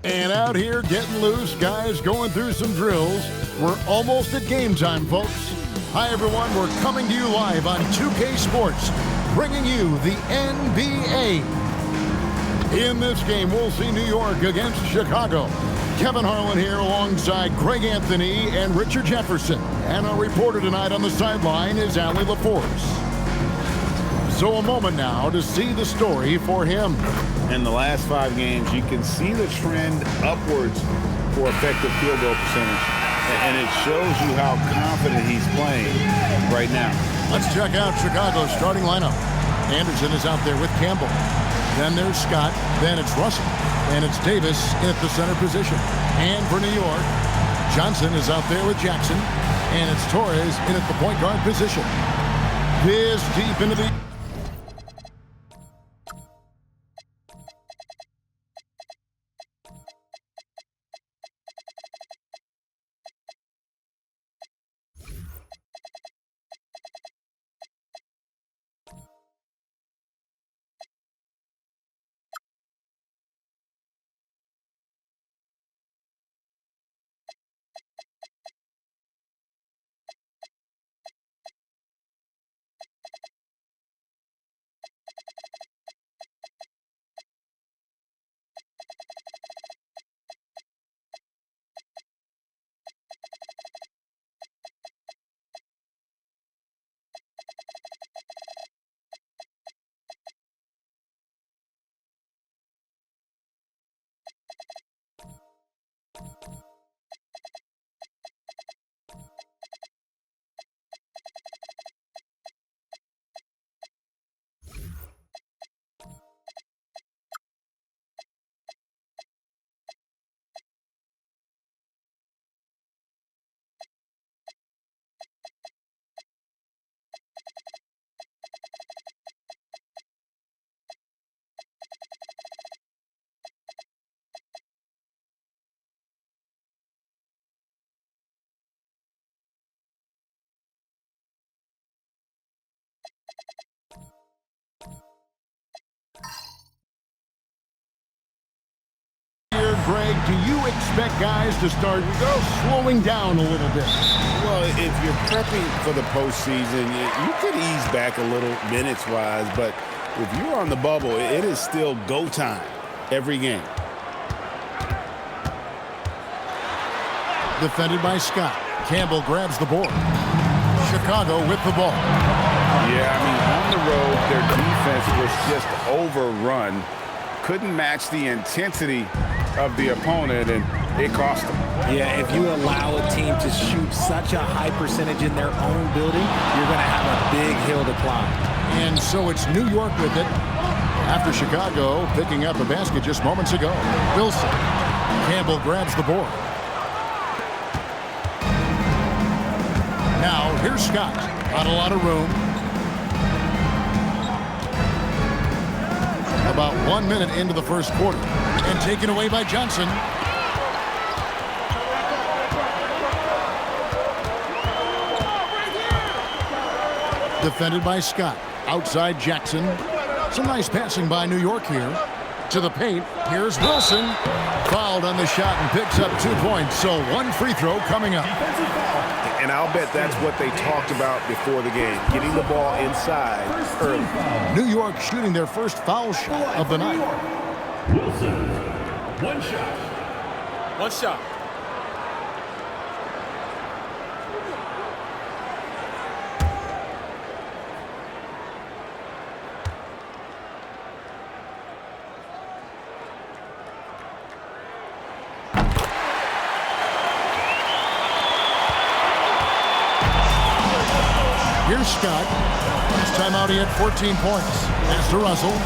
And out here getting loose, guys going through some drills. We're almost at game time, folks. Hi, everyone. We're coming to you live on 2K Sports, bringing you the NBA. In this game, we'll see New York against Chicago. Kevin Harlan here alongside Greg Anthony and Richard Jefferson. And our reporter tonight on the sideline is Allie LaForce. So a moment now to see the story for him. In the last 5 games, you can see the trend upwards for effective field goal percentage. And it shows you how confident he's playing right now. Let's check out Chicago's starting lineup. Anderson is out there with Campbell. Then there's Scott. Then it's Russell. And it's Davis at the center position. And for New York, Johnson is out there with Jackson. And it's Torres in at the point guard position. This deep into the... Greg, do you expect guys to start slowing down a little bit? Well, if you're prepping for the postseason, you could ease back a little minutes-wise, but if you're on the bubble, it is still go time every game. Defended by Scott. Campbell grabs the board. Chicago with the ball. Yeah, I mean, on the road, their defense was just overrun. Couldn't match the intensity of the opponent, and it cost them. Yeah, if you allow a team to shoot such a high percentage in their own building, you're going to have a big hill to climb. And so it's New York with it. After Chicago picking up a basket just moments ago. Wilson. Campbell grabs the board. Now, here's Scott. Not a lot of room. About 1 minute into the first quarter. And taken away by Johnson. Defended by Scott. Outside Jackson. Some nice passing by New York here. To the paint. Here's Wilson. Fouled on the shot and picks up 2 points. So 1 free throw coming up. And I'll bet that's what they talked about before the game, getting the ball inside early. New York shooting their first foul shot of the night. Wilson, 1 shot. 1 shot. Here's Scott. Last time out he had 14 points. Pass to Russell.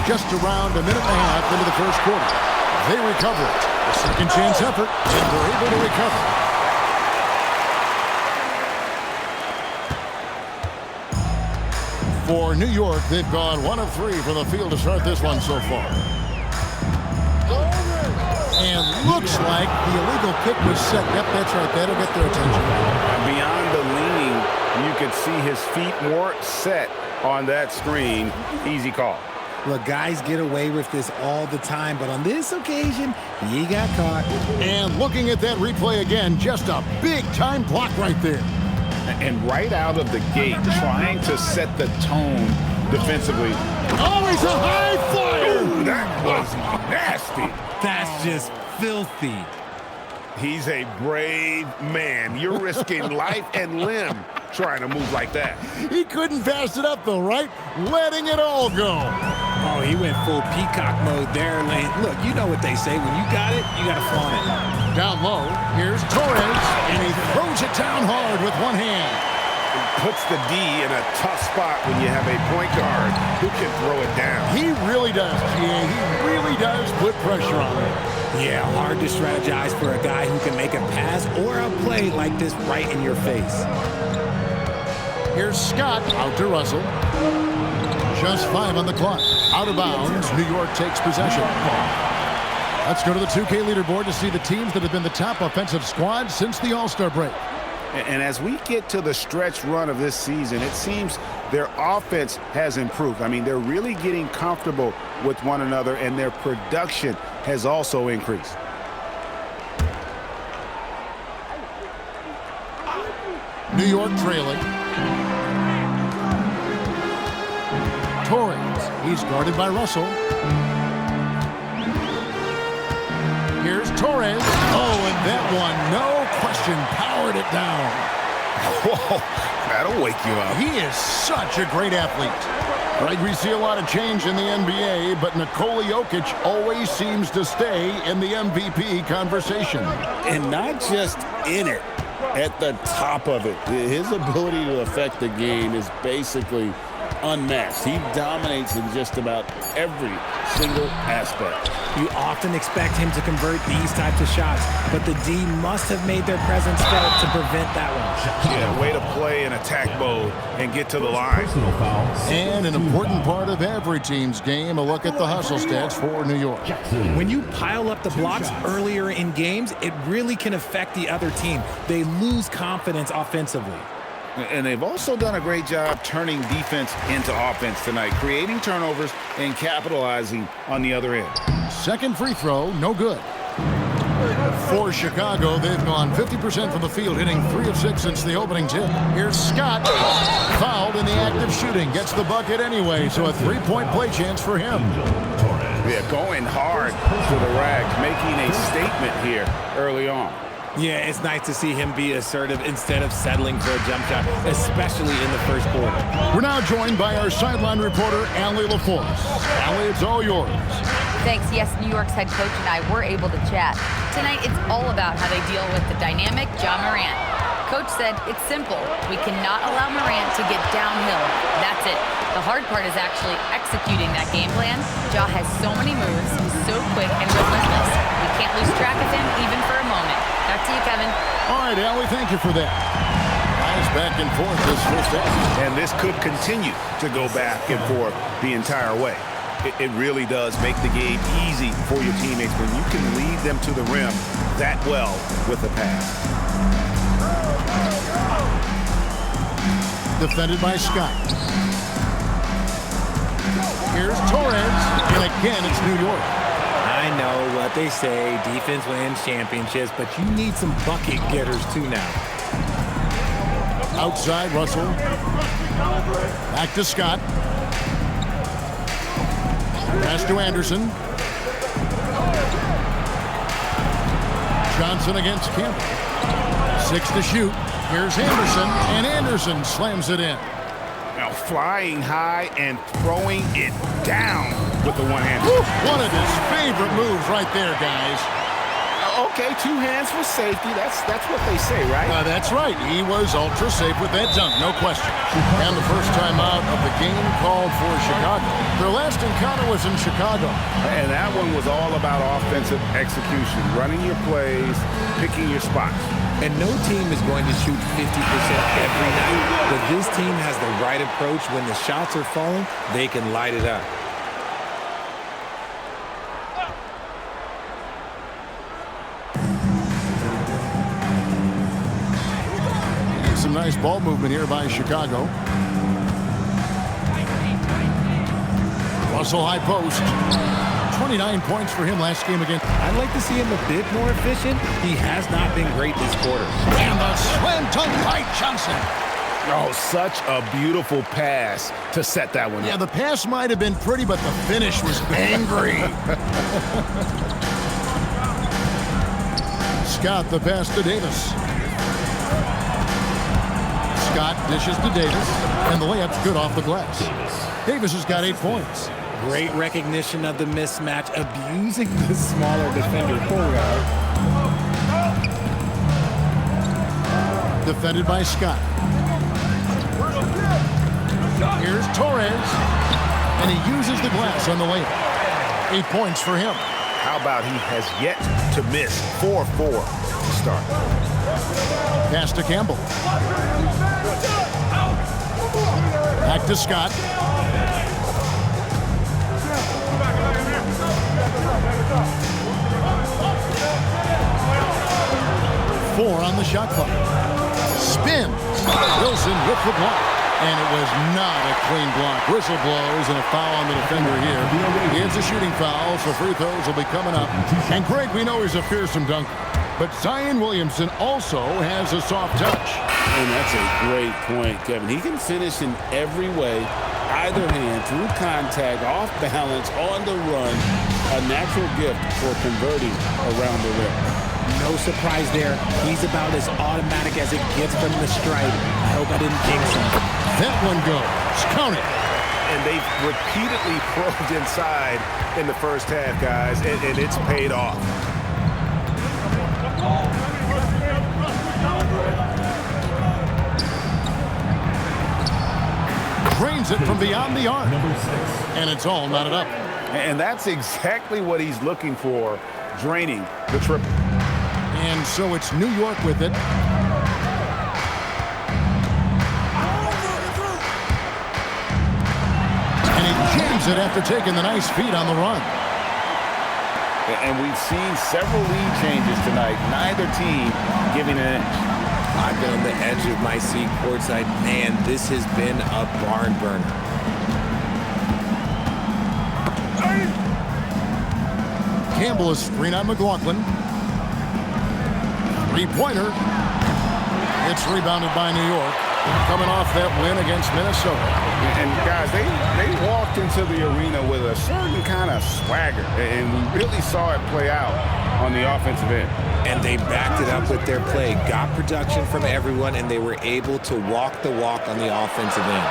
Just around a minute and a half into the first quarter. They recover it. A second chance effort, and they're able to recover. For New York, they've gone 1 of 3 from the field to start this one so far. And looks like the illegal kick was set. Yep, that's right. That'll get their attention. Beyond the leaning, you could see his feet more set on that screen. Easy call. Look, guys get away with this all the time, but on this occasion, he got caught. And looking at that replay again, just a big-time block right there. And right out of the gate, trying to set the tone defensively. Oh, he's a high flyer! Ooh, that was nasty. That's just filthy. He's a brave man. You're risking life and limb trying to move like that. He couldn't pass it up, though, right? Letting it all go. Oh, he went full peacock mode there, Lane. Look, you know what they say. When you got it, you got to flaunt it. Down low, here's Torres, and he throws it down hard with one hand. Puts the D in a tough spot when you have a point guard who can throw it down. He really does, GA. He really does put pressure on him. Yeah, hard to strategize for a guy who can make a pass or a play like this right in your face. Here's Scott out to Russell. Just 5 on the clock. Out of bounds, New York takes possession. Let's go to the 2K leaderboard to see the teams that have been the top offensive squad since the All-Star break. And as we get to the stretch run of this season, it seems their offense has improved. I mean, they're really getting comfortable with one another, and their production has also increased. New York trailing. Torres, he's guarded by Russell. Here's Torres. Oh, and that one, no question, powered it down. Whoa, that'll wake you up. He is such a great athlete. Right, we see a lot of change in the NBA, but Nikola Jokic always seems to stay in the MVP conversation. And not just in it, at the top of it. His ability to affect the game is basically unmatched. He dominates in just about every single aspect. You often expect him to convert these types of shots, but the D must have made their presence felt to prevent that one. Yeah, way to play in attack mode and get to the line. And an important part of every team's game, a look at the hustle stats for New York. When you pile up the blocks earlier in games, it really can affect the other team. They lose confidence offensively. And they've also done a great job turning defense into offense tonight, creating turnovers and capitalizing on the other end. Second free throw, no good. For Chicago, they've gone 50% from the field, hitting 3 of 6 since the opening tip. Here's Scott, fouled in the act of shooting, gets the bucket anyway, so a 3-point play chance for him. Yeah, going hard to the rack, making a statement here early on. Yeah, it's nice to see him be assertive instead of settling for a jump shot, especially in the first quarter. We're now joined by our sideline reporter, Allie LaForce. Allie, it's all yours. Thanks. Yes, New York's head coach and I were able to chat. Tonight, it's all about how they deal with the dynamic Ja Morant. Coach said it's simple. We cannot allow Morant to get downhill. That's it. The hard part is actually executing that game plan. Ja has so many moves, he's so quick and relentless. We can't lose track of him even for a moment. Back to you, Kevin. All right, Allie, thank you for that. Nice back and forth this first half. And this could continue to go back and forth the entire way. It really does make the game easy for your teammates when you can lead them to the rim that well with a pass. Defended by Scott. Here's Torres, and again it's New York. I know what they say, defense wins championships, but you need some bucket getters too now. Outside, Russell. Back to Scott. Pass to Anderson. Johnson against Campbell. 6 to shoot. Here's Anderson, and Anderson slams it in. Now flying high and throwing it down with the one hand. One of his favorite moves right there, guys. Okay, 2 hands for safety. That's what they say, right? That's right. He was ultra safe with that dunk, no question. And the first time out of the game called for Chicago. Their last encounter was in Chicago. And that one was all about offensive execution, running your plays, picking your spots. And no team is going to shoot 50% every night. But this team has the right approach. When the shots are falling, they can light it up. Some nice ball movement here by Chicago. Russell high post. 29 points for him last game again. I'd like to see him a bit more efficient. He has not been great this quarter. And the slam dunk by Johnson. Oh, such a beautiful pass to set that one up. Yeah, the pass might have been pretty, but the finish was angry. Scott, the pass to Davis. Scott dishes to Davis, and the layup's good off the glass. Davis has got 8 points. Great recognition of the mismatch, abusing the smaller defender forward. Defended by Scott. Here's Torres, and he uses the glass on the layup. 8 points for him. How about he has yet to miss 4-4 to start. Pass to Campbell. Back to Scott. Four on the shot clock. Spin. Wilson with the block. And it was not a clean block. Whistle blows and a foul on the defender here. It's a shooting foul, so free throws will be coming up. And Greg, we know he's a fearsome dunker. But Zion Williamson also has a soft touch. And that's a great point, Kevin. He can finish in every way, either hand, through contact, off balance, on the run. A natural gift for converting around the rim. No surprise there. He's about as automatic as it gets from the stripe. I hope I didn't jinx him. That one goes. Count it. And they've repeatedly probed inside in the first half, guys, and it's paid off. Drains it from beyond the arc. And it's all knotted up. And that's exactly what he's looking for, draining the triple. And so it's New York with it. And he jams it after taking the nice feed on the run. And we've seen several lead changes tonight. Neither team giving an inch. I've been on the edge of my seat courtside. Man, this has been a barn burner. Campbell is screen on McLaughlin. Three-pointer. It's rebounded by New York. Coming off that win against Minnesota. And guys, they walked into the arena with a certain kind of swagger. And we really saw it play out on the offensive end. And they backed it up with their play. Got production from everyone, and they were able to walk the walk on the offensive end.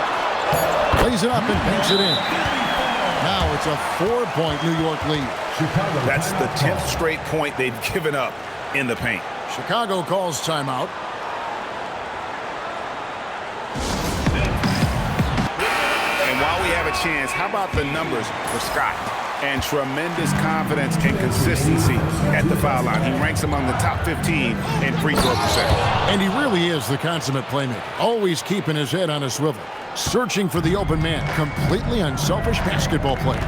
Plays it up and banks it in. Now it's a 4-point New York lead. That's the 10th straight point they've given up in the paint. Chicago calls timeout. And while we have a chance, how about the numbers for Scott? And tremendous confidence and consistency at the foul line. He ranks among the top 15 in free throw percentage. And he really is the consummate playmaker. Always keeping his head on a swivel. Searching for the open man. Completely unselfish basketball player.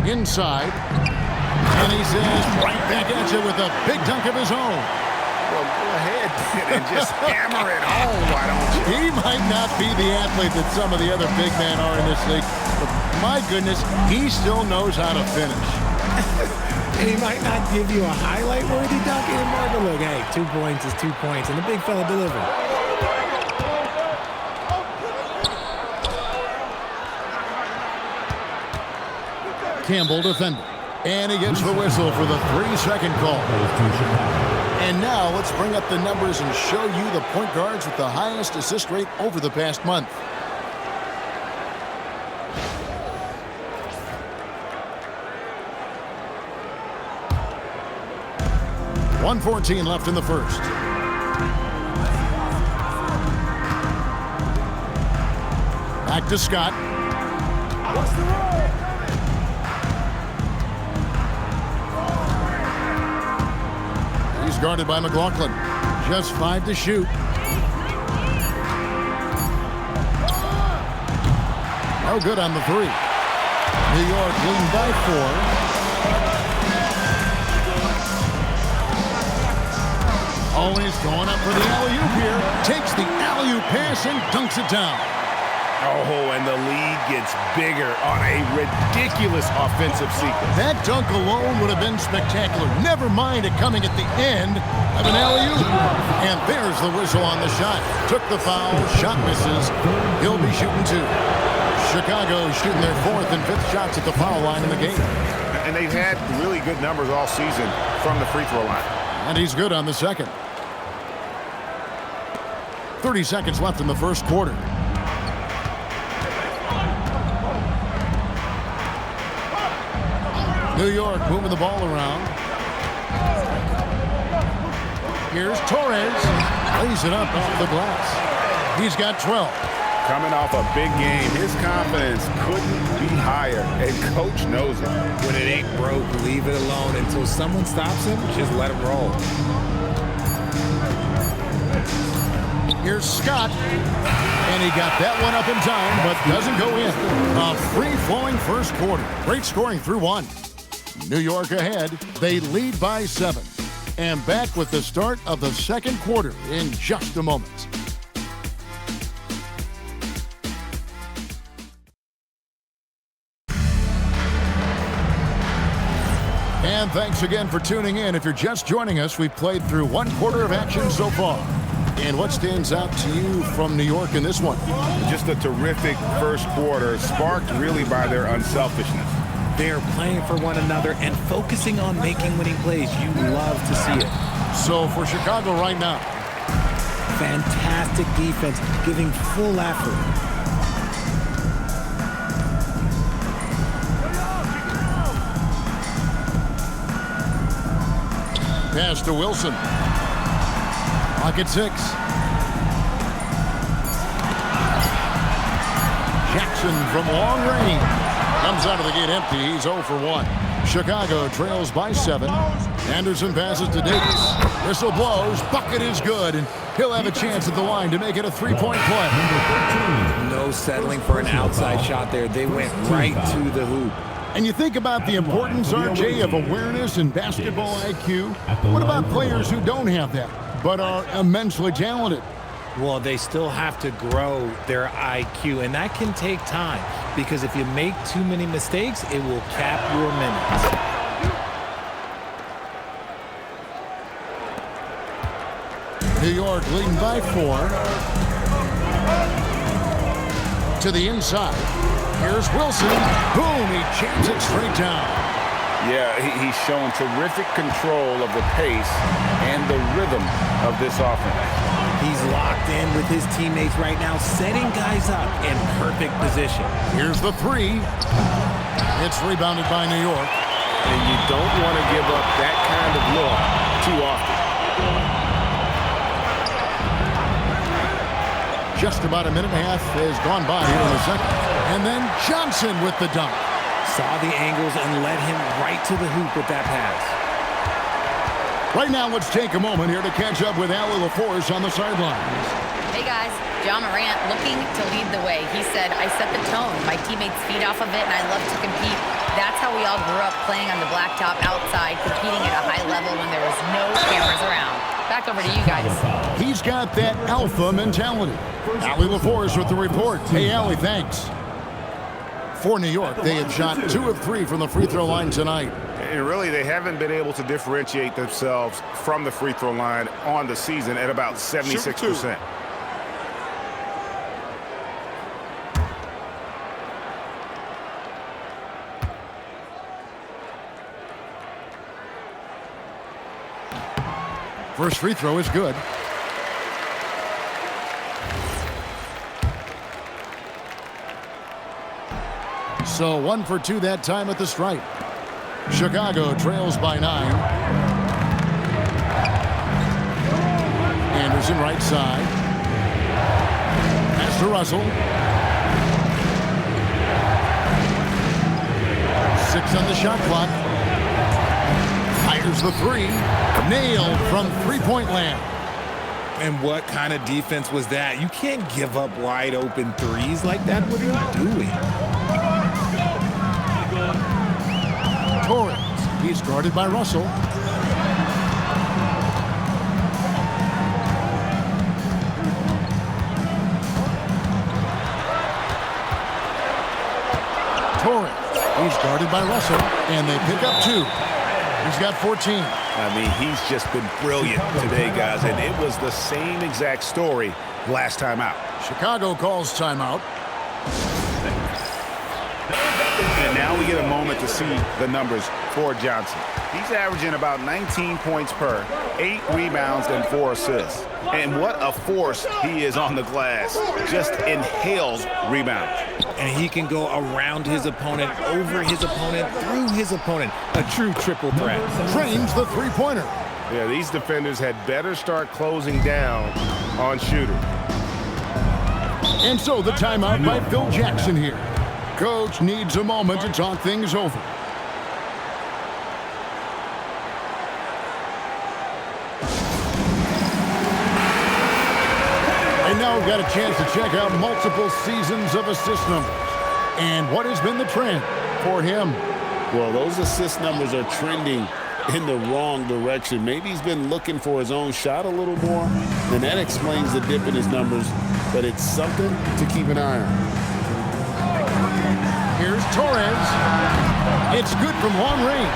Inside. And he says right back at you with a big dunk of his own. Well, go ahead and just hammer it home, why don't you? He might not be the athlete that some of the other big men are in this league, but my goodness, he still knows how to finish. And he might not give you a highlight-worthy dunk anymore, but look, hey, 2 points is 2 points, and the big fella delivered. Campbell defending. And he gets the whistle for the 3-second call. And now let's bring up the numbers and show you the point guards with the highest assist rate over the past month. .114 left in the first. Back to Scott. What's the roll? He's guarded by McLaughlin. Just 5 to shoot. No good on the 3. New York leading by 4. Always going up for the alley-oop here. Takes the alley-oop pass and dunks it down. Oh, and the lead gets bigger on a ridiculous offensive sequence. That dunk alone would have been spectacular. Never mind it coming at the end of an alley-oop. And there's the whistle on the shot. Took the foul, shot misses. He'll be shooting two. Chicago shooting their fourth and fifth shots at the foul line in the game. And they've had really good numbers all season from the free throw line. And he's good on the second. 30 seconds left in the first quarter. New York moving the ball around. Here's Torres. Lays it up off the glass. He's got 12. Coming off a big game, his confidence couldn't be higher, and Coach knows it. When it ain't broke, leave it alone until someone stops him. Just let him roll. Here's Scott. And he got that one up in time, but doesn't go in. A free-flowing first quarter. Great scoring through one. New York ahead. They lead by 7. And back with the start of the second quarter in just a moment. And thanks again for tuning in. If you're just joining us, we've played through one quarter of action so far. And what stands out to you from New York in this one? Just a terrific first quarter, sparked really by their unselfishness. They're playing for one another and focusing on making winning plays. You love to see it. So for Chicago right now. Fantastic defense, giving full effort. Pass to Wilson. Clock at 6. Jackson from long range. Comes out of the gate empty. He's 0 for 1. Chicago trails by 7. Anderson passes to Davis. Whistle blows. Bucket is good. And he'll have a chance at the line to make it a three-point play. No settling for an outside shot there. They went right to the hoop. And you think about the importance, RJ, of awareness and basketball IQ. What about players who don't have that, but are immensely talented? Well, they still have to grow their IQ, and that can take time because if you make too many mistakes, it will cap your minutes. New York leading by 4. To the inside. Here's Wilson. Boom, he jams it straight down. Yeah, he's showing terrific control of the pace and the rhythm of this offense. He's locked in with his teammates right now, setting guys up in perfect position. Here's the 3. It's rebounded by New York. And you don't want to give up that kind of look too often. Just about a minute and a half has gone by here in the second. And then Johnson with the dunk. Saw the angles and led him right to the hoop with that pass. Right now, let's take a moment here to catch up with Allie LaForce on the sidelines. Hey guys, John Morant looking to lead the way. He said, I set the tone. My teammates feed off of it and I love to compete. That's how we all grew up, playing on the blacktop outside, competing at a high level when there was no cameras around. Back over to you guys. He's got that alpha mentality. Allie LaForce with the report. Hey, Allie, thanks. For New York, they have shot 2 of 3 from the free throw line tonight. And really, they haven't been able to differentiate themselves from the free throw line on the season at about 76%. First free throw is good. So 1 for 2 that time at the stripe. Chicago trails by 9. Anderson right side. Pass to Russell. 6 on the shot clock. Fires the 3. Nailed from three-point land. And what kind of defense was that? You can't give up wide open threes like that. What are you doing? Torres. He's guarded by Russell. Guarded by Russell, and they pick up 2. He's got 14. I mean, he's just been brilliant today, guys, and it was the same exact story last time out. Chicago calls timeout. And now we get a moment to see the numbers for Johnson. He's averaging about 19 points per, 8 rebounds, and 4 assists. And what a force he is on the glass. Just inhales rebounds. And he can go around his opponent, over his opponent, through his opponent. A true triple threat. Trains the three-pointer. Yeah, these defenders had better start closing down on shooters. And so the timeout by Phil Jackson here. Coach needs a moment to talk things over. And now we've got a chance to check out multiple seasons of assist numbers. And what has been the trend for him? Well, those assist numbers are trending in the wrong direction. Maybe he's been looking for his own shot a little more, and that explains the dip in his numbers, but it's something to keep an eye on. Here's Torres. It's good from long range.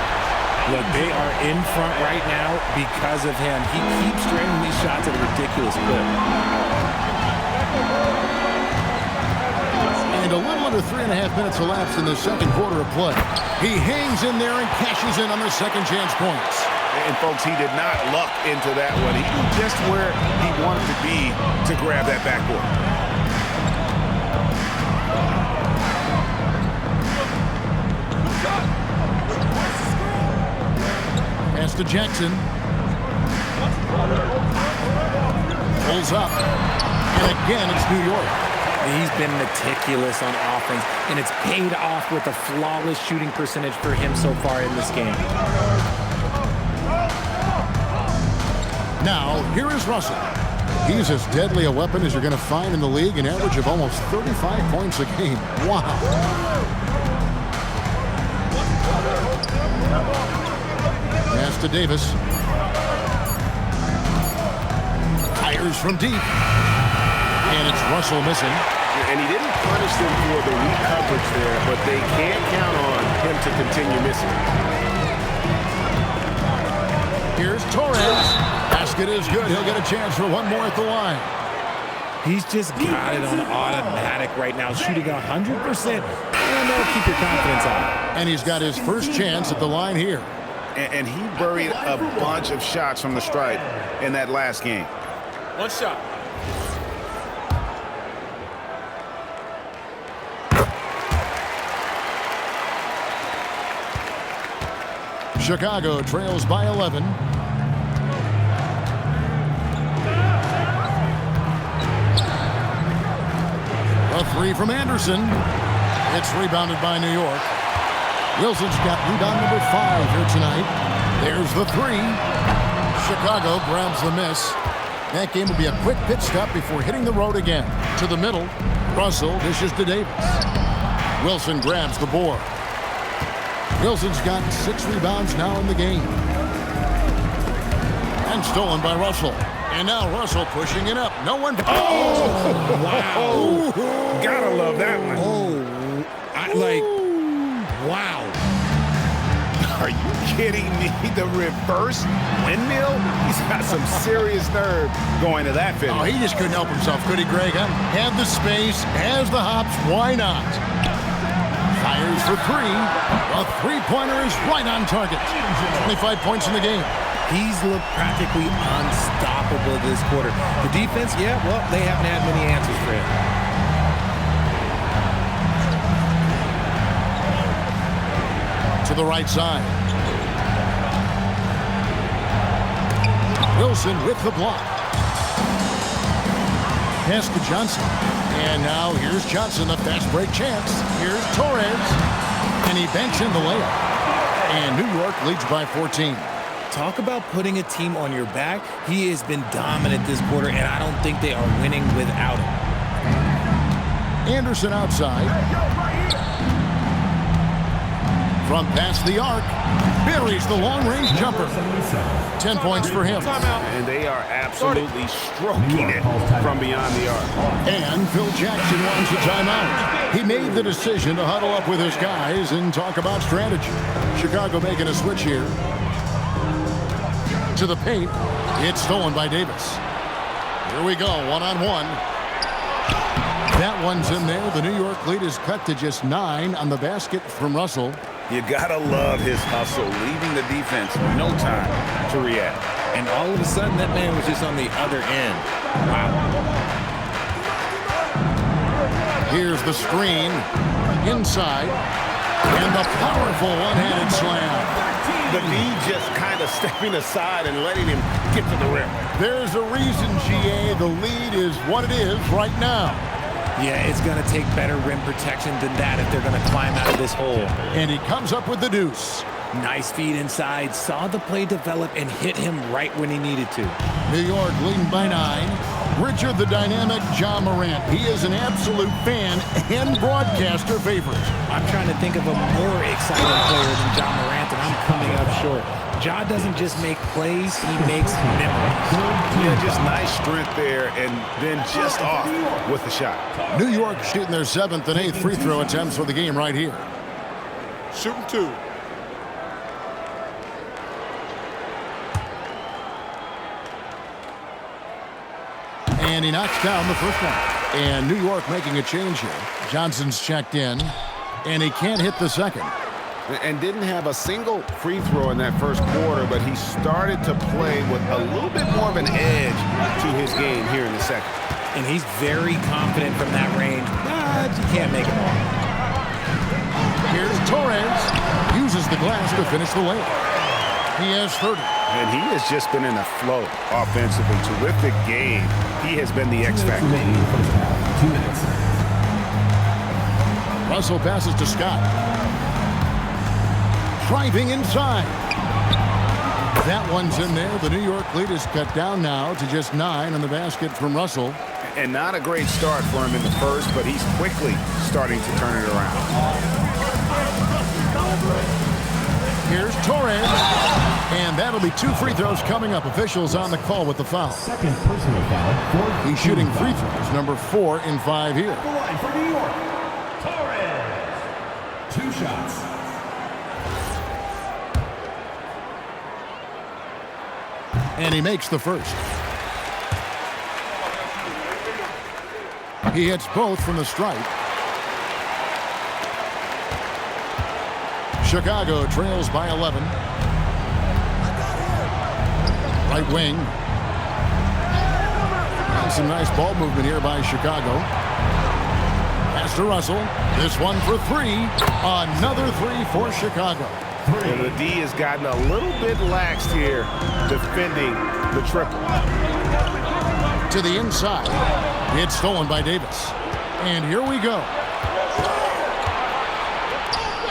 Look, they are in front right now because of him. He keeps draining these shots at a ridiculous clip. And a little under 3.5 minutes elapsed in the second quarter of play. He hangs in there and cashes in on the second chance points. And, folks, he did not luck into that one. He knew just where he wanted to be to grab that backboard. Pass to Jackson. Pulls up. And again, it's New York. He's been meticulous on offense, and it's paid off with a flawless shooting percentage for him so far in this game. Now, here is Russell. He's as deadly a weapon as you're going to find in the league, an average of almost 35 points a game. Wow. Pass to Davis. Fires from deep. And it's Russell missing. And he didn't punish them for the weak coverage there, but they can't count on him to continue missing. Here's Torres. Basket is good. He'll get a chance for one more at the line. He's just got it on automatic right now, shooting 100%. And that'll keep your confidence up. And he's got his first chance at the line here. And he buried a bunch of shots from the stripe in that last game. One shot. Chicago trails by 11. A three from Anderson. It's rebounded by New York. Wilson's got rebound number 5 here tonight. There's the three. Chicago grabs the miss. That game will be a quick pit stop before hitting the road again. To the middle. Russell dishes to Davis. Wilson grabs the board. Wilson's got 6 rebounds now in the game. And stolen by Russell. And now Russell pushing it up. No one. Oh, wow. Gotta love that one. Wow. Are you kidding me? The reverse windmill? He's got some serious nerve going to that finish. Oh, he just couldn't help himself, could he, Greg? Huh? Had the space, has the hops. Why not? Fires for 3. A three-pointer is right on target. 25 points in the game. He's looked practically unstoppable this quarter. The defense, yeah, well, they haven't had many answers for him. To the right side. Wilson with the block. Pass to Johnson. And now here's Johnson, a fast break chance. Here's Torres. And he banks in the layup. And New York leads by 14. Talk about putting a team on your back. He has been dominant this quarter, and I don't think they are winning without him. Anderson outside. From past the arc, buries the long-range jumper. 10 points for him. And they are absolutely stroking it from beyond the arc. And Phil Jackson wants a timeout. He made the decision to huddle up with his guys and talk about strategy. Chicago making a switch here. To the paint. It's stolen by Davis. Here we go, one-on-one. That one's in there. The New York lead is cut to just 9 on the basket from Russell. You gotta love his hustle, leaving the defense no time to react. And all of a sudden, that man was just on the other end. Wow. Here's the screen. Inside. And the powerful one-handed slam. The D just kind of stepping aside and letting him get to the rim. There's a reason, GA, the lead is what it is right now. Yeah, it's going to take better rim protection than that if they're going to climb out of this hole. And he comes up with the deuce. Nice feed inside, saw the play develop, and hit him right when he needed to. New York leading by 9. Richard the dynamic Ja Morant. He is an absolute fan and broadcaster favorite. I'm trying to think of a more exciting player than Ja Morant, and I'm coming up short. Ja doesn't just make plays, he makes memories. Yeah, just nice strength there, and then just off with the shot. New York shooting their 7th and 8th free throw attempts for the game right here. Shooting 2. And he knocks down the first one. And New York making a change here. Johnson's checked in, and he can't hit the second. And didn't have a single free throw in that first quarter, but he started to play with a little bit more of an edge to his game here in the second. And he's very confident from that range, but you can't make it all. Here's Torres. Uses the glass to finish the layup. He has 30. And he has just been in a flow offensively. Terrific game. He has been the X factor. 2 minutes. Russell passes to Scott. Driving inside. That one's in there. The New York lead is cut down now to just 9 on the basket from Russell. And not a great start for him in the first, but he's quickly starting to turn it around. Here's Torres. And that'll be 2 free throws coming up. Officials on the call with the foul. Second personal foul. He's shooting free throws, number 4 in 5 here. The line for New York. Torres. 2 shots. And he makes the first. He hits both from the stripe. Chicago trails by 11. Right wing. And some nice ball movement here by Chicago. Pass to Russell. This one for 3. Another 3 for Chicago. And the D has gotten a little bit laxed here defending the triple. To the inside. It's stolen by Davis. And here we go.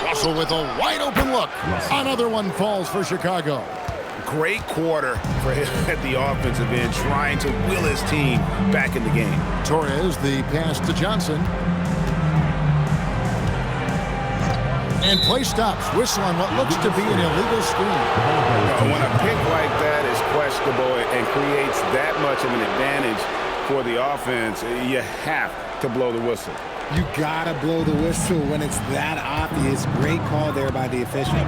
Russell with a wide open look. Another one falls for Chicago. Great quarter for him at the offensive end, trying to will his team back in the game. Torres, the pass to Johnson. And play stops. Whistle on what looks to be an illegal screen. When a pick like that is questionable and creates that much of an advantage for the offense, you have to blow the whistle. You gotta blow the whistle when it's that obvious. Great call there by the official.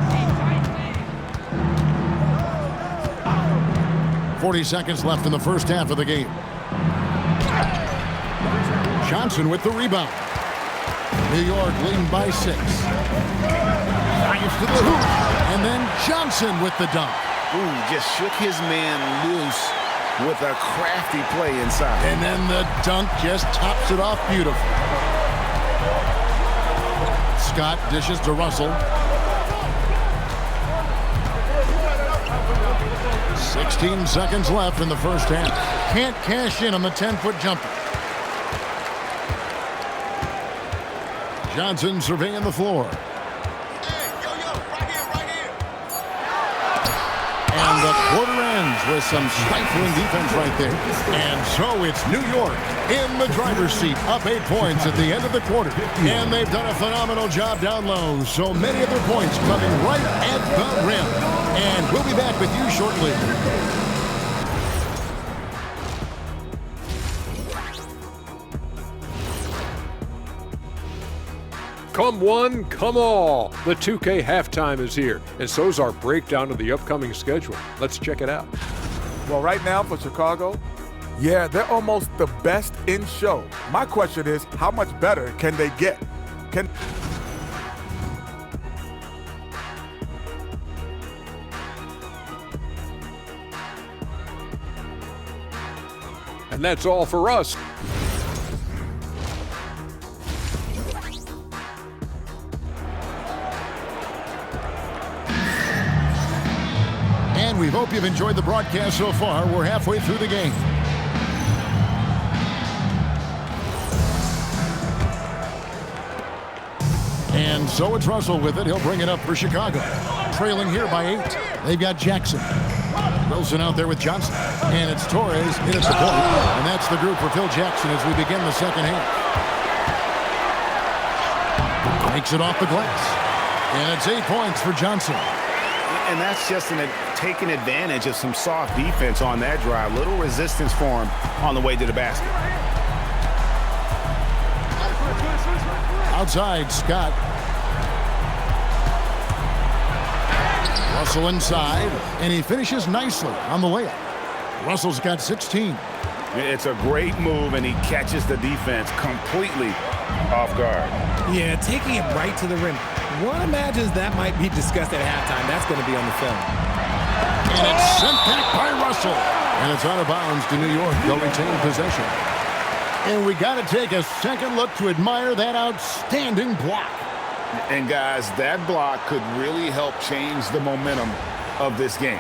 40 seconds left in the first half of the game. Johnson with the rebound. New York leading by 6. Drives to the hoop. And then Johnson with the dunk. Ooh, just shook his man loose with a crafty play inside. And then the dunk just tops it off beautifully. Scott dishes to Russell. 16 seconds left in the first half. Can't cash in on the 10-foot jumper. Johnson surveying the floor. And the quarter ends. with some stifling defense right there. And so it's New York in the driver's seat, up 8 points at the end of the quarter. And they've done a phenomenal job down low. So many of their points coming right at the rim. And we'll be back with you shortly. Come one, come all. The 2K halftime is here, and so's our breakdown of the upcoming schedule. Let's check it out. Well, right now for Chicago, yeah, they're almost the best in show. My question is, how much better can they get? And that's all for us. And we hope you've enjoyed the broadcast so far. We're halfway through the game. And so it's Russell with it. He'll bring it up for Chicago. Trailing here by 8. They've got Jackson. Wilson out there with Johnson. And it's Torres in at the point. And that's the group for Phil Jackson as we begin the second half. Makes it off the glass. And it's 8 points for Johnson. And that's just taking advantage of some soft defense on that drive. Little resistance for him on the way to the basket. Outside, Scott. Russell inside, and he finishes nicely on the layup. Russell's got 16. It's a great move, and he catches the defense completely off guard. Yeah, taking it right to the rim. One imagines that might be discussed at halftime. That's going to be on the film. And it's sent back by Russell. And it's out of bounds to New York. They'll retain possession. And we got to take a second look to admire that outstanding block. And guys, that block could really help change the momentum of this game.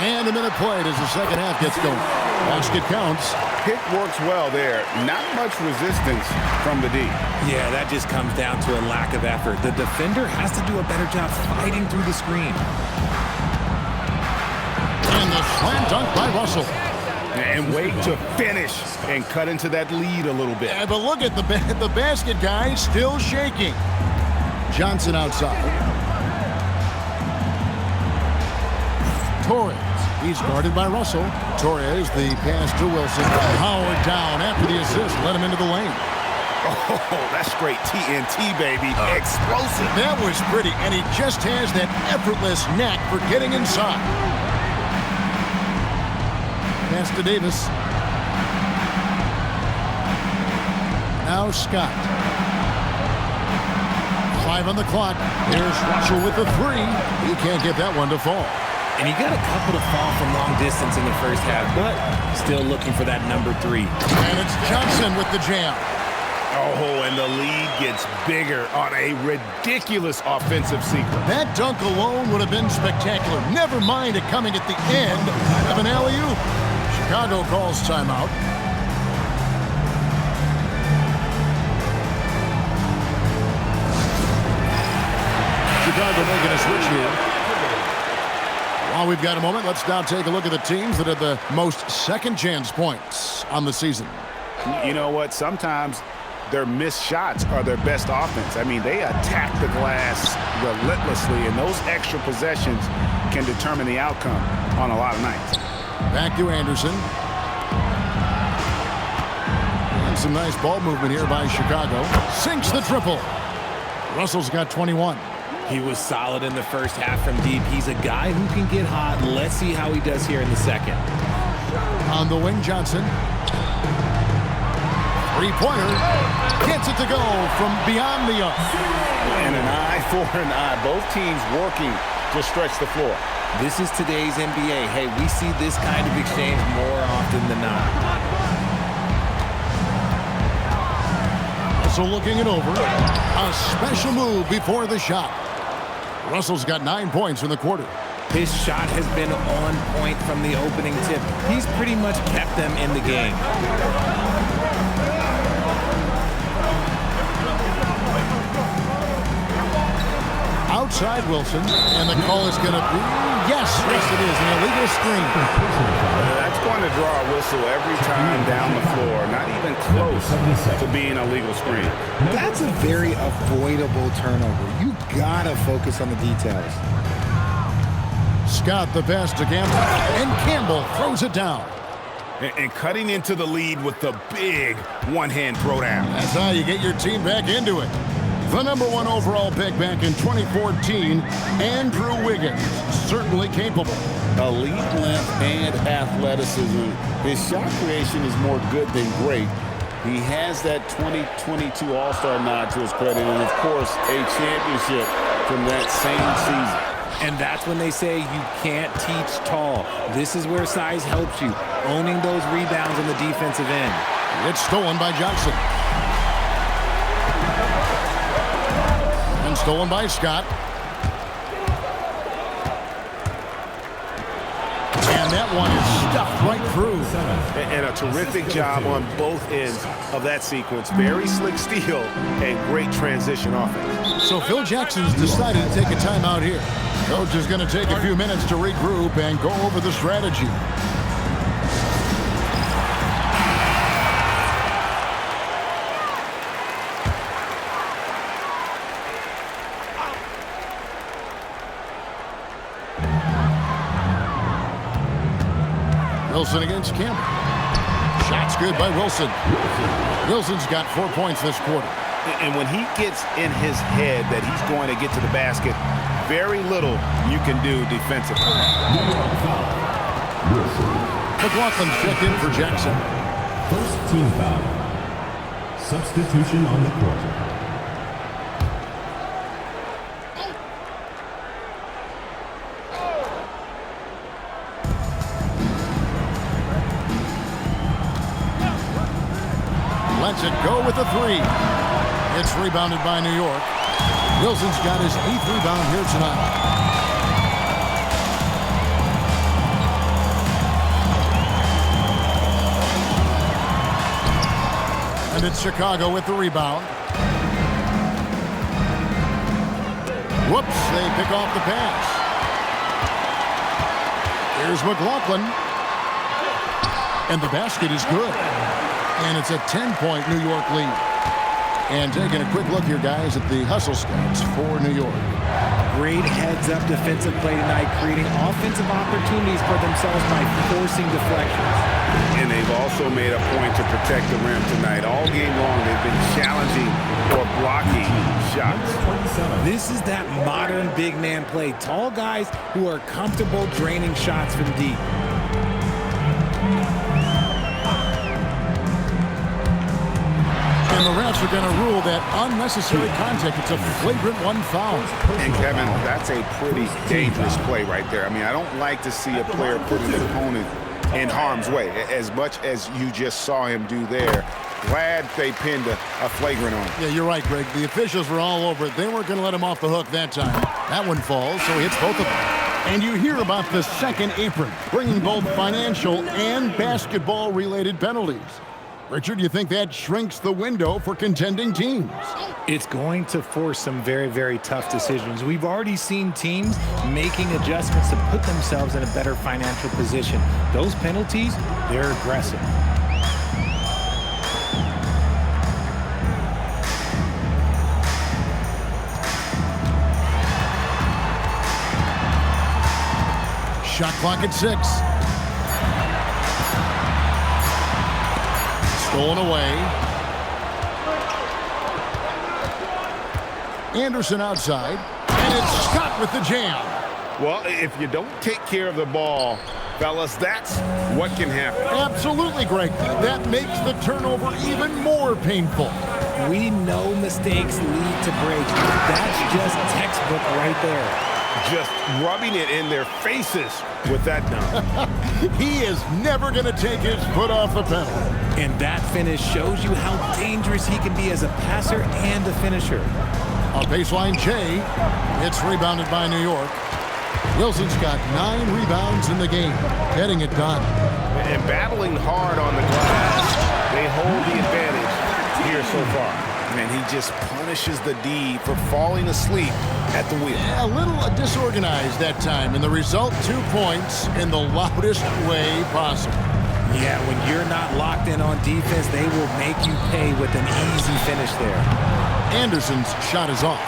And a minute played as the second half gets going. Basket counts. Pick works well there. Not much resistance from the D. Yeah, that just comes down to a lack of effort. The defender has to do a better job fighting through the screen. And the slam dunk by Russell. And wait to finish and cut into that lead a little bit. Yeah, but look at the basket guy still shaking. Johnson outside. Torres. He's guarded by Russell. Torres, the pass to Wilson. Howard down after the assist. Let him into the lane. Oh, that's great TNT, baby. Explosive. That was pretty, and he just has that effortless knack for getting inside. Pass to Davis. Now Scott. 5 on the clock. Here's Russell with the 3. He can't get that one to fall. And he got a couple to fall from long distance in the first half, but still looking for that number 3. And it's Johnson with the jam. Oh, and the lead gets bigger on a ridiculous offensive sequence. That dunk alone would have been spectacular. Never mind it coming at the end of an alley-oop. Chicago calls timeout. Chicago making a switch here. While we've got a moment, let's now take a look at the teams that have the most second-chance points on the season. You know what? Sometimes their missed shots are their best offense. I mean, they attack the glass relentlessly, and those extra possessions can determine the outcome on a lot of nights. Back to Anderson. And some nice ball movement here by Chicago. Sinks the triple. Russell's got 21. He was solid in the first half from deep. He's a guy who can get hot. Let's see how he does here in the second. On the wing, Johnson. Three-pointer. Gets it to go from beyond the arc. And an eye for an eye. Both teams working to stretch the floor. This is today's NBA. Hey, we see this kind of exchange more often than not. Also looking it over. A special move before the shot. Russell's got 9 points in the quarter. His shot has been on point from the opening tip. He's pretty much kept them in the game. Outside Wilson, and the call is going to be, yes, it is, an illegal screen. That's going to draw a whistle every time down the floor. Not even close to being a legal screen. That's a very avoidable turnover. You gotta focus on the details. Scott the pass to Campbell, and Campbell throws it down. And cutting into the lead with the big one-hand throwdown. That's how you get your team back into it. The #1 overall pick back in 2014, Andrew Wiggins, certainly capable. Elite length and athleticism. His shot creation is more good than great. He has that 2022 All-Star nod to his credit, and of course, a championship from that same season. And that's when they say you can't teach tall. This is where size helps you, owning those rebounds on the defensive end. It's stolen by Johnson. And stolen by Scott. And that one is stuffed right through. And a terrific job on both ends of that sequence. Very slick steal and great transition offense. So Phil Jackson's decided to take a timeout here. Coach is going to take a few minutes to regroup and go over the strategy. Wilson against Campbell. Shot's good by Wilson. Wilson's got 4 points this quarter. And when he gets in his head that he's going to get to the basket, very little you can do defensively. McLaughlin's checked in for Jackson. First team foul. Substitution on the court. Lets it go with a three. It's rebounded by New York. Wilson's got his 8th rebound here tonight. And it's Chicago with the rebound. Whoops, they pick off the pass. Here's McLaughlin. And the basket is good. And it's a 10-point New York lead. And taking a quick look here, guys, at the hustle stats for New York. Great heads-up defensive play tonight, creating offensive opportunities for themselves by forcing deflections. And they've also made a point to protect the rim tonight. All game long, they've been challenging or blocking shots. This is that modern big man play. Tall guys who are comfortable draining shots from deep. And the refs are going to rule that unnecessary contact. It's a flagrant one foul. And Kevin, that's a pretty dangerous play right there. I mean, I don't like to see a player put an opponent in harm's way, as much as you just saw him do there. Glad they pinned a flagrant on him. Yeah, you're right, Greg. The officials were all over it. They weren't going to let him off the hook that time. That one falls, so he hits both of them. And you hear about the second apron, bringing both financial and basketball-related penalties. Richard, you think that shrinks the window for contending teams? It's going to force some very, very tough decisions. We've already seen teams making adjustments to put themselves in a better financial position. Those penalties, they're aggressive. Shot clock at 6. Stolen away. Anderson outside. And it's Scott with the jam. Well, if you don't take care of the ball, fellas, that's what can happen. Absolutely, Greg. That makes the turnover even more painful. We know mistakes lead to breaks. That's just textbook right there. Just rubbing it in their faces with that dunk. He is never going to take his foot off the pedal. And that finish shows you how dangerous he can be as a passer and a finisher. On baseline, Jay. It's rebounded by New York. Wilson's got 9 rebounds in the game, getting it done. And battling hard on the glass, they hold the advantage here so far. And he just punishes the D for falling asleep at the wheel. A little disorganized that time, and the result, 2 points in the loudest way possible. Yeah, when you're not locked in on defense, they will make you pay with an easy finish there. Anderson's shot is off.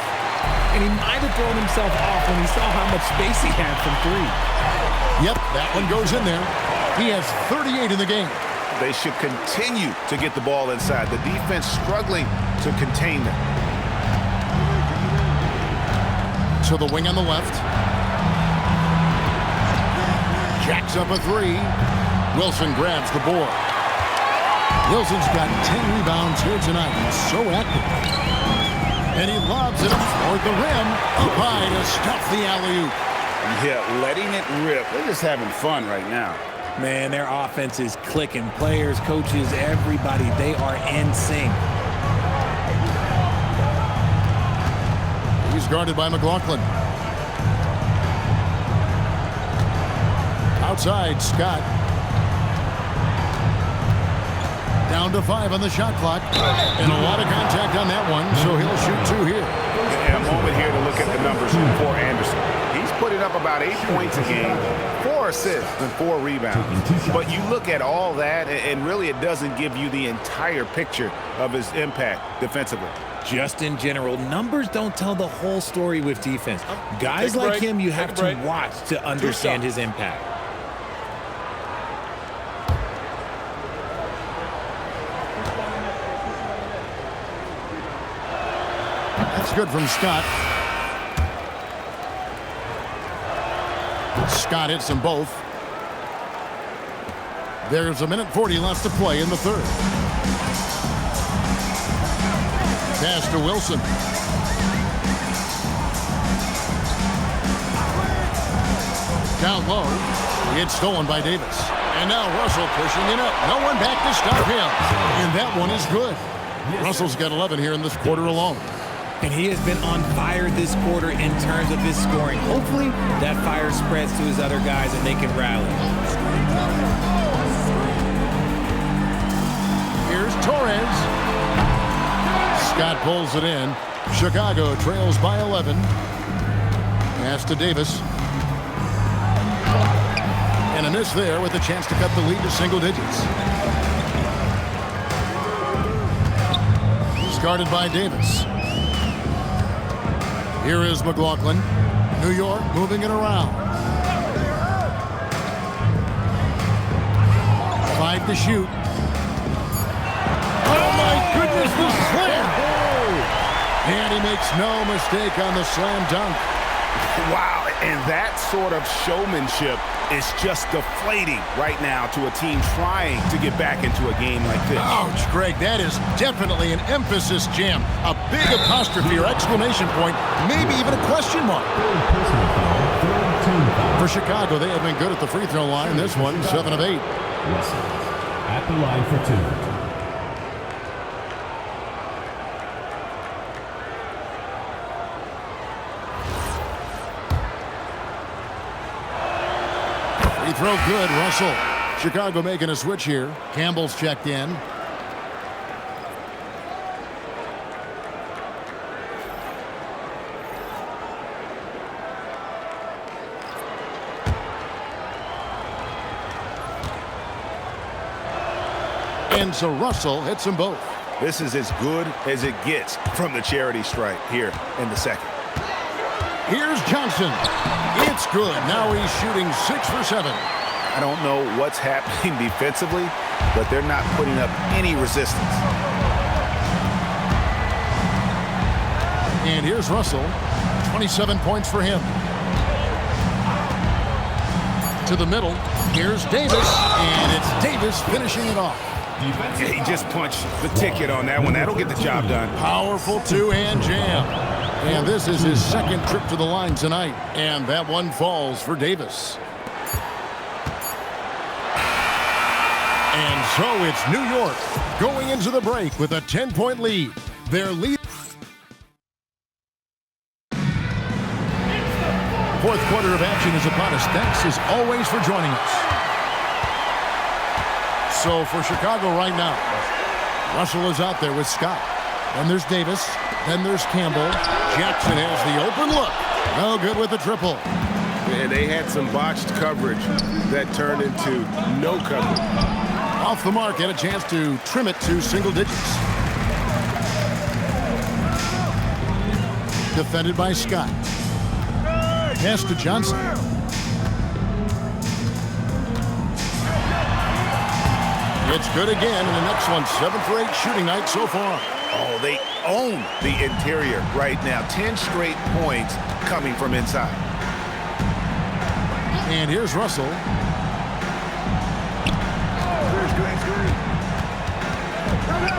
And he might have thrown himself off when he saw how much space he had from 3. Yep, that one goes in there. He has 38 in the game. They should continue to get the ball inside. The defense struggling to contain them. To the wing on the left. Jacks up a 3. Wilson grabs the board. Wilson's got 10 rebounds here tonight. He's so active. And he lobs it toward the rim. Up high to stuff the alley-oop. Yeah, letting it rip. They're just having fun right now. Man, their offense is clicking. Players, coaches, everybody, they are in sync. He's guarded by McLaughlin. Outside, Scott. Down to 5 on the shot clock. And a lot of contact on that one, so he'll shoot 2 here. And a moment here to look at the numbers for Anderson. He's putting up about 8 points a game, 4 assists and 4 rebounds. But you look at all that, and really it doesn't give you the entire picture of his impact defensively. Just in general, numbers don't tell the whole story with defense. Guys like him, you have to watch to understand his impact. That's good from Scott. Scott hits them both. There's 1:40 left to play in the third. Pass to Wilson. Down low. It's stolen by Davis. And now Russell pushing it up. No one back to stop him. And that one is good. Russell's got 11 here in this quarter alone. And he has been on fire this quarter in terms of his scoring. Hopefully that fire spreads to his other guys and they can rally. Here's Torres. Scott pulls it in. Chicago trails by 11. Pass to Davis. And a miss there with a chance to cut the lead to single digits. He's guarded by Davis. Here is McLaughlin. New York moving it around. 5 to shoot. Oh my goodness, the slam! And he makes no mistake on the slam dunk. Wow, and that sort of showmanship is just deflating right now to a team trying to get back into a game like this. Ouch, Greg, that is definitely an emphasis jam. A big apostrophe or exclamation point, maybe even a question mark. For Chicago, they have been good at the free throw line. This one, 7 of 8. Russell at the line for 2. Free throw good, Russell. Chicago making a switch here. Campbell's checked in. And so Russell hits them both. This is as good as it gets from the charity stripe here in the second. Here's Johnson. It's good. Now he's shooting 6 for 7. I don't know what's happening defensively, but they're not putting up any resistance. And here's Russell. 27 points for him. To the middle. Here's Davis. And it's Davis finishing it off. Yeah, he just punched the ticket on that one. That'll get the job done. Powerful two-hand jam. And this is his second trip to the line tonight. And that one falls for Davis. And so it's New York going into the break with a 10-point lead. Their lead fourth quarter of action is upon us. Thanks as always for joining us. So for Chicago right now, Russell is out there with Scott. Then there's Davis. Then there's Campbell. Jackson has the open look. No good with the triple. And they had some botched coverage that turned into no coverage. Off the mark, had a chance to trim it to single digits. Defended by Scott. Pass to Johnson. It's good again, and the next one, 7 for 8 shooting night so far. Oh, they own the interior right now. 10 straight points coming from inside. And here's Russell.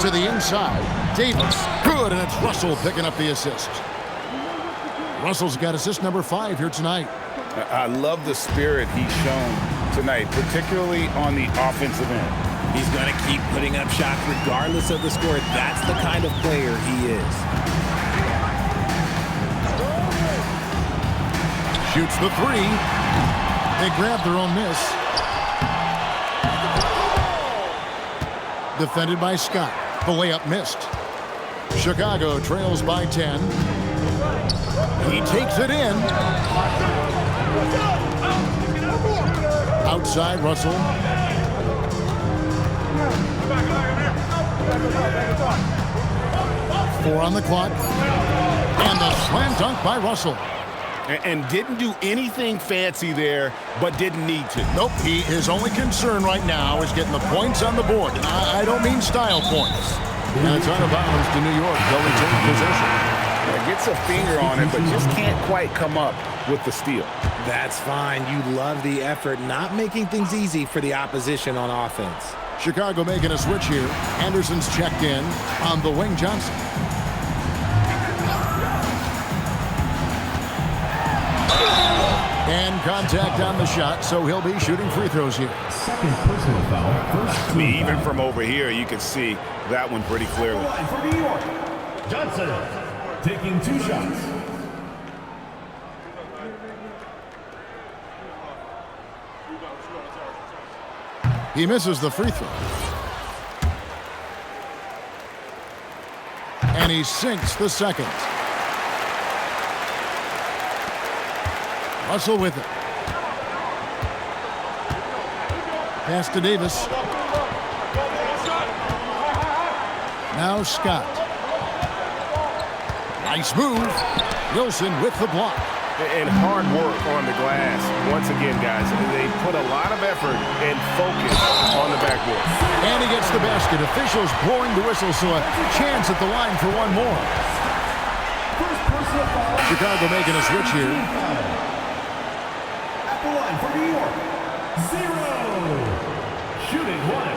To the inside. Davis. Good, and it's Russell picking up the assist. Russell's got assist number 5 here tonight. I love the spirit he's shown tonight, particularly on the offensive end. He's going to keep putting up shots regardless of the score. That's the kind of player he is. Shoots the 3. They grab their own miss. Defended by Scott. The layup missed. Chicago trails by 10. He takes it in. Outside Russell. Four on the clock. And the slam dunk by Russell. And didn't do anything fancy there, but didn't need to. Nope, his only concern right now is getting the points on the board. And I don't mean style points. And it's out of bounds to New York. They'll retain possession. Gets a finger on it, but just can't quite come up with the steal. That's fine. You love the effort, not making things easy for the opposition on offense. Chicago making a switch here. Anderson's checked in on the wing. Johnson. And contact on the shot, so he'll be shooting free throws here. Second personal foul. First team Even from over here, you can see that one pretty clearly. line for New York. Johnson taking 2 shots. He misses the free throw. And he sinks the second. Russell with it. Pass to Davis. Now Scott. Nice move. Wilson with the block. And hard work on the glass. Once again, guys, they put a lot of effort and focus on the backboard. And he gets the basket. Officials blowing the whistle, so a chance at the line for one more. Chicago making a switch here. At the line for New York. 0. Shooting 1.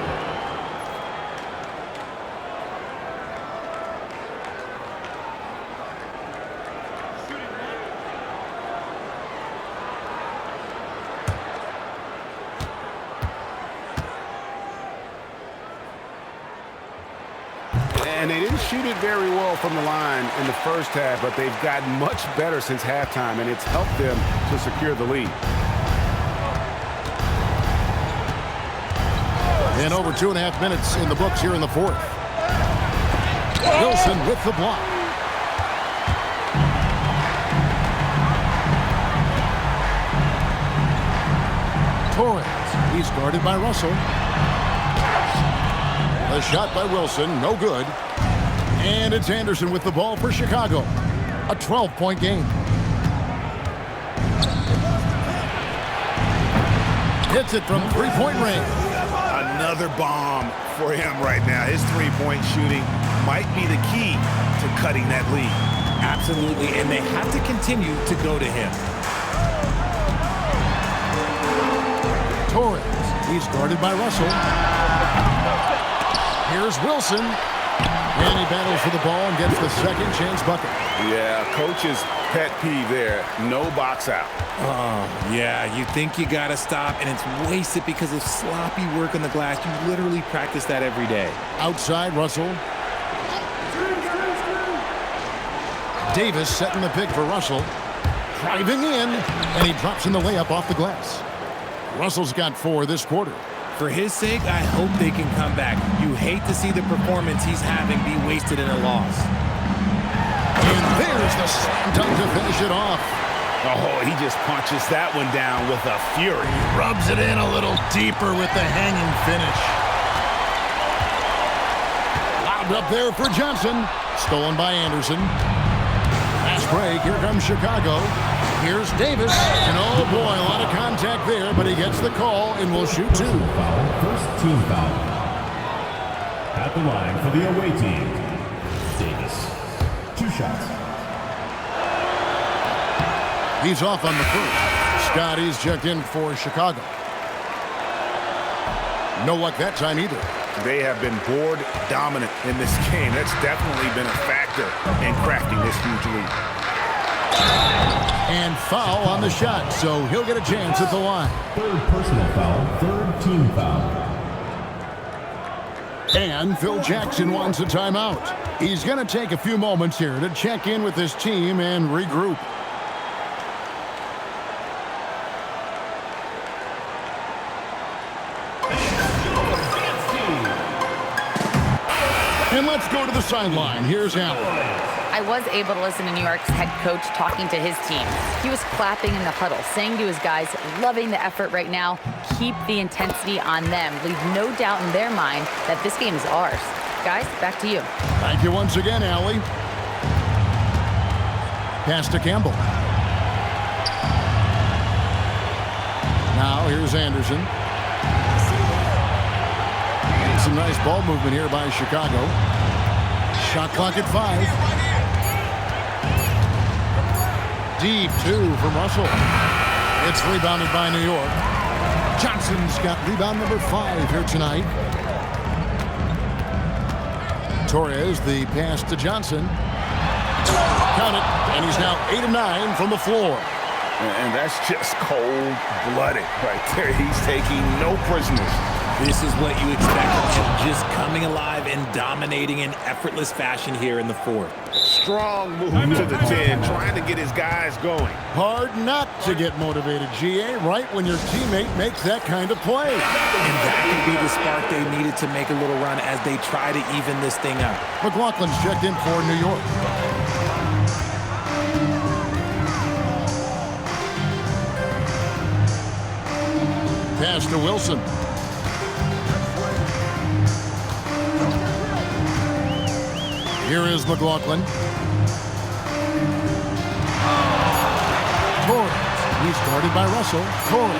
And they didn't shoot it very well from the line in the first half, but they've gotten much better since halftime, and it's helped them to secure the lead. And over 2.5 minutes in the books here in the fourth. Wilson with the block. Torres. He's guarded by Russell. The shot by Wilson, no good. And it's Anderson with the ball for Chicago. A 12-point game. Hits it from three-point range. Another bomb for him right now. His three-point shooting might be the key to cutting that lead. Absolutely, and they have to continue to go to him. Torres. He's guarded by Russell. Here's Wilson. And he battles for the ball and gets the second chance bucket. Yeah, coach's pet peeve there. No box out. Oh, yeah, you think you got to stop, and it's wasted because of sloppy work on the glass. You literally practice that every day. Outside, Russell. Davis setting the pick for Russell. driving in, and he drops in the layup off the glass. Russell's got 4 this quarter. For his sake, I hope they can come back. You hate to see the performance he's having be wasted in a loss. And there's the slam dunk to finish it off. Oh, he just punches that one down with a fury. Rubs it in a little deeper with the hanging finish. Lobbed up there for Johnson. Stolen by Anderson. Fast break. Here comes Chicago. Here's Davis. And oh boy, a lot of contact there, but he gets the call and will shoot 2. First team foul. At the line for the away team, Davis. 2 shots. He's off on the first. Scotty's checked in for Chicago. No luck that time either. They have been board dominant in this game. That's definitely been a factor in crafting this huge lead. And foul on the shot, so he'll get a chance at the line. 3rd personal foul, 3rd team foul. And Phil Jackson wants a timeout. He's going to take a few moments here to check in with his team and regroup. And let's go to the sideline. Here's Allen. I was able to listen to New York's head coach talking to his team. He was clapping in the huddle, saying to his guys, loving the effort right now, keep the intensity on them. Leave no doubt in their mind that this game is ours. Guys, back to you. Thank you once again, Allie. Pass to Campbell. Now here's Anderson. Some nice ball movement here by Chicago. Shot clock at 5. Deep 2 from Russell. It's rebounded by New York. Johnson's got rebound number 5 here tonight. Torres, the pass to Johnson. Count it, and he's now 8 of 9 from the floor. And that's just cold-blooded right there. He's taking no prisoners. This is what you expect from him, just coming alive and dominating in effortless fashion here in the 4th. Strong move to the 10, trying to get his guys going. Hard not to get motivated, GA, right when your teammate makes that kind of play. And that could be the spark they needed to make a little run as they try to even this thing up. McLaughlin's checked in for New York. Pass to Wilson. Here is McLaughlin. Torres. He's guarded by Russell. Torres.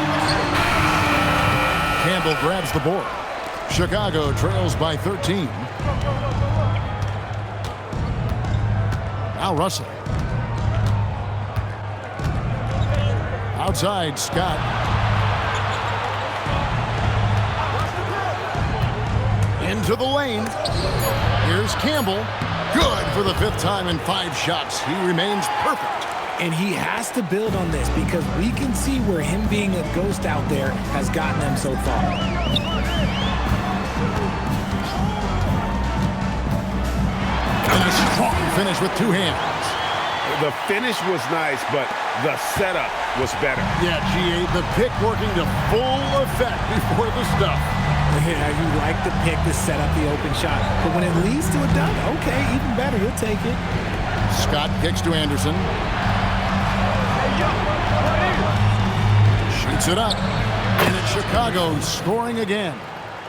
Campbell grabs the board. Chicago trails by 13. Now Russell. Outside, Scott. Into the lane. Here's Campbell. Good for the 5th time in 5 shots. He remains perfect. And he has to build on this because we can see where him being a ghost out there has gotten them so far. And a strong finish with 2 hands. The finish was nice, but the setup was better. Yeah, GA, the pick working to full effect before the stuff. Yeah, you like the pick to set up the open shot. But when it leads to a dunk, okay, even better, he'll take it. Scott kicks to Anderson. Shoots it up. And it's Chicago scoring again.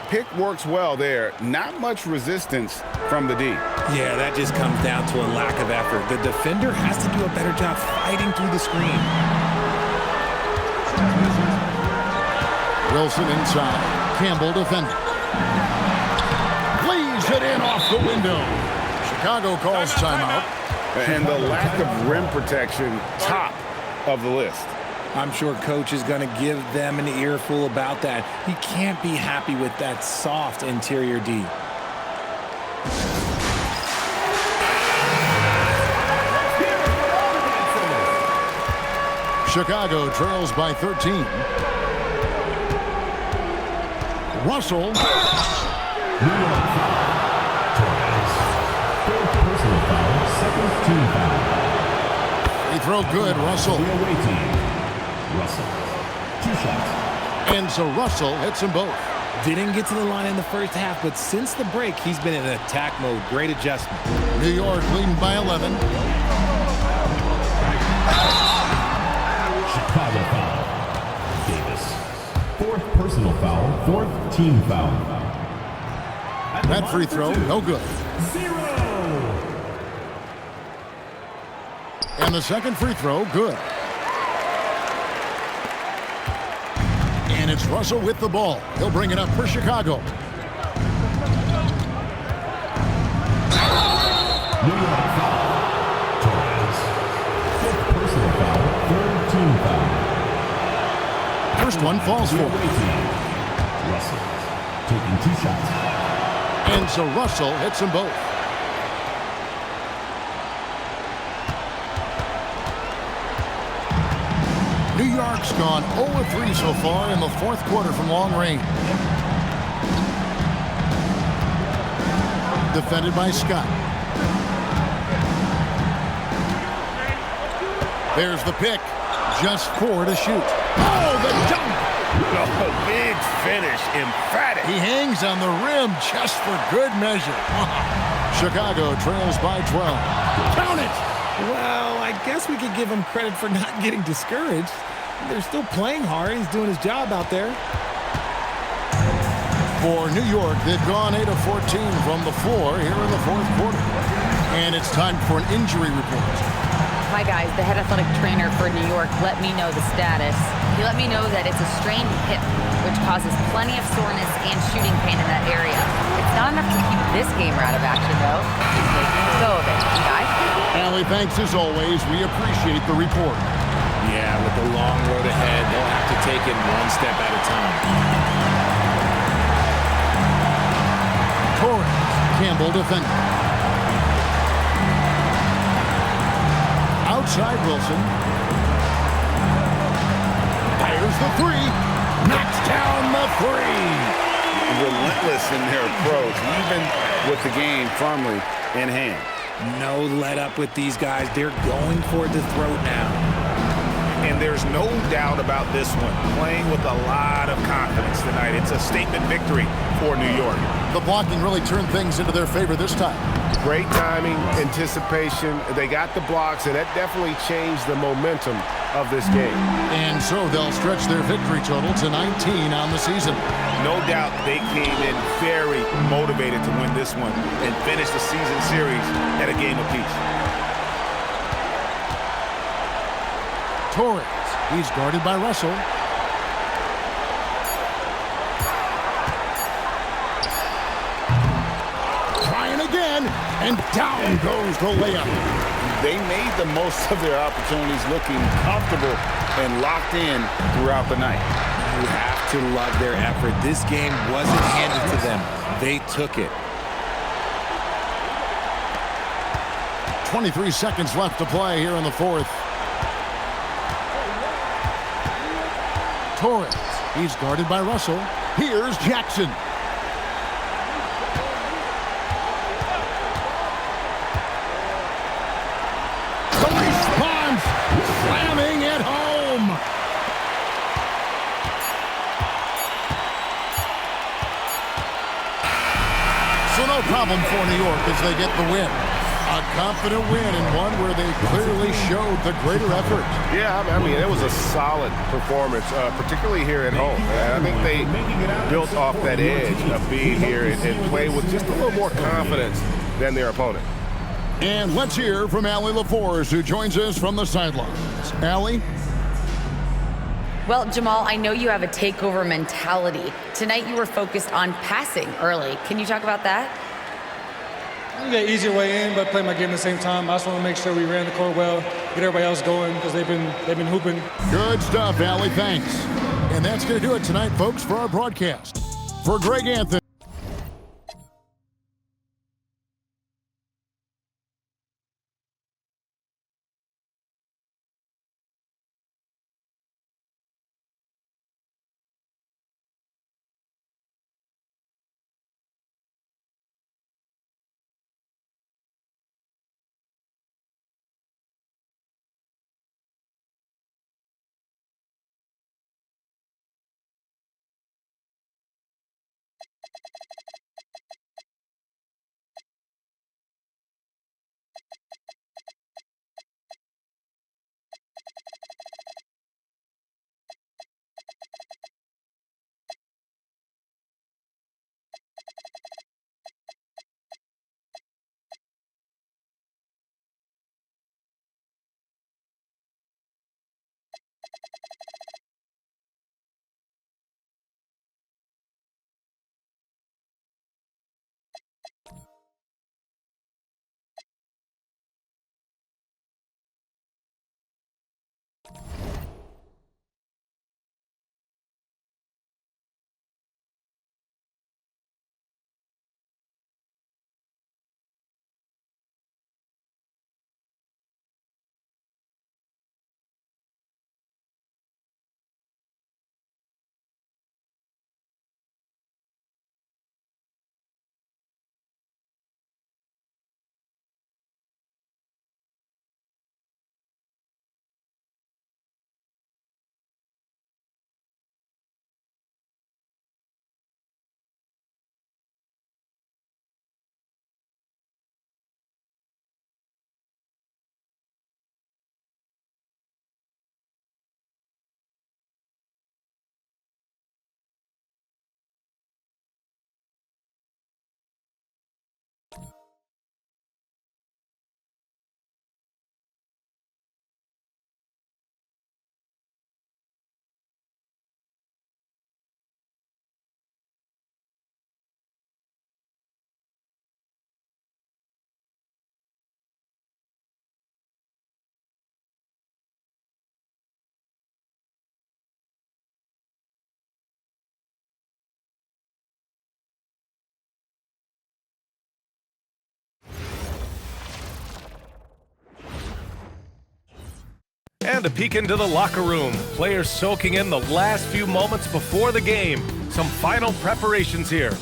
Pick works well there. Not much resistance from the D. Yeah, that just comes down to a lack of effort. The defender has to do a better job fighting through the screen. Wilson inside. Campbell defending. Lays it in off the window. Chicago calls timeout. And the lack of rim protection, top of the list. I'm sure coach is going to give them an earful about that. He can't be happy with that soft interior D. Chicago trails by 13. Russell. New York foul. Torres. 3rd personal foul, 2nd team foul. Free throw good. Russell. The away team. Russell. 2 shots. And so Russell hits them both. Didn't get to the line in the first half, but since the break, he's been in attack mode. Great adjustment. New York leading by 11. Chicago foul. Davis. 4th personal foul. 4th team foul. That free throw, no good. 0. And the second free throw, good. And it's Russell with the ball. He'll bring it up for Chicago. New York foul. Torres. 5th personal foul. 3rd team foul. First one falls The for. away team. Russell. Taking 2 shots. And so Russell hits them both. New York's gone 0-3 so far in the 4th quarter from long range. Defended by Scott. There's the pick. Just 4 to shoot. Oh, the dunk! Oh, big finish. Emphatic. He hangs on the rim just for good measure. Chicago trails by 12. Count it! Well, I guess we could give him credit for not getting discouraged. They're still playing hard. He's doing his job out there. For New York, they've gone 8 of 14 from the floor here in the 4th quarter. And it's time for an injury report. Hi, guys. The head athletic trainer for New York let me know the status. He let me know that it's a strained hip, which causes plenty of soreness and shooting pain in that area. It's not enough to keep this gamer out of action, though. He's making a go of it. Guys? Allie, thanks as always. We appreciate the report. Yeah, with the long road ahead, they'll have to take it one step at a time. Torres, Campbell defending. Outside Wilson. Fires the 3. Knocks down the 3. Relentless in their approach, even with the game firmly in hand. No let up with these guys. They're going for the throat now. And there's no doubt about this one. Playing with a lot of confidence tonight. It's a statement victory for New York. The blocking really turned things into their favor this time. Great timing, anticipation. They got the blocks, and that definitely changed the momentum of this game. And so they'll stretch their victory total to 19 on the season. No doubt they came in very motivated to win this one and finish the season series at a game apiece. Torres, he's guarded by Russell. Trying again, and down goes the layup. They made the most of their opportunities, looking comfortable and locked in throughout the night. You have to love their effort. This game wasn't handed to them. They took it. 23 seconds left to play here in the 4th. Torres, he's guarded by Russell. Here's Jackson. The response, slamming it home. So no problem for New York as they get the win. A confident win and one where they clearly showed the greater effort. Yeah, I mean, it was a solid performance, particularly here at home. I think they built off that edge of being here and played with just a little more confidence than their opponent. And let's hear from Allie LaForce, who joins us from the sidelines. Allie? Well, Jamal, I know you have a takeover mentality. Tonight you were focused on passing early. Can you talk about that? I got an easier way in, but play my game at the same time. I just want to make sure we ran the court well, get everybody else going because they've been hooping. Good stuff, Allie. Thanks. And that's going to do it tonight, folks, for our broadcast. For Greg Anthony. And a peek into the locker room. Players soaking in the last few moments before the game. Some final preparations here.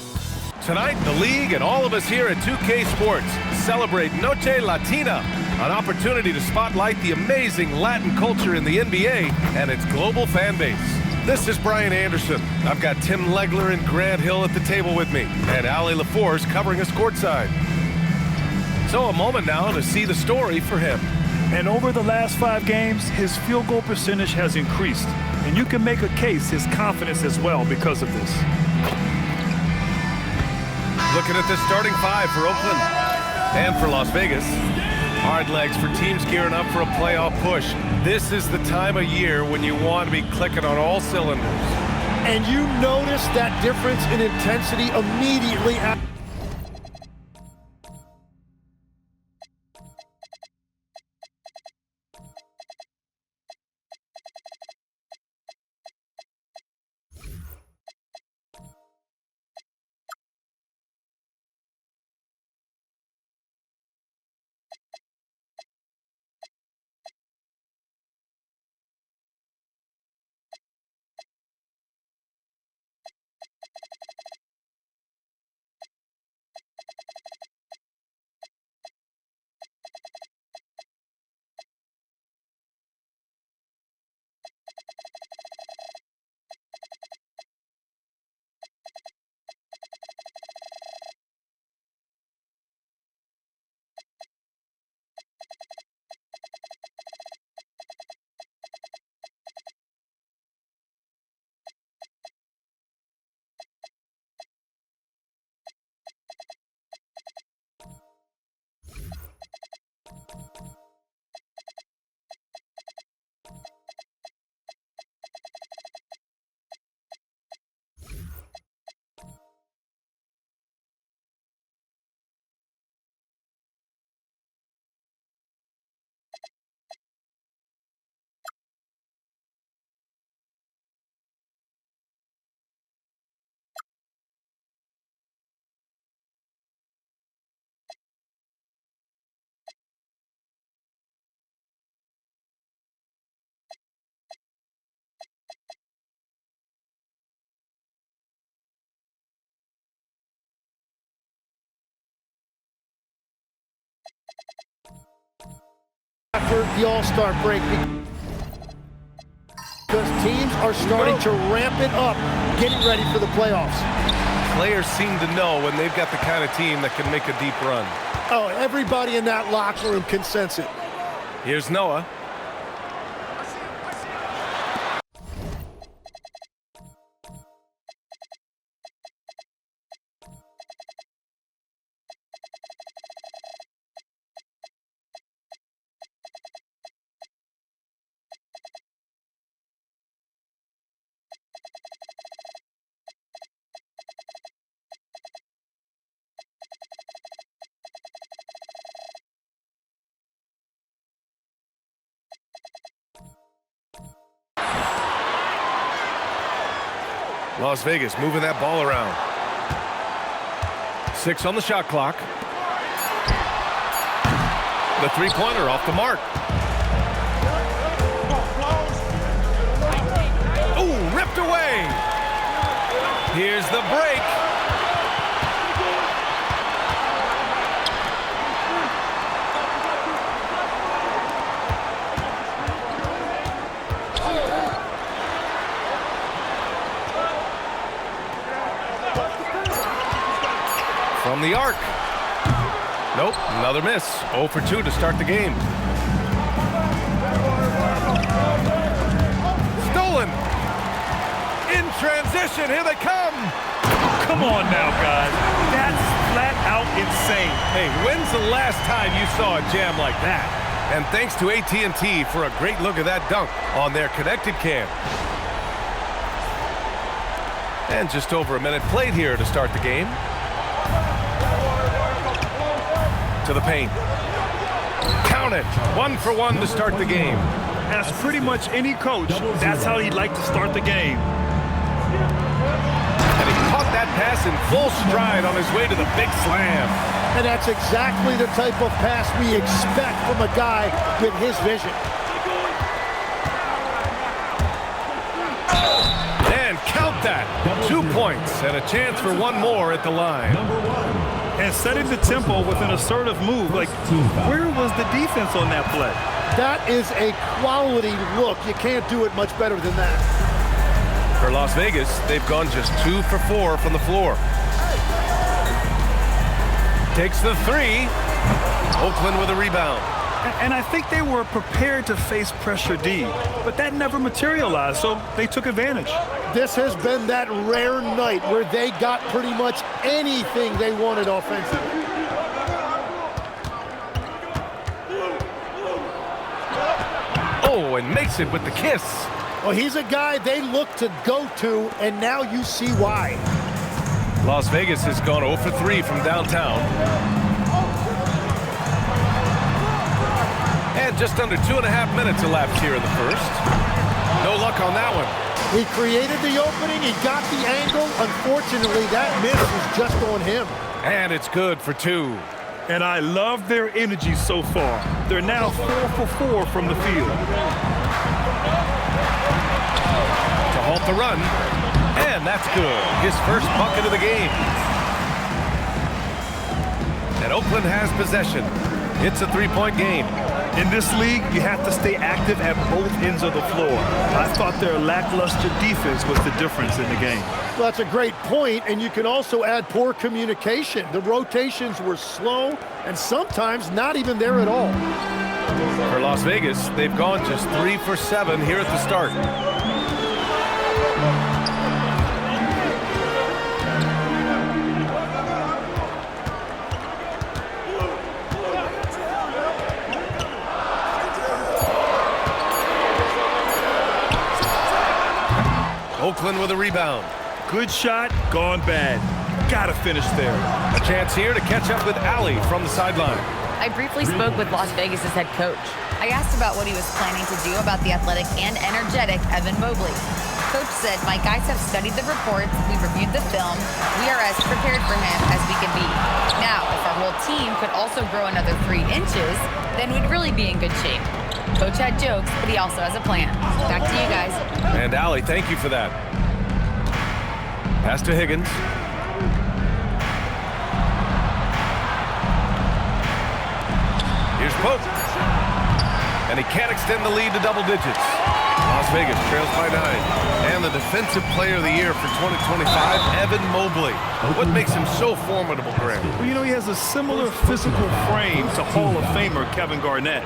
Tonight, the league and all of us here at 2K Sports celebrate Noche Latina, an opportunity to spotlight the amazing Latin culture in the NBA and its global fan base. This is Brian Anderson. I've got Tim Legler and Grant Hill at the table with me, and Ali LaForce covering us courtside. So a moment now to see the story for him. And over the last 5 games, his field goal percentage has increased. And you can make a case his confidence as well because of this. Looking at this starting 5 for Oakland and for Las Vegas. Hard legs for teams gearing up for a playoff push. This is the time of year when you want to be clicking on all cylinders. And you notice that difference in intensity immediately after. After the All-Star break, because teams are starting to ramp it up, getting ready for the playoffs. Players seem to know when they've got the kind of team that can make a deep run. Oh, everybody in that locker room can sense it. Here's Noah. Las Vegas moving that ball around. 6 on the shot clock. The three-pointer off the mark. Ooh, ripped away. Here's the break. From the arc. Nope, another miss. 0 for 2 to start the game. Stolen. In transition, here they come. Come on now, guys. That's flat out insane. Hey, when's the last time you saw a jam like that? And thanks to AT&T for a great look at that dunk on their connected cam. And just over a minute played here to start the game. To the paint. Count it. 1 for 1 to start the game. As pretty much any coach, that's how he'd like to start the game. And he caught that pass in full stride on his way to the big slam. And that's exactly the type of pass we expect from a guy with his vision. 2 points and a chance for one more at the line. And setting the tempo with an assertive move. Like, where was the defense on that play? That is a quality look. You can't do it much better than that. For Las Vegas, they've gone just 2 for 4 from the floor. Takes the three. Oakland with a rebound. And I think they were prepared to face pressure D, but that never materialized, so they took advantage. This has been that rare night where they got pretty much anything they wanted offensively. Oh, and makes it with the kiss. Well, he's a guy they look to go to, and now you see why. Las Vegas has gone 0 for 3 from downtown. And just under 2.5 minutes elapsed here in the first. No luck on that one. He created the opening, he got the angle. Unfortunately, that miss was just on him. And it's good for 2. And I love their energy so far. They're now 4 for 4 from the field. To halt the run. And that's good. His first bucket of the game. And Oakland has possession. It's a 3-point game. In this league, you have to stay active at both ends of the floor. I thought their lackluster defense was the difference in the game. Well, that's a great point, and you can also add poor communication. The rotations were slow and sometimes not even there at all. For Las Vegas, they've gone just 3 for 7 here at the start. Oakland with a rebound. Good shot, gone bad. Gotta finish there. A chance here to catch up with Allie from the sideline. I briefly spoke with Las Vegas' head coach. I asked about what he was planning to do about the athletic and energetic Evan Mobley. Coach said, my guys have studied the reports, we've reviewed the film, we are as prepared for him as we can be. Now, if our whole team could also grow another 3 inches, then we'd really be in good shape. Coach had jokes, but he also has a plan. Back to you guys. And Allie, thank you for that. Pass to Higgins. Here's Pope. And he can't extend the lead to double digits. Las Vegas trails by 9. And the Defensive Player of the Year for 2025, Evan Mobley. What makes him so formidable, Graham? Well, you know, he has a similar physical frame to Hall of Famer Kevin Garnett.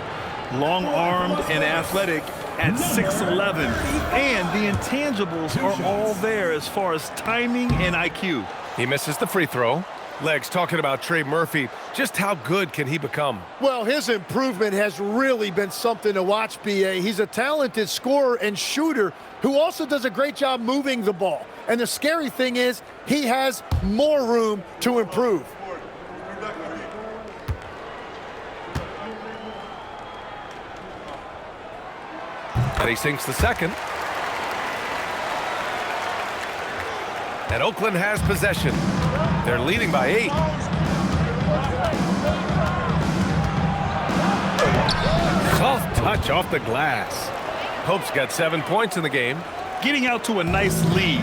Long-armed and athletic at 6'11", and the intangibles are all there as far as timing and IQ. He misses the free throw. Legs talking about Trey Murphy. Just how good can he become? Well, his improvement has really been something to watch, B.A. He's a talented scorer and shooter who also does a great job moving the ball. And the scary thing is he has more room to improve. And he sinks the second. And Oakland has possession. They're leading by 8. Soft touch off the glass. Pope's got 7 points in the game. Getting out to a nice lead.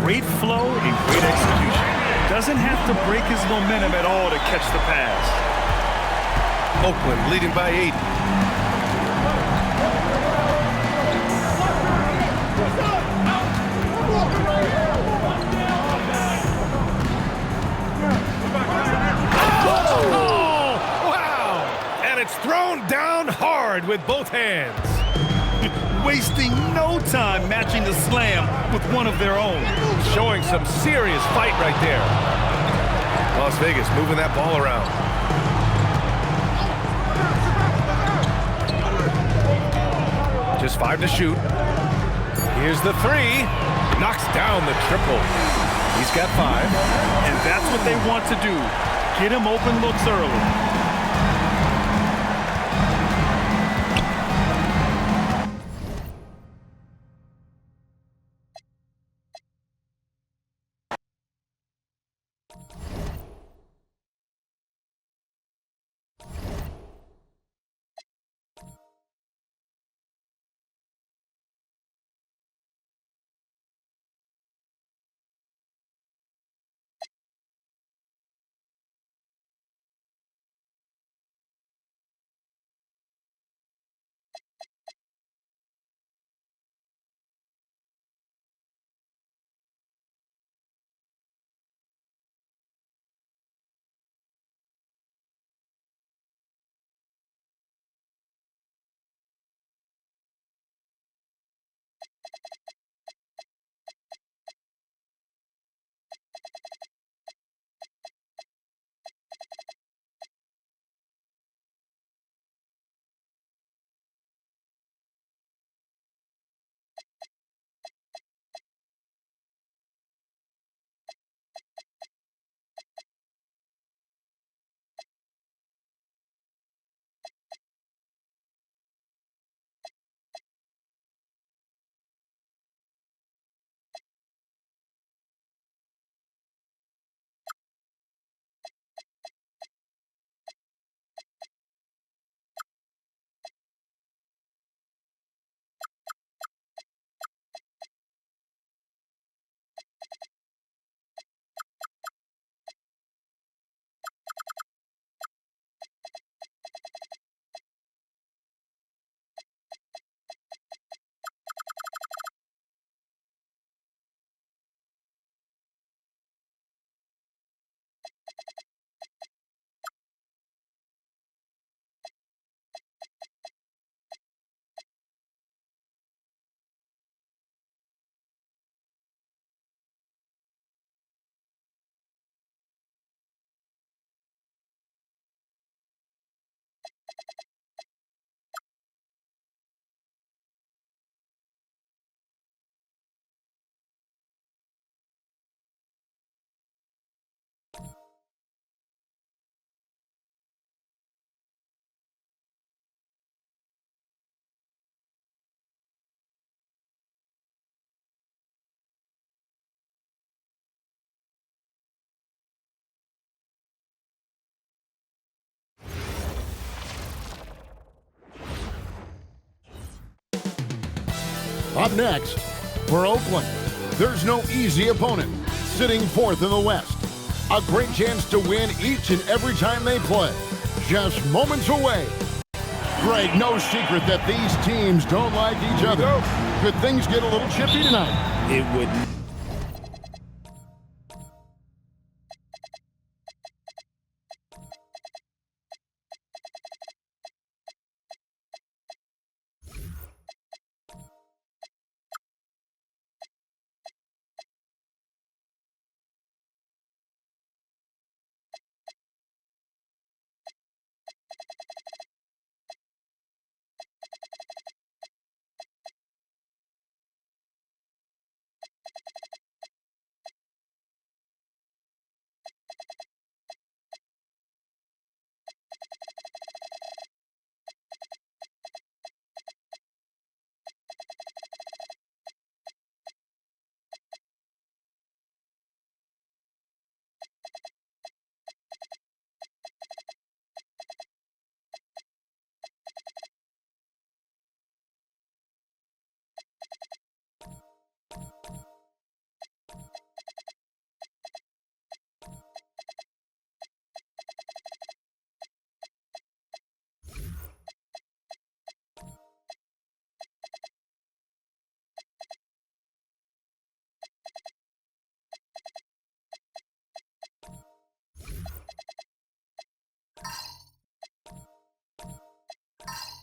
Great flow and great execution. Doesn't have to break his momentum at all to catch the pass. Oakland leading by 8. Thrown down hard with both hands. Wasting no time matching the slam with one of their own. Showing some serious fight right there. Las Vegas moving that ball around. Just 5 to shoot. Here's the 3. Knocks down the triple. He's got 5. And that's what they want to do. Get him open looks early. Up next, for Oakland, there's no easy opponent, sitting fourth in the West. A great chance to win each and every time they play. Just moments away. Greg, no secret that these teams don't like each other. Could things get a little chippy tonight? It would.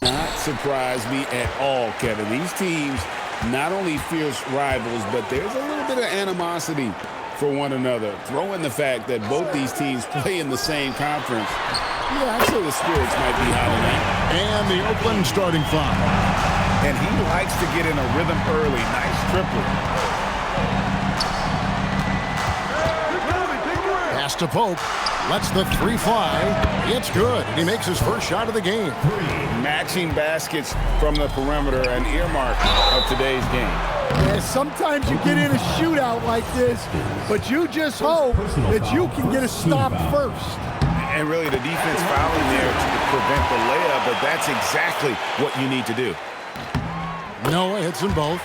Not surprise me at all, Kevin. These teams not only fierce rivals, but there's a little bit of animosity for one another. Throw in the fact that both these teams play in the same conference. Yeah, I'd say the spirits might be high tonight. And the Oakland starting five. And he likes to get in a rhythm early. Nice triplet. Pass to Pope. Lets the three fly. It's good. He makes his first shot of the game. Matching baskets from the perimeter, an earmark of today's game. Yeah, sometimes you get in a shootout like this, but you just hope that you can get a stop first. And really the defense fouling there to prevent the layup, but that's exactly what you need to do. Noah hits them both.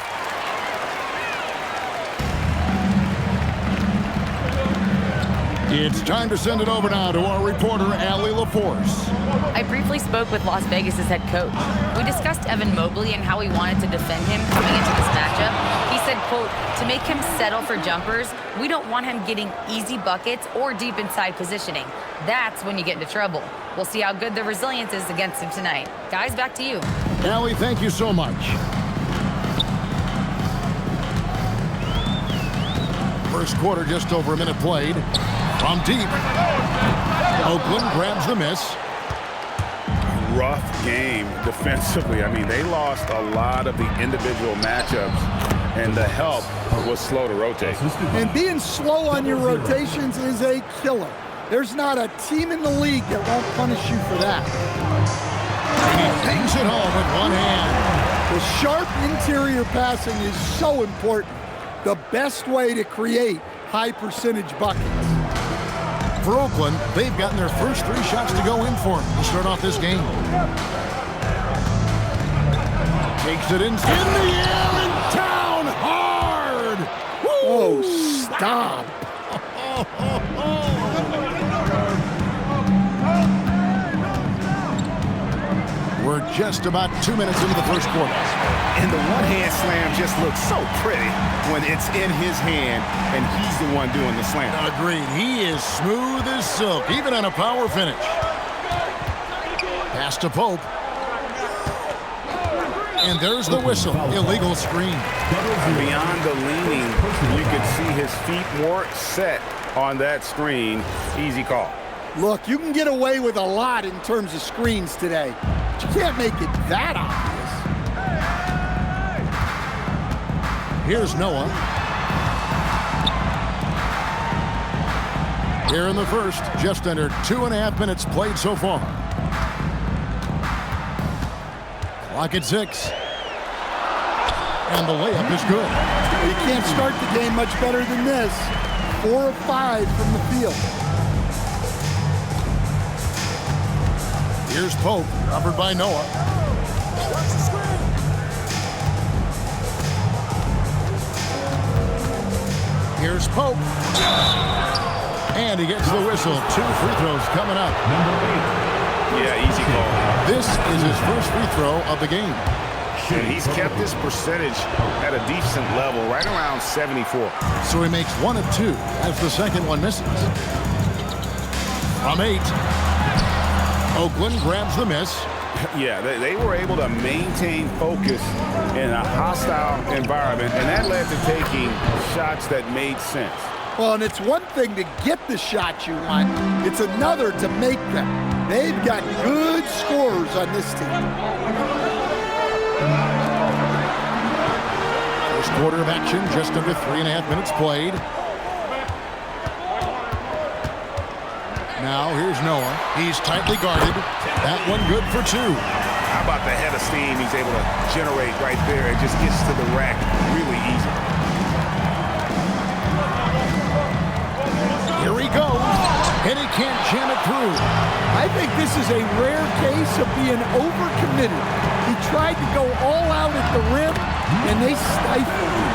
It's time to send it over now to our reporter, Allie LaForce. I briefly spoke with Las Vegas' head coach. We discussed Evan Mobley and how he wanted to defend him coming into this matchup. He said, quote, to make him settle for jumpers, we don't want him getting easy buckets or deep inside positioning. That's when you get into trouble. We'll see how good the resilience is against him tonight. Guys, back to you. Allie, thank you so much. First quarter, just over a minute played. From deep. Oakland grabs the miss. Rough game defensively. I mean, they lost a lot of the individual matchups, and the help was slow to rotate. And being slow on your rotations is a killer. There's not a team in the league that won't punish you for that. And he bangs it home with one hand. The sharp interior passing is so important. The best way to create high percentage buckets. For Oakland, they've gotten their first three shots to go in for them to start off this game. Takes it in the air and down hard. Woo! Oh, stop. We're just about 2 minutes into the first quarter. And the one-hand slam just looks so pretty when it's in his hand and he's the one doing the slam. Agreed. He is smooth as silk, even on a power finish. Pass to Pope. And there's the whistle. Illegal screen. Beyond the leaning, you could see his feet more set on that screen. Easy call. Look, you can get away with a lot in terms of screens today. But you can't make it that obvious. Here's Noah. Here in the first, just under 2.5 minutes played so far. Clock at 6. And the layup is good. You can't start the game much better than this. 4 of 5 from the field. Here's Pope, covered by Noah. Here's Pope. And he gets the whistle. 2 free throws coming up. Yeah, easy call. This is his first free throw of the game. And he's kept this percentage at a decent level, right around 74. So he makes 1 of 2 as the second one misses. From 8. Oakland grabs the miss. Yeah, they were able to maintain focus in a hostile environment, and that led to taking shots that made sense. Well, and it's one thing to get the shots you want. It's another to make them. They've got good scorers on this team. First quarter of action, just under 3.5 minutes played. Now here's Noah. He's tightly guarded. That one good for 2. How about the head of steam he's able to generate right there? It just gets to the rack really easy. Here he goes, and he can't jam it through. I think this is a rare case of being overcommitted. He tried to go all out at the rim, and they stifled him.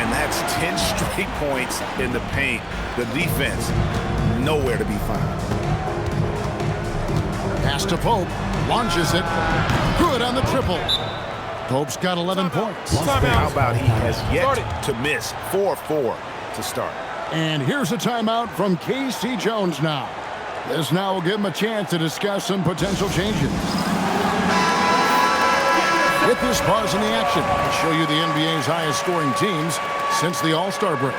And that's 10 straight points in the paint. The defense, nowhere to be found. Pass to Pope, launches it. Good on the triple. Pope's got 11 points. How about he has yet to miss 4-4 to start. And here's a timeout from K.C. Jones now. This now will give him a chance to discuss some potential changes. With this pause in the action, I'll show you the NBA's highest scoring teams since the All-Star break.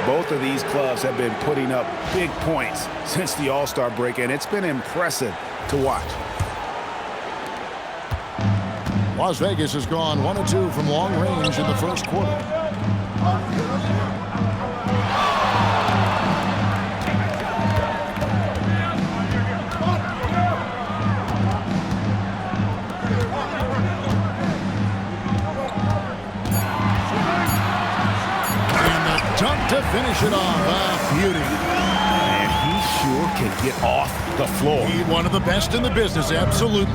Both of these clubs have been putting up big points since the All-Star break, and it's been impressive to watch. Las Vegas has gone 1 of 2 from long range in the first quarter. To finish it off, beauty. And he sure can get off the floor. He's one of the best in the business, absolutely.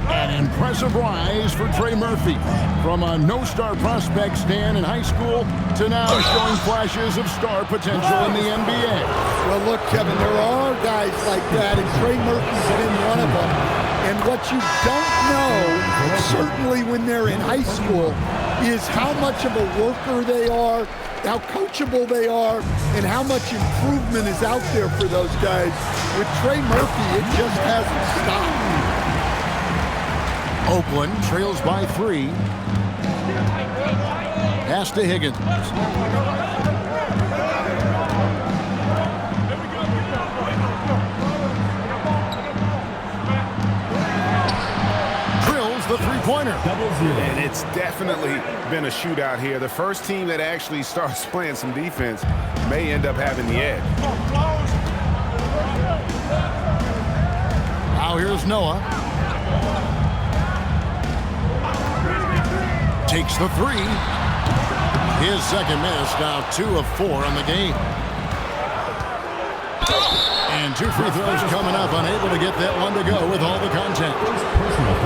An impressive rise for Trey Murphy. From a no-star prospect stand in high school to now showing flashes of star potential in the NBA. Well, look, Kevin, there are guys like that, and Trey Murphy's been one of them. And what you don't know, certainly when they're in high school, is how much of a worker they are, how coachable they are, and how much improvement is out there for those guys. With Trey Murphy, it just hasn't stopped. Oakland trails by 3. Pass to Higgins. Drills the three-pointer. And it's definitely been a shootout here. The first team that actually starts playing some defense may end up having the edge. Now here's Noah. Takes the 3. His second miss, now 2 of 4 on the game. And 2 free throws coming up, unable to get that one to go with all the contact.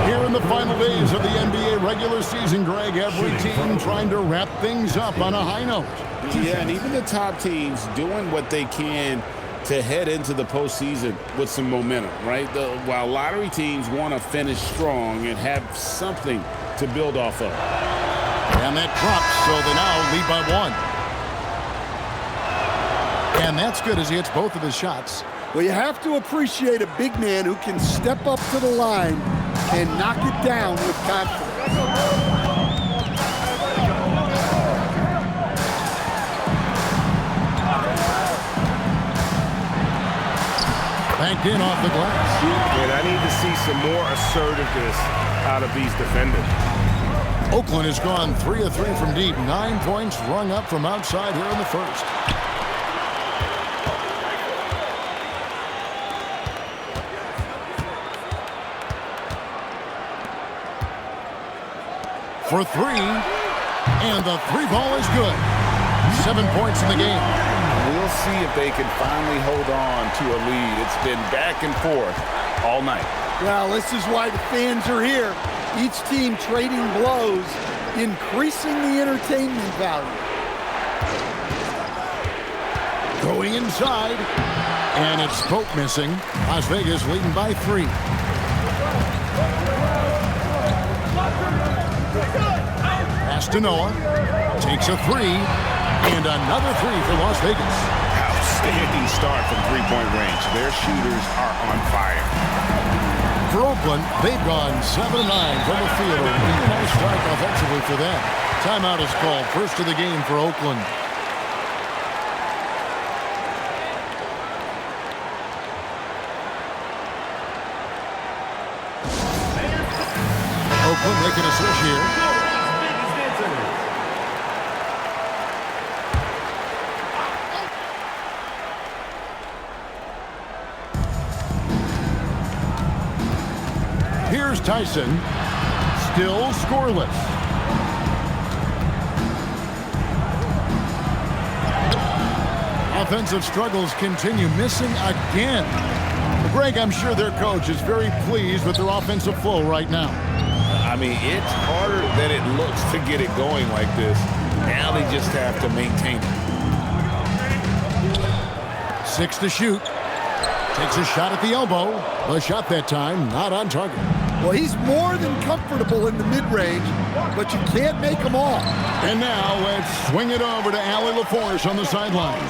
Here in the final days of the NBA regular season, Greg, every team trying to wrap things up on a high note. Yeah, and even the top teams doing what they can to head into the postseason with some momentum, right? While lottery teams want to finish strong and have something to build off of. And that drops, so they now lead by 1. And that's good as he hits both of his shots. Well, you have to appreciate a big man who can step up to the line and knock it down with confidence. Banked in off the glass. And I need to see some more assertiveness out of these defenders. Oakland has gone 3 of 3 from deep. 9 points rung up from outside here in the first. For 3, and the 3 ball is good. 7 points in the game. We'll see if they can finally hold on to a lead. It's been back and forth all night. Well, this is why the fans are here. Each team trading blows, increasing the entertainment value. Going inside. And it's Pope missing. Las Vegas leading by 3. Pass to Noah. Takes a 3. And another 3 for Las Vegas. Outstanding start from three-point range. Their shooters are on fire. For Oakland, they've gone 7 of 9 from the field. A really nice strike offensively for them. Timeout is called. First of the game for Oakland. Oakland making a switch here. Here's Tyson, still scoreless. Offensive struggles continue, missing again. Greg, I'm sure their coach is very pleased with their offensive flow right now. I mean, it's harder than it looks to get it going like this. Now they just have to maintain it. 6 to shoot. Takes a shot at the elbow. The shot that time, not on target. Well, he's more than comfortable in the mid-range, but you can't make them all. And now let's swing it over to Allie LaForce on the sideline.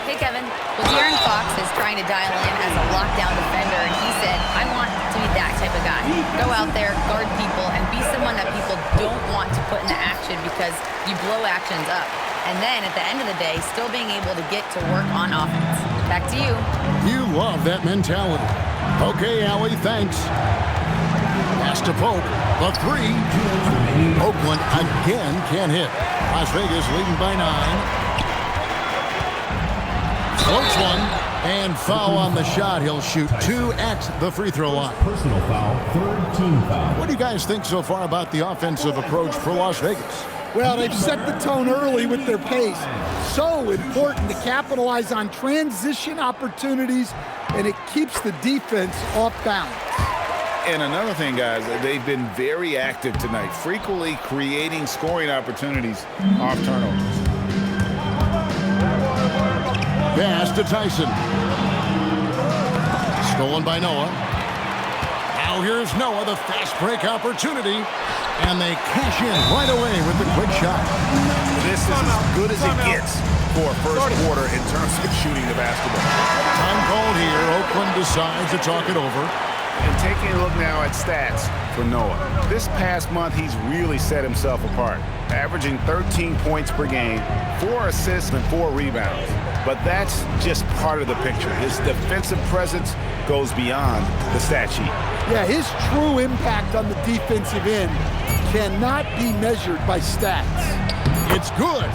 Hey, Kevin. Well, De'Aaron Fox is trying to dial in as a lockdown defender, and he said, I want to be that type of guy. Go out there, guard people, and be someone that people don't want to put into action because you blow actions up. And then at the end of the day, still being able to get to work on offense. Back to you. You love that mentality. Okay, Allie, thanks. Pass to Pope. The 3. Oakland again can't hit. Las Vegas leading by 9. Floats one, and foul on the shot. He'll shoot 2 at the free throw line. Personal foul, third team foul. What do you guys think so far about the offensive approach for Las Vegas? Well, they've set the tone early with their pace. So important to capitalize on transition opportunities, and it keeps the defense off balance. And another thing, guys, they've been very active tonight, frequently creating scoring opportunities off turnovers. Pass to Tyson. Stolen by Noah. Now here's Noah, the fast break opportunity. And they cash in right away with the quick shot. This is as good as it gets for a first quarter in terms of shooting the basketball. Time called here. Oakland decides to talk it over. And taking a look now at stats for Noah. This past month, he's really set himself apart, averaging 13 points per game, 4 assists, and 4 rebounds. But that's just part of the picture. His defensive presence goes beyond the stat sheet. Yeah, his true impact on the defensive end cannot be measured by stats. It's good.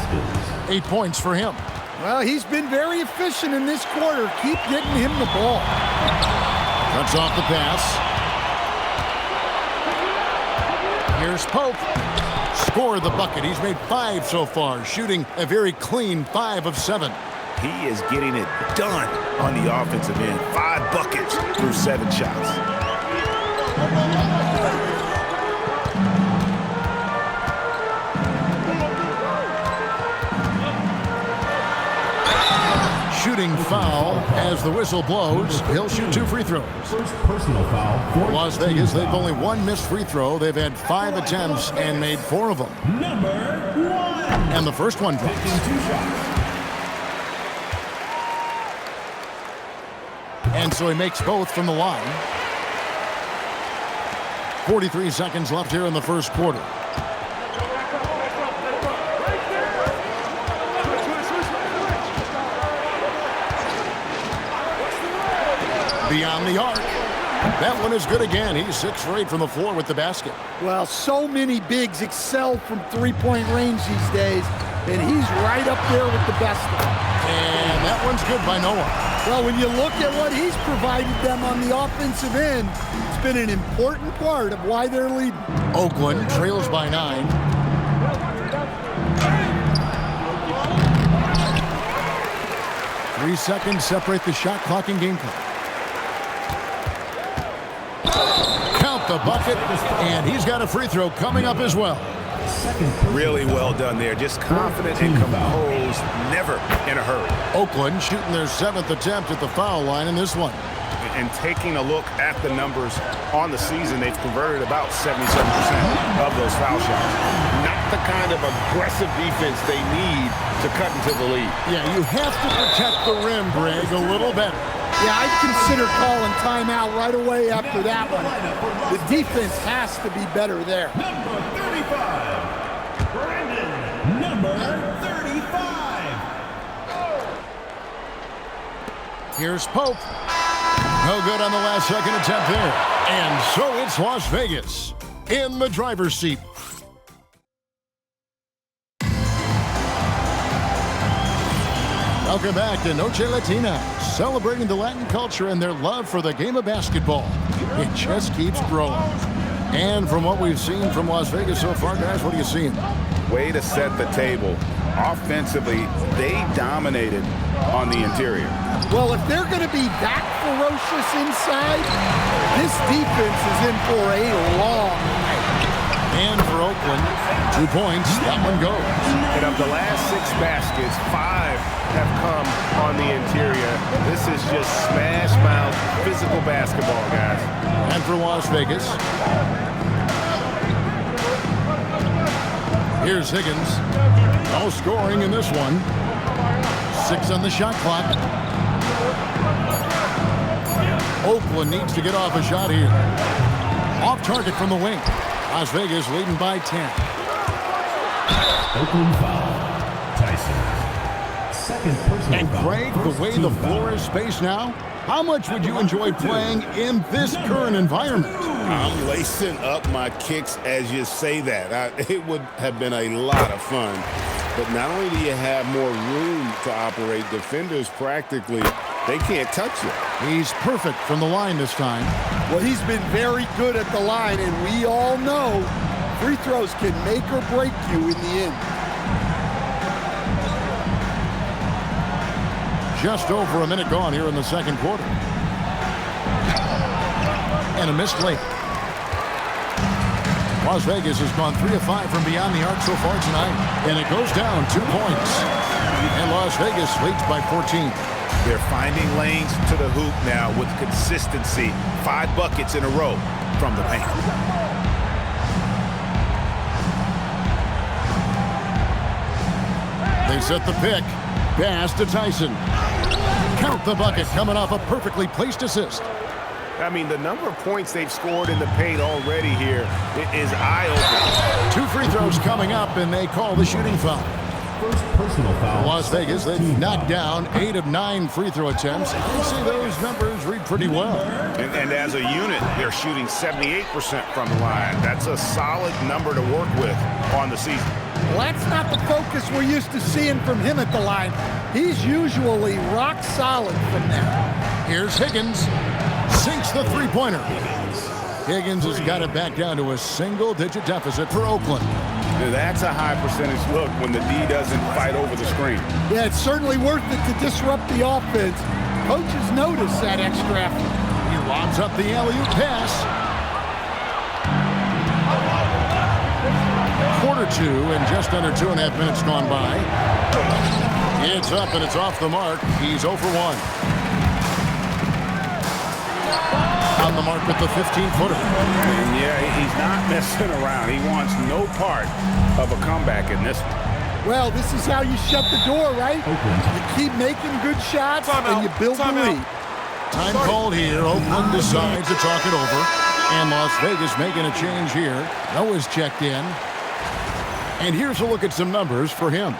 8 points for him. Well, he's been very efficient in this quarter. Keep getting him the ball. Cuts off the pass. Here's Pope. Scored the bucket. He's made 5 so far, shooting a very clean 5 of 7. He is getting it done on the offensive end. 5 buckets through 7 shots. Shooting foul as the whistle blows. He'll shoot 2 free throws. First personal foul For Las Vegas, they've only 1 missed free throw. They've had 5 attempts and made 4 of them. Number 1. And the first one drops. Taking 2 shots. And so he makes both from the line. 43 seconds left here in the first quarter. Beyond the arc. That one is good again. He's 6 for 8 from the floor with the basket. Well, so many bigs excel from three-point range these days, and he's right up there with the best of them. And that one's good by Noah. Well, when you look at what he's provided them on the offensive end, it's been an important part of why they're leading. Oakland trails by 9. Three seconds separate the shot clock and game clock. Count the bucket, and he's got a free throw coming up as well. Really well done there. Just confident and composed, never in a hurry. Oakland shooting their 7th attempt at the foul line in this one. And taking a look at the numbers on the season, they've converted about 77% of those foul shots. Not the kind of aggressive defense they need to cut into the lead. Yeah, you have to protect the rim, Greg, a little better. Yeah, I'd consider calling timeout right away after that one. The defense has to be better there. Number 35, Brandon. Number 35. Here's Pope. No good on the last second attempt there. And so it's Las Vegas in the driver's seat. Welcome back to Noche Latina, celebrating the Latin culture and their love for the game of basketball. It just keeps growing. And from what we've seen from Las Vegas so far, guys, what are you seeing? Way to set the table. Offensively, they dominated on the interior. Well, if they're going to be that ferocious inside, this defense is in for a long night. And for Oakland, 2 points, that one goes. And of the last 6 baskets, 5 have come on the interior. This is just smash mouth physical basketball, guys. And for Las Vegas, here's Higgins. No scoring in this one. 6 on the shot clock. Oakland needs to get off a shot here. Off target from the wing. Las Vegas leading by 10. Oakland foul. Tyson. Second personal And foul. Craig, the way the floor is spaced now, how much would you enjoy playing in this current environment? I'm lacing up my kicks as you say that. It would have been a lot of fun. But not only do you have more room to operate, defenders practically, they can't touch you. He's perfect from the line this time. Well, he's been very good at the line, and we all know free throws can make or break you in the end. Just over a minute gone here in the second quarter. And a missed late. Las Vegas has gone 3 of 5 from beyond the arc so far tonight. And it goes down 2 points. And Las Vegas leads by 14. They're finding lanes to the hoop now with consistency. 5 buckets in a row from the paint. They set the pick. Pass to Tyson. Count the bucket coming off a perfectly placed assist. I mean, the number of points they've scored in the paint already here is eye-opening. 2 free throws coming up, and they call the shooting foul. First personal foul. Las Vegas, they've knocked down 8 of 9 free throw attempts. You see those numbers read pretty well. And as a unit, they're shooting 78% from the line. That's a solid number to work with on the season. Well, that's not the focus we're used to seeing from him at the line. He's usually rock solid from there. Here's Higgins. Sinks the three-pointer. Higgins has got it back down to a single-digit deficit for Oakland. That's a high percentage look when the D doesn't fight over the screen. Yeah, it's certainly worth it to disrupt the offense. Coaches notice that extra effort. He lobs up the alley-oop pass. Quarter 2 and just under 2.5 minutes gone by. It's up and it's off the mark. He's 0 for 1. On the mark with the 15-footer. Yeah, he's not messing around. He wants no part of a comeback in this one. Well, this is how you shut the door, right? You keep making good shots and you build the lead. Time called here. Oakland decides to talk it over. And Las Vegas making a change here. Noah's checked in. And here's a look at some numbers for him.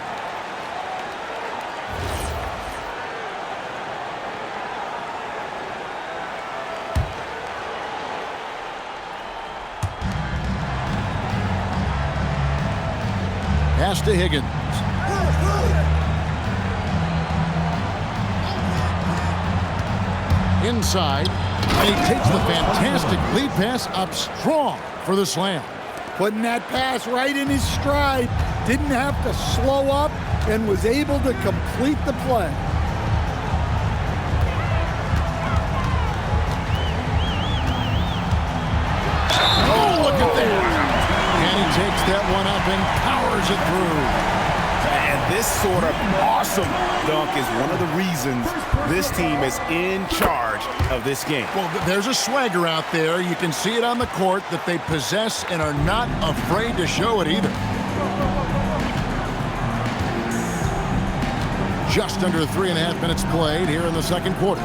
Pass to Higgins. Inside. And he takes the fantastic lead pass up strong for the slam. Putting that pass right in his stride. Didn't have to slow up and was able to complete the play. Oh, look at that. And he takes that one out and powers it through. And this sort of awesome dunk is one of the reasons this team is in charge of this game. Well, there's a swagger out there. You can see it on the court that they possess and are not afraid to show it either. Just under 3.5 minutes played here in the second quarter.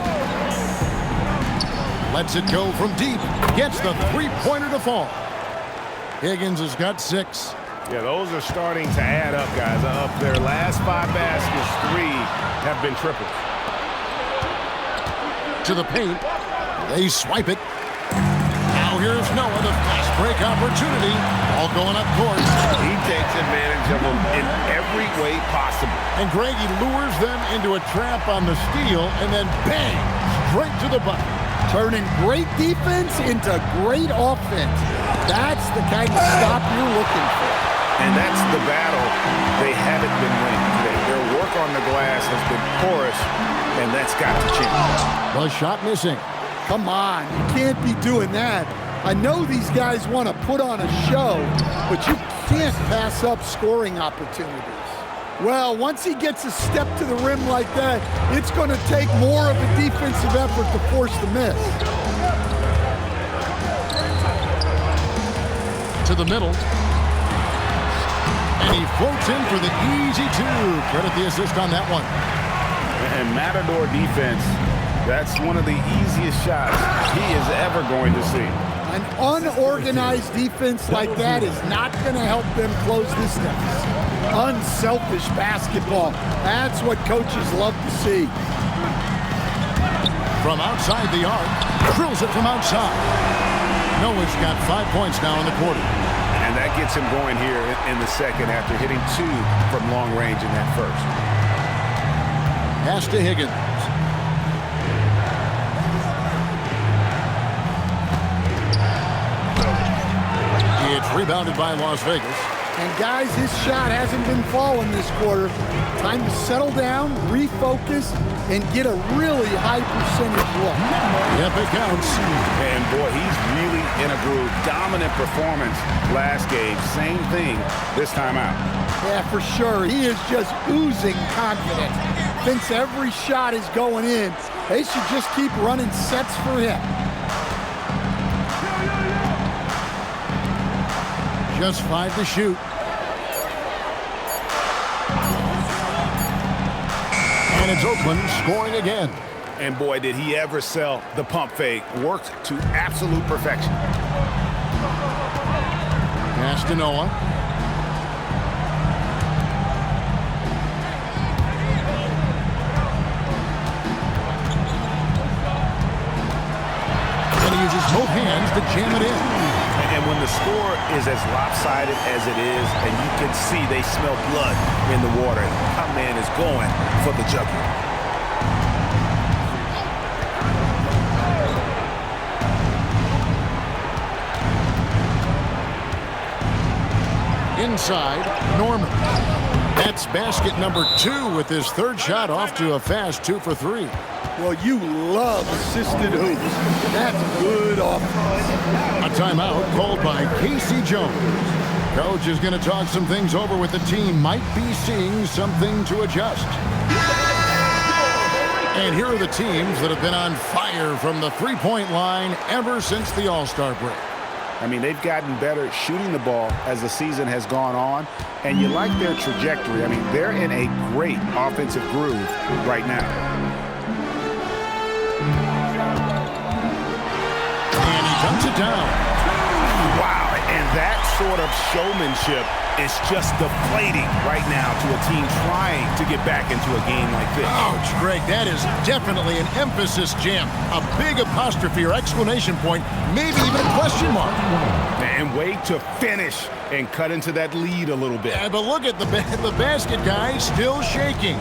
Lets it go from deep. Gets the three-pointer to fall. Higgins has got 6. Yeah, those are starting to add up, guys. Up their last 5 baskets, 3 have been triples. To the paint. They swipe it. Now here's Noah, the fast break opportunity. All going up court. He takes advantage of them in every way possible. And Greggy lures them into a trap on the steal, and then bang, straight to the bucket. Turning great defense into great offense. That's the kind of stop you're looking for. And that's the battle they haven't been winning today. Their work on the glass has been porous, and that's got to change. The shot missing. Come on, you can't be doing that. I know these guys want to put on a show, but you can't pass up scoring opportunities. Well, once he gets a step to the rim like that, it's going to take more of a defensive effort to force the miss. To the middle. And he floats in for the easy 2. Credit the assist on that one. And Matador defense, that's one of the easiest shots he is ever going to see. An unorganized defense like that is not going to help them close this deficit. Unselfish basketball. That's what coaches love to see. From outside the arc, drills it from outside. Noah's got 5 points now in the quarter. And that gets him going here in the second after hitting 2 from long range in that first. Pass to Higgins. It's rebounded by Las Vegas. And guys, his shot hasn't been falling this quarter. Time to settle down, refocus, and get a really high percentage look. Yep, it counts. And boy, he's really in a groove. Dominant performance last game. Same thing this time out. Yeah, for sure. He is just oozing confidence. Thinks every shot is going in. They should just keep running sets for him. Just 5 to shoot. And it's Oakland scoring again. And boy, did he ever sell the pump fake. Worked to absolute perfection. Pass to Noah. And he uses both hands to jam it in. And when the score is as lopsided as it is, and you can see they smell blood in the water, our man is going for the jugular. Inside, Norman. That's basket number 2 with his 3rd shot off to a fast 2 for 3. Well, you love assisted hoops. That's good offense. A timeout called by Casey Jones. Coach is going to talk some things over with the team. Might be seeing something to adjust. And here are the teams that have been on fire from the three-point line ever since the All-Star break. I mean, they've gotten better shooting the ball as the season has gone on, and you like their trajectory. I mean, they're in a great offensive groove right now. And he dumps it down. Wow, and that sort of showmanship is just deflating right now to a team trying to get back into a game like this. Ouch, Greg, that is definitely an emphasis jam. A big apostrophe or exclamation point, maybe even a question mark. And way to finish and cut into that lead a little bit. Yeah, but look at the basket, guys, still shaking.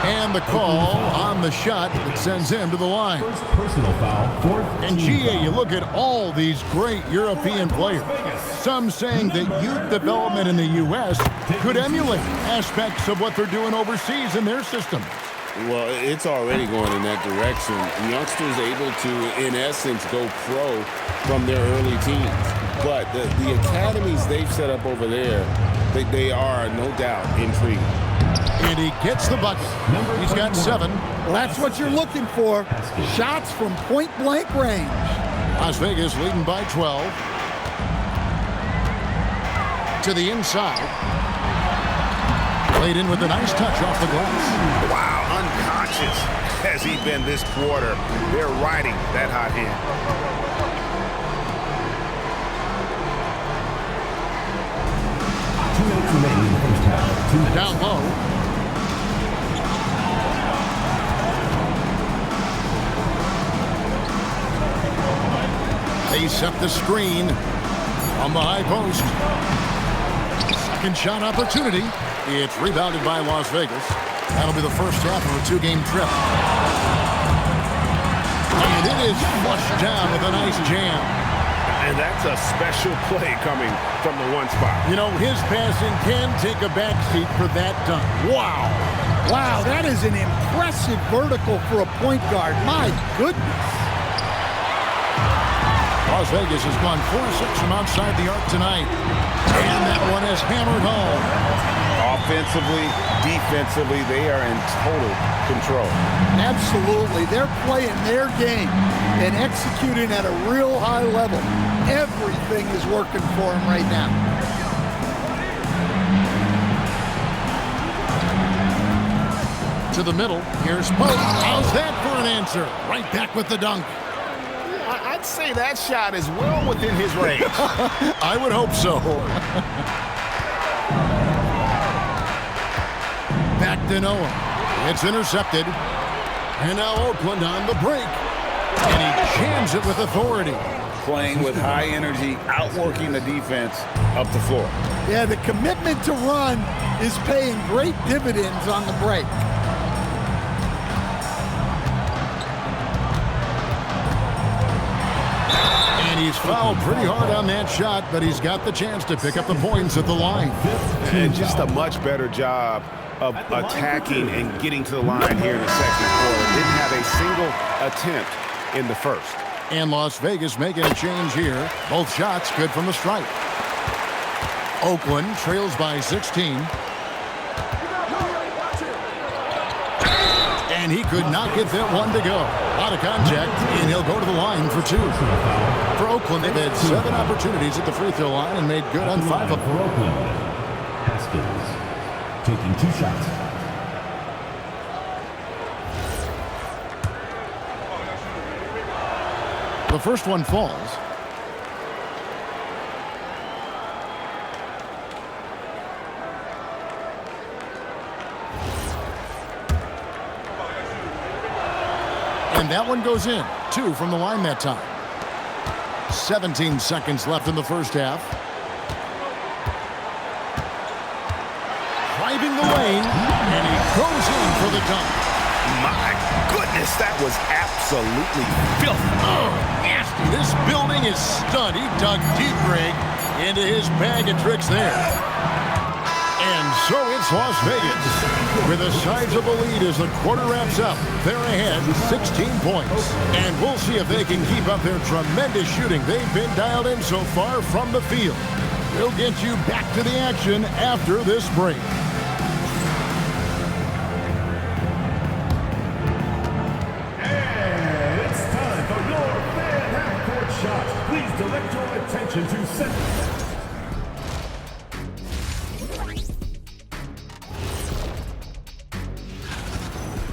And the call on the shot that sends him to the line. First personal foul. And GA, you look at all these great European players. Some saying that youth development in the U.S. could emulate aspects of what they're doing overseas in their system. Well, it's already going in that direction. Youngsters able to, in essence, go pro from their early teens. But the academies they've set up over there, they are, no doubt, intriguing. And he gets the bucket. He's got 7. Well, that's what you're looking for. Shots from point-blank range. Las Vegas leading by 12. To the inside. Played in with a nice touch off the glass. Wow, unconscious has he been this quarter. They're riding that hot hand. Down low. They set the screen on the high post. Second shot opportunity. It's rebounded by Las Vegas. That'll be the first half of a 2-game trip. And it is flushed down with a nice jam. And that's a special play coming from the one spot. You know, his passing can take a backseat for that dunk. Wow. Wow, that is an impressive vertical for a point guard. My goodness. Las Vegas has gone 4-6 from outside the arc tonight. And that one is hammered home. Offensively, defensively, they are in total control. Absolutely. They're playing their game and executing at a real high level. Everything is working for them right now. To the middle. Here's Pope. How's that for an answer? Right back with the dunk. I'd say that shot is well within his range. I would hope so. Back to Noah. It's intercepted. And now Oakland on the break. And he jams it with authority. Playing with high energy, outworking the defense up the floor. Yeah, the commitment to run is paying great dividends on the break. And he's fouled pretty hard on that shot, but he's got the chance to pick up the points at the line. And just a much better job of attacking and getting to the line here in the second quarter. Didn't have a single attempt in the first. And Las Vegas making a change here. Both shots good from the stripe. Oakland trails by 16. And he could not get that one to go. A lot of contact, and he'll go to the line for 2. For Oakland, they've had 7 opportunities at the free throw line and made good on 5 of them. For Oakland, Haskins taking 2 shots. The first one falls. And that one goes in. 2 from the line that time. 17 seconds left in the first half. Driving the lane, and he goes in for the dunk. My goodness, that was absolutely filthy. Oh, nasty. This building is stunned. He dug deep, Greg, into his bag of tricks there. And so it's Las Vegas with a sizable lead as the quarter wraps up. They're ahead 16 points. And we'll see if they can keep up their tremendous shooting they've been dialed in so far from the field. We'll get you back to the action after this break. And it's time for your fan half-court shot. Please direct your attention to center.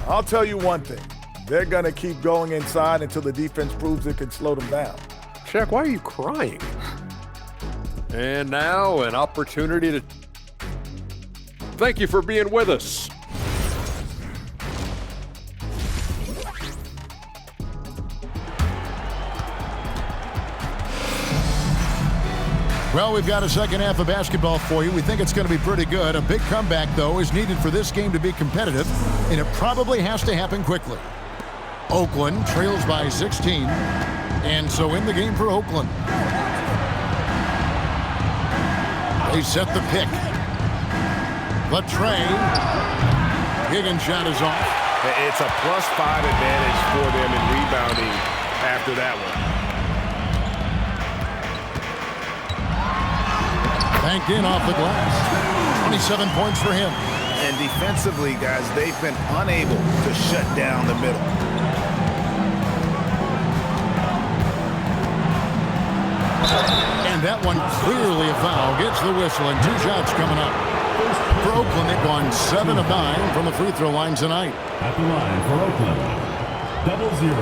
I'll tell you one thing. They're going to keep going inside until the defense proves it can slow them down. Shaq, why are you crying? And now an opportunity to thank you for being with us. Well, we've got a second half of basketball for you. We think it's going to be pretty good. A big comeback, though, is needed for this game to be competitive, and it probably has to happen quickly. Oakland trails by 16, and so in the game for Oakland. They set the pick. The tray. Higgins' shot is off. It's a +5 advantage for them in rebounding after that one. Banked in off the glass. 27 points for him. And defensively, guys, they've been unable to shut down the middle. And that one clearly a foul. Gets the whistle and 2 shots coming up. For Oakland, they've gone 7 of 9 from the free throw line tonight. At the line for Oakland, 0-0.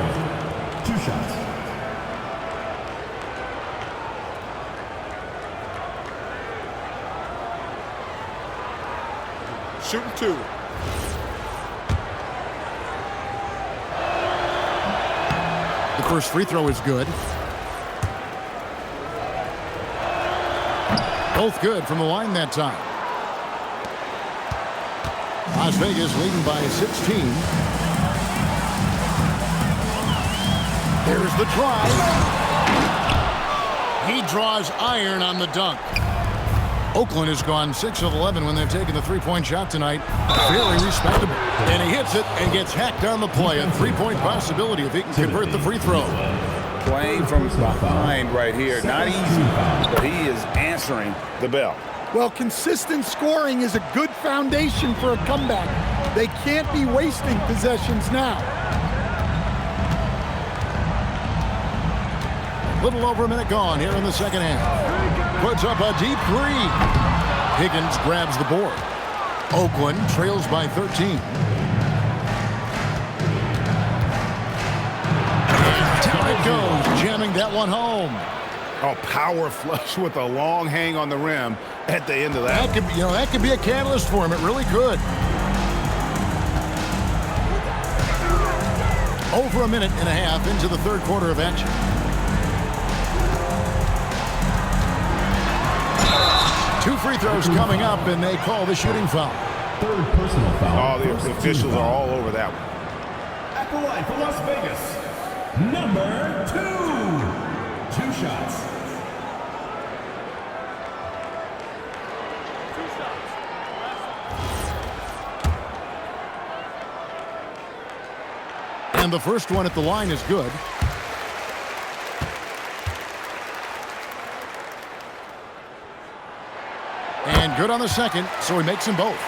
2 shots. Shooting 2. The first free throw is good. Both good from the line that time. Las Vegas leading by 16. There's the try. He draws iron on the dunk. Oakland has gone 6 of 11 when they've taken the three-point shot tonight. Very respectable. And he hits it and gets hacked on the play. A three-point possibility if he can convert the free throw. Playing from behind right here. Not easy, but he is answering the bell. Well, consistent scoring is a good foundation for a comeback. They can't be wasting possessions now. Little over a minute gone here in the second half. Puts up a deep 3. Higgins grabs the board. Oakland trails by 13. And down it goes, jamming that one home. A power flush with a long hang on the rim at the end of that. That could be a catalyst for him. It really could. Over a minute and a half into the third quarter of action. Two free throws coming up, and they call the shooting foul. Third personal foul. Oh, the officials are all over that one. At the line for Las Vegas, number 2. 2 shots. And the first one at the line is good. And good on the second, so he makes them both.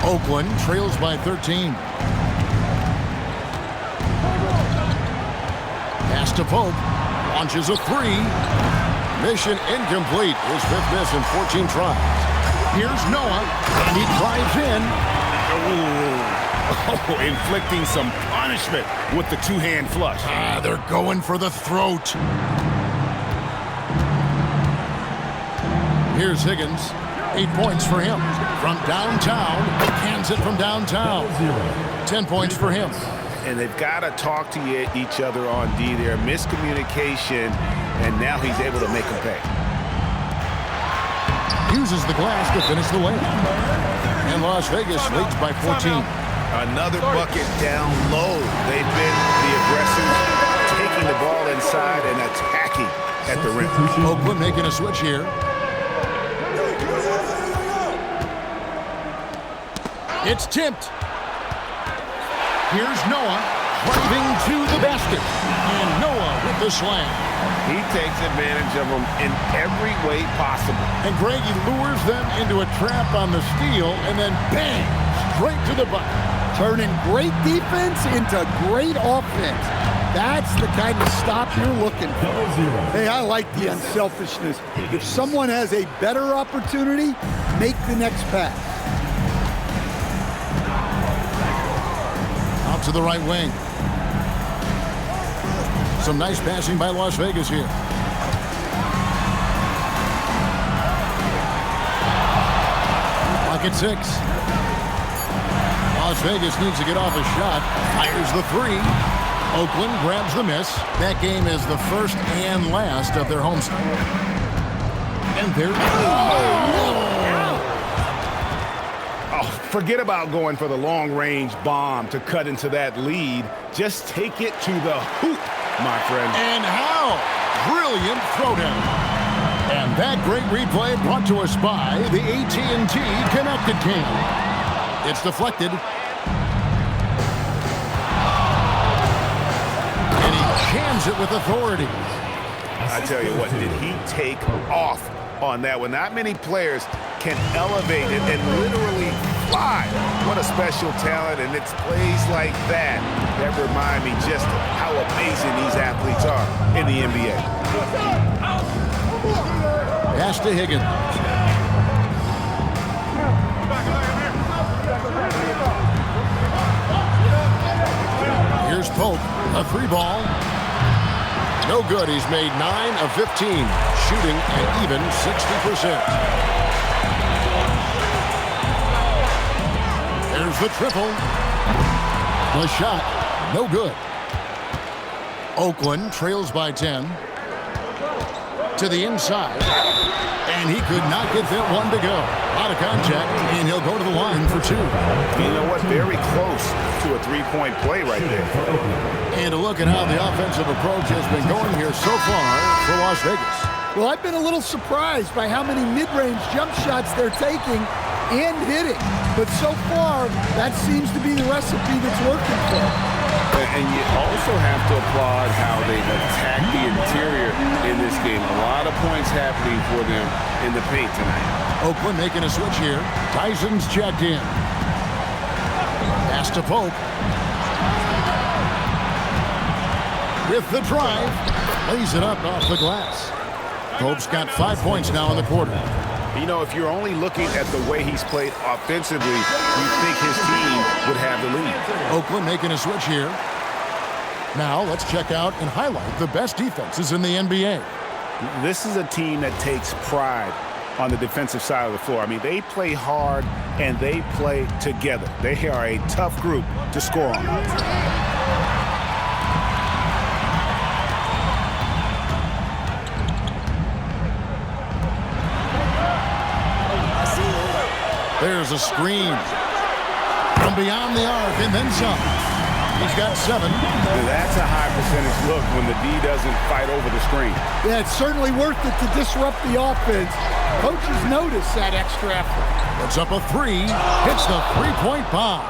Oakland trails by 13. Pass to Pope. Launches a 3. Mission incomplete. His 5th miss in 14 tries. Here's Noah, and he drives in. Oh, inflicting some punishment with the two-hand flush. They're going for the throat. Here's Higgins. 8 points for him. From downtown, cans it from downtown. 10 points for him. And they've got to talk to each other on D there. Miscommunication, and now he's able to make them pay. Uses the glass to finish the layup. And Las Vegas leads by 14. Another bucket down low. They've been the aggressors, taking the ball inside and attacking at the rim. Oakland making a switch here. It's tipped. Here's Noah driving to the basket. And Noah with the slam. He takes advantage of them in every way possible. And Greg, he lures them into a trap on the steal, and then bang, straight to the bucket. Turning great defense into great offense. That's the kind of stop you're looking for. Hey, I like the unselfishness. If someone has a better opportunity, make the next pass. Out to the right wing. Some nice passing by Las Vegas here. Pocket 6. Las Vegas needs to get off a shot. Fires the 3. Oakland grabs the miss. That game is the first and last of their homestand. And there. Oh, forget about going for the long-range bomb to cut into that lead. Just take it to the hoop, my friend. And how brilliant throwdown. And that great replay brought to us by the AT&T Connected Team. It's deflected. use it with authority. I tell you what, did he take off on that one? Not many players can elevate it and literally fly. What a special talent, and it's plays like that that remind me just how amazing these athletes are in the NBA. Pass to Higgins. Here's Pope, a 3-ball. No good. He's made 9 of 15, shooting an even 60%. There's the triple. The shot, no good. Oakland trails by 10. To the inside. And he could not get that one to go. Out of contact, and he'll go to the line for 2. You know what? Very close to a 3-point play right there. And a look at how the offensive approach has been going here so far for Las Vegas. Well, I've been a little surprised by how many mid-range jump shots they're taking and hitting. But so far, that seems to be the recipe that's working for them. And you also have to applaud how they've attacked the interior in this game. A lot of points happening for them in the paint tonight. Oakland making a switch here. Tyson's checked in. Pass to Pope. With the drive, lays it up off the glass. Pope's got 5 points now in the quarter. You know, if you're only looking at the way he's played offensively, you think his team would have the lead. Oakland making a switch here. Now let's check out and highlight the best defenses in the NBA. This is a team that takes pride on the defensive side of the floor. I mean, they play hard and they play together. They are a tough group to score on. There's a screen from beyond the arc and then some. He's got 7. That's a high percentage look when the D doesn't fight over the screen. Yeah, it's certainly worth it to disrupt the offense. Coaches notice that extra effort. Puts up a 3, hits the 3-point bomb.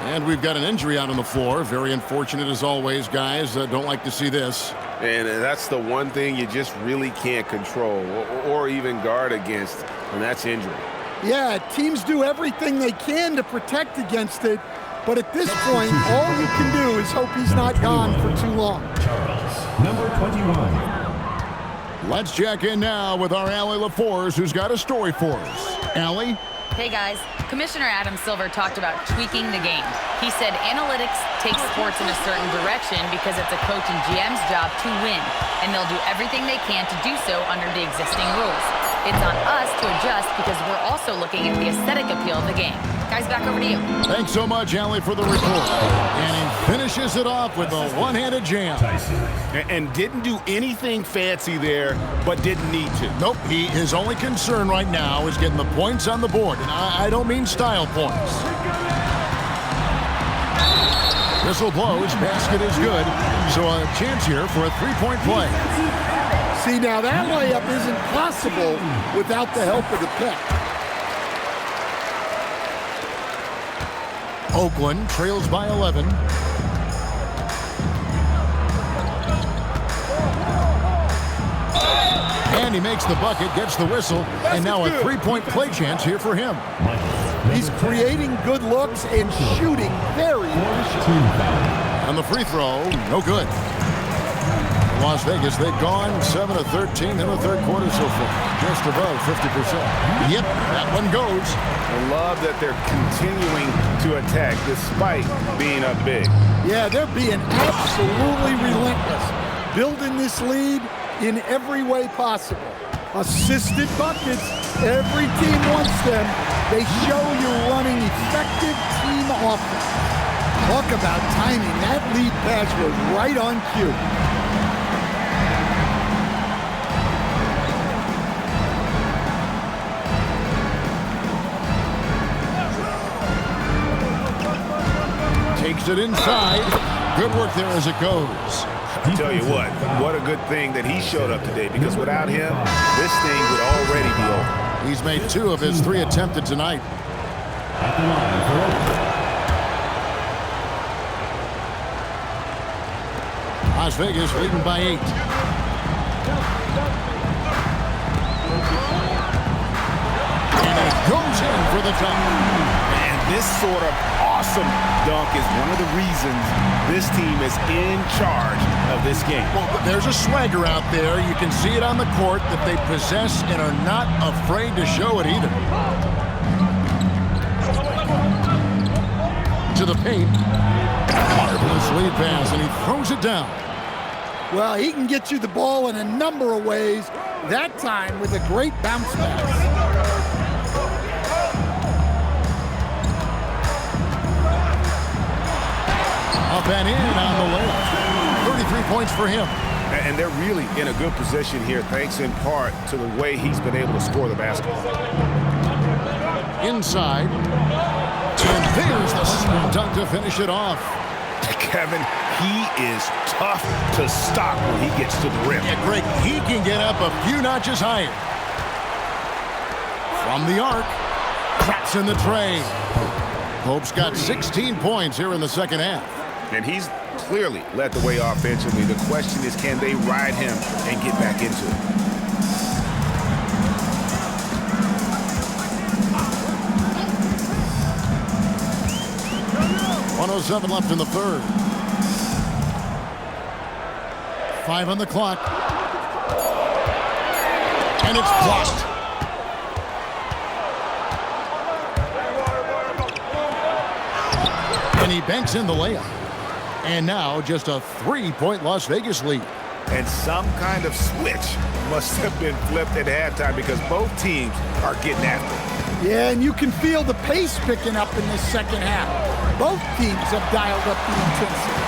And we've got an injury out on the floor. Very unfortunate as always, guys. Don't like to see this. And that's the one thing you just really can't control or even guard against, and that's injury. Yeah, teams do everything they can to protect against it, but at this point, all you can do is hope he's not gone for too long. Number 21. Let's check in now with our Allie LaForce, who's got a story for us. Allie? Hey guys, Commissioner Adam Silver talked about tweaking the game. He said analytics take sports in a certain direction because it's a coach and GM's job to win, and they'll do everything they can to do so under the existing rules. It's on us to adjust because we're also looking at the aesthetic appeal of the game. Guys, back over to you. Thanks so much, Allie, for the report. And he finishes it off with a one-handed jam. And didn't do anything fancy there, but didn't need to. Nope, his only concern right now is getting the points on the board. And I don't mean style points. Whistle blows, basket is good. So a chance here for a 3-point play. See, now that layup isn't possible without the help of the pick. Oakland trails by 11. And he makes the bucket, gets the whistle, and now a 3-point play chance here for him. He's creating good looks and shooting very efficient. On the free throw, no good. Las Vegas, they've gone 7 of 13 in the third quarter so far, just above 50%. Yep, that one goes. I love that they're continuing to attack despite being up big. Yeah, they're being absolutely relentless, building this lead in every way possible. Assisted buckets, every team wants them. They show you're running effective team offense. Talk about timing. That lead pass was right on cue. Takes it inside. Good work there as it goes. I tell you what a good thing that he showed up today, because without him, this thing would already be over. He's made 2 of his 3 attempted tonight. Las Vegas leading by 8. And it goes in for the dunk. And this sort of awesome dunk is one of the reasons this team is in charge of this game. Well, there's a swagger out there. You can see it on the court that they possess and are not afraid to show it either. To the paint. Marvelous lead pass, and he throws it down. Well, he can get you the ball in a number of ways, that time with a great bounce pass. Up and in on the layup. 33 points for him. And they're really in a good position here, thanks in part to the way he's been able to score the basketball. Inside. And there's the slam dunk to finish it off. Kevin, he is tough to stop when he gets to the rim. Yeah, Greg, he can get up a few notches higher. From the arc. Traps in the tray. Hope's got 16 points here in the second half. And he's clearly led the way offensively. The question is, can they ride him and get back into it? .107 left in the third. 5 on the clock. And it's blocked. And he banks in the layup. And now just a 3-point Las Vegas lead. And some kind of switch must have been flipped at halftime because both teams are getting after it. Yeah, and you can feel the pace picking up in this second half. Both teams have dialed up the intensity.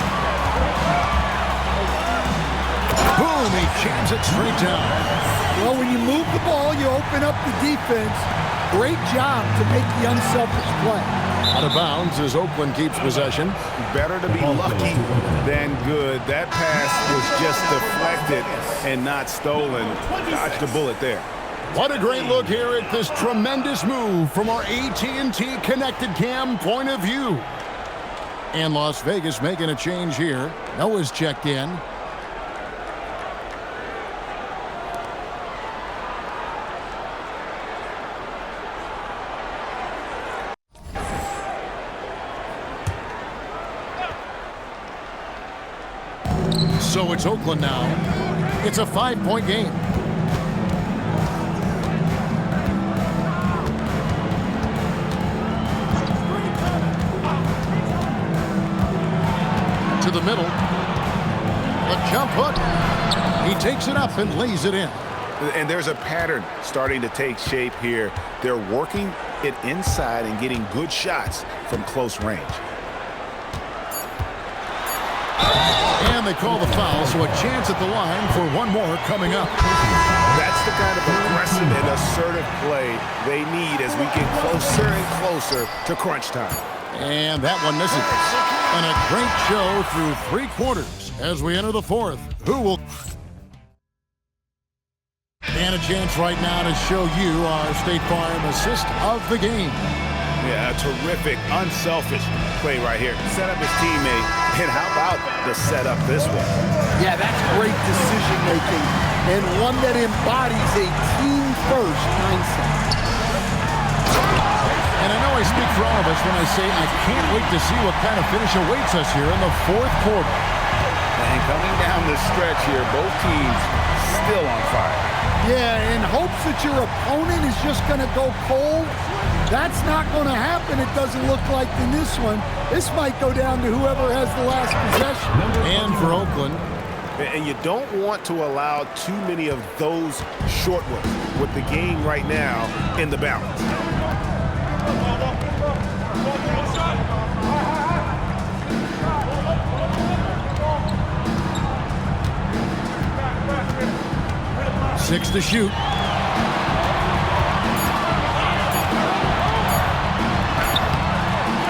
Boom, he jams it straight down. Well, when you move the ball, you open up the defense. Great job to make the unselfish play. Out of bounds as Oakland keeps possession. Better to be lucky than good. That pass was just deflected and not stolen. Dodged a bullet there. What a great look here at this tremendous move from our AT&T Connected Cam point of view. And Las Vegas making a change here. Noah's checked in. So it's Oakland now. It's a 5-point game. To the middle. The jump hook. He takes it up and lays it in. And there's a pattern starting to take shape here. They're working it inside and getting good shots from close range. And they call the foul, so a chance at the line for one more coming up. That's the kind of aggressive and assertive play they need as we get closer and closer to crunch time. And that one misses. And a great show through 3 quarters as we enter the fourth. Who will... And a chance right now to show you our State Farm assist of the game. Yeah, a terrific, unselfish play right here. Set up his teammate, and how about the setup this way? Yeah, that's great decision-making, and one that embodies a team-first mindset. And I know I speak for all of us when I say I can't wait to see what kind of finish awaits us here in the fourth quarter. And coming down the stretch here, both teams still on fire. Yeah, in hopes that your opponent is just going to go cold. That's not going to happen, it doesn't look like in this one. This might go down to whoever has the last possession. And for Oakland. And you don't want to allow too many of those short ones with the game right now in the balance. Six to shoot.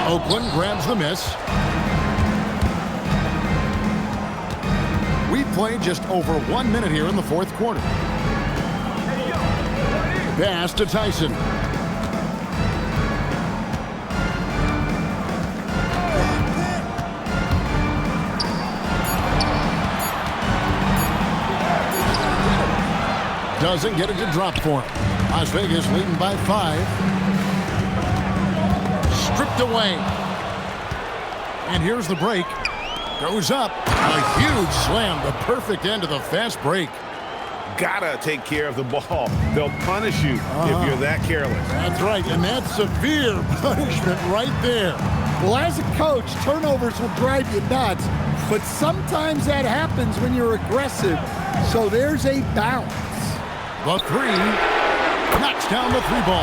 Oakland grabs the miss. We've played just over 1 minute here in the fourth quarter. Pass to Tyson. doesn't get it to drop for him. Las Vegas leading by 5. Stripped away. And here's the break. Goes up. A huge slam. The perfect end of the fast break. Gotta take care of the ball. They'll punish you if you're that careless. That's right, and that's severe punishment right there. Well, as a coach, turnovers will drive you nuts, but sometimes that happens when you're aggressive. So there's a balance. The 3 knocks down the 3 ball.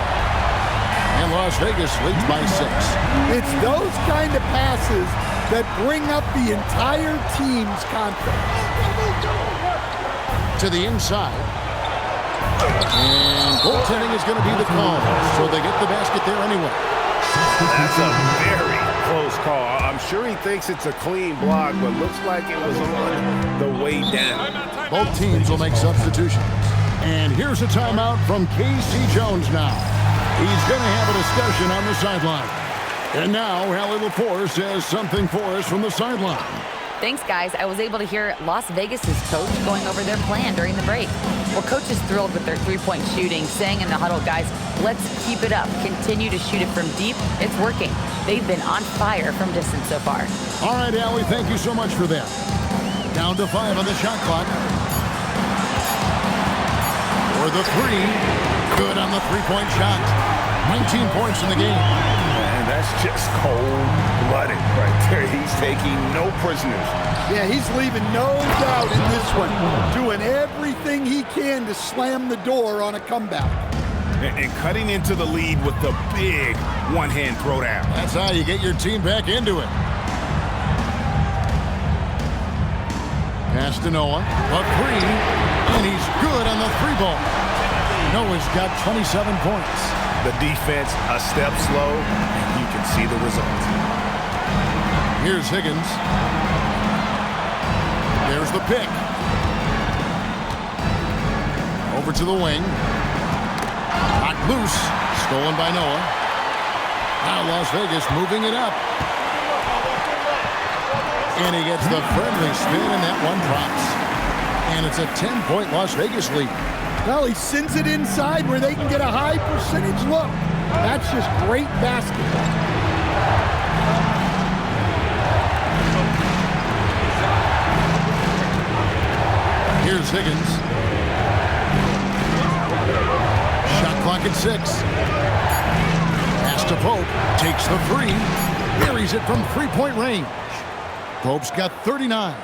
And Las Vegas leads by 6. It's those kind of passes that bring up the entire team's confidence. To the inside. And goaltending is going to be the call. So they get the basket there anyway. That's a very close call. I'm sure he thinks it's a clean block, but looks like it was on the way down. Both teams will make substitutions. And here's a timeout from Casey Jones now. He's going to have a discussion on the sideline. And now, Hallie LaForce has something for us from the sideline. Thanks, guys. I was able to hear Las Vegas's coach going over their plan during the break. Well, coach is thrilled with their three-point shooting, saying in the huddle, guys, let's keep it up. Continue to shoot it from deep. It's working. They've been on fire from distance so far. All right, Allie, thank you so much for that. Down to 5 on the shot clock. For the 3. Good on the three-point shot. 19 points in the game. And that's just cold-blooded right there. He's taking no prisoners. Yeah, he's leaving no doubt in this one. Doing everything he can to slam the door on a comeback. And cutting into the lead with the big one-hand throwdown. That's how you get your team back into it. Pass to Noah. A 3. And he's good on the 3 ball. Noah's got 27 points. The defense a step slow, and you can see the results. Here's Higgins. There's the pick. Over to the wing. Knocked loose. Stolen by Noah. Now Las Vegas moving it up. And he gets the friendly spin, and that one drops. And it's a 10-point Las Vegas lead. Well, he sends it inside where they can get a high percentage look. That's just great basketball. Here's Higgins. Shot clock at 6. Pass to Pope. Takes the 3. Buries it from three-point range. Pope's got 39.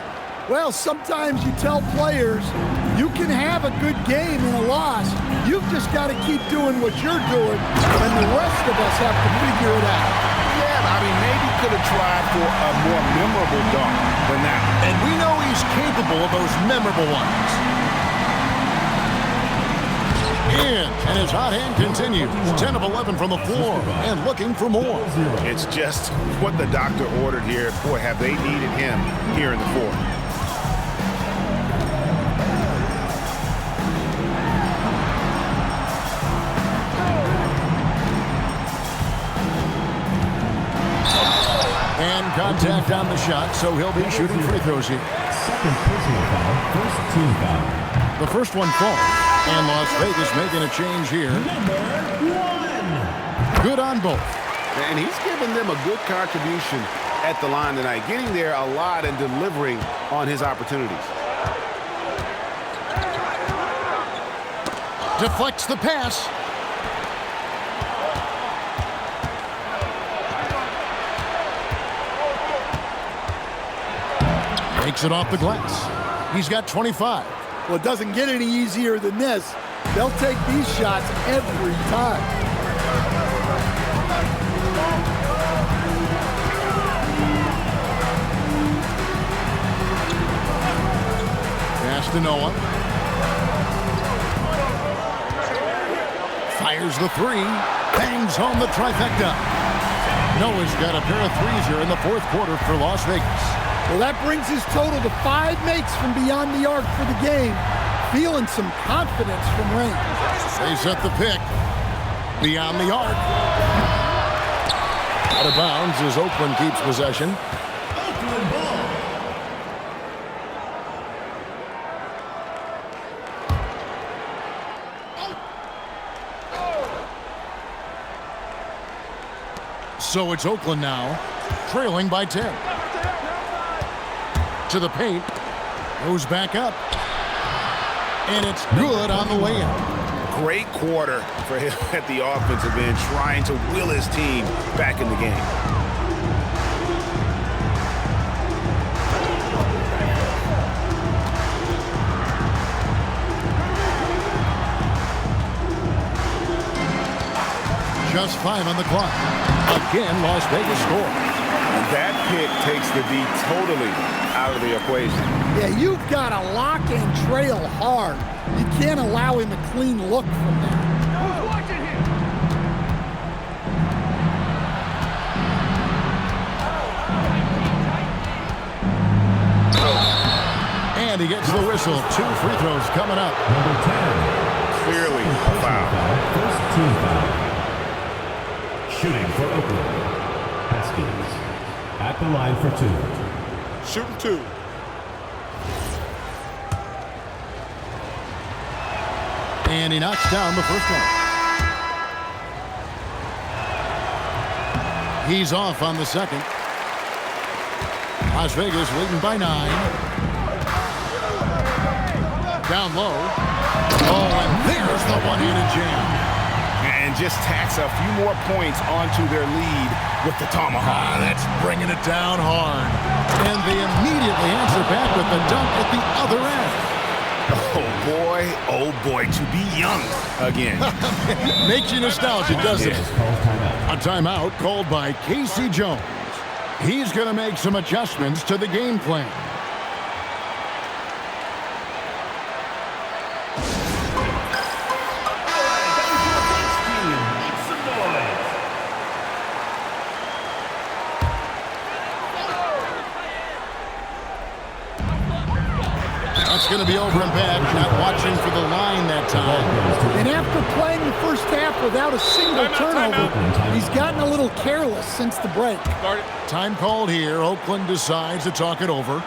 Well, sometimes you tell players you can have a good game in a loss. You've just got to keep doing what you're doing, and the rest of us have to figure it out. Yeah, I mean, maybe could have tried for a more memorable dunk than that. And we know he's capable of those memorable ones. And his hot hand continues. 10 of 11 from the floor and looking for more. It's just what the doctor ordered here. Boy, have they needed him here in the fourth. And contact on the shot, so he'll be shooting free throws here. Second personal foul, first team foul. The first one falls, and Las Vegas making a change here. Good on both. And he's given them a good contribution at the line tonight, getting there a lot and delivering on his opportunities. Deflects the pass. Takes it off the glass. He's got 25. Well, it doesn't get any easier than this. They'll take these shots every time. Pass to Noah. Fires the 3. Bangs home the trifecta. Noah's got a pair of threes here in the fourth quarter for Las Vegas. Well, that brings his total to 5 makes from beyond the arc for the game. Feeling some confidence from range. They set the pick. Beyond the arc. Out of bounds as Oakland keeps possession. So it's Oakland now, trailing by 10. To the paint. Goes back up. And it's good on the way in. Great quarter for him at the offensive end, trying to will his team back in the game. Just 5 on the clock. Again, Las Vegas scores. And that pick takes the D totally out of the equation. Yeah, you've got to lock and trail hard. You can't allow him a clean look from that. And he gets the whistle. 2 free throws coming up. Number 10. Clearly a foul. First team foul. Shooting for Oakland. Haskins at the line for 2. Shooting 2. And he knocks down the first one. He's off on the second. Las Vegas leading by 9. Down low. Oh, and there's the one-handed jam. And just tacks a few more points onto their lead with the tomahawk. That's bringing it down hard. And they immediately answer back with the dunk at the other end. Oh boy, to be young again. Makes you nostalgic, doesn't it? A timeout called by Casey Jones. He's going to make some adjustments to the game plan. Going to be over and back, not watching for the line that time. And after playing the first half without a single turnover, he's gotten a little careless since the break. Time called here. Oakland decides to talk it over.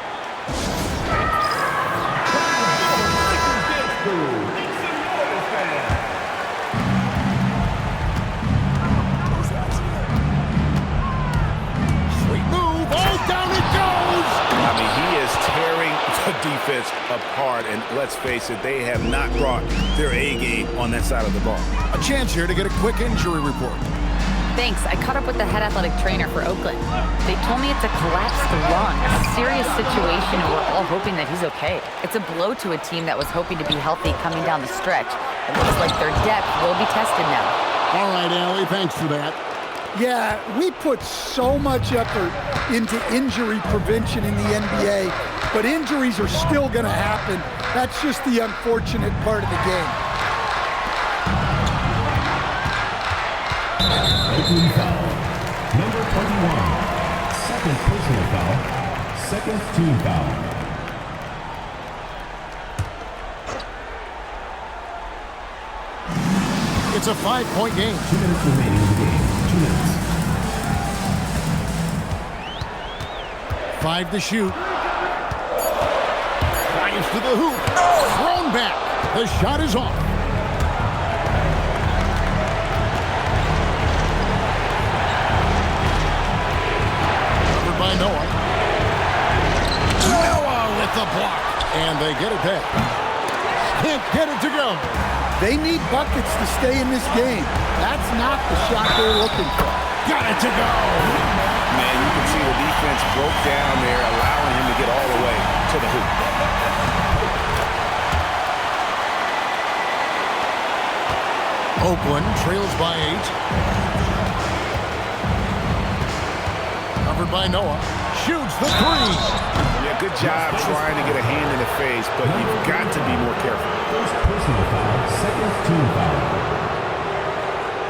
Sweet move. Oh, down it goes. I mean, he is tearing the defense apart, and let's face it, they have not brought their A game on that side of the ball. A chance here to get a quick injury report. Thanks. I caught up with the head athletic trainer for Oakland. They told me it's a collapsed lung, a serious situation, and we're all hoping that he's okay. It's a blow to a team that was hoping to be healthy coming down the stretch. It looks like their depth will be tested now. All right, Allie, thanks for that. Yeah, we put so much effort into injury prevention in the NBA, but injuries are still going to happen. That's just the unfortunate part of the game. Oakland foul. Number 21. Second personal foul. Second team foul. It's a 5-point game. 2 minutes remaining in the game. 2 minutes. 5 to shoot. Flies to the hoop. Thrown back. The shot is off. Covered by Noah. Noah with the block. And they get it back. Can't get it to go. They need buckets to stay in this game. That's not the shot they're looking for. Got it to go. Man, you can see the defense broke down there, allowing him to get all the way to the hoop. Oakland trails by 8. Covered by Noah. Shoots the 3. Yeah, good job trying to get a hand in the face, but you've got to be more careful. First personal foul, second team foul.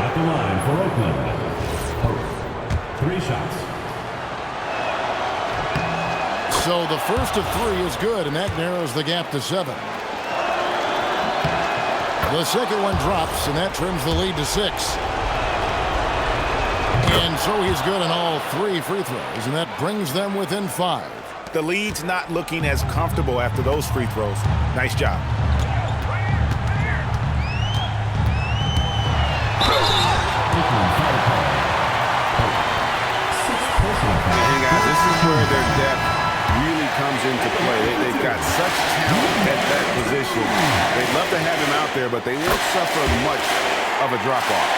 At the line for Oakland. 3 shots. So the first of 3 is good, and that narrows the gap to 7. The second one drops, and that trims the lead to 6. And so he's good on all 3 free throws, and that brings them within 5. The lead's not looking as comfortable after those free throws. Nice job. got such talent at that position. They'd love to have him out there, but they won't suffer much of a drop-off.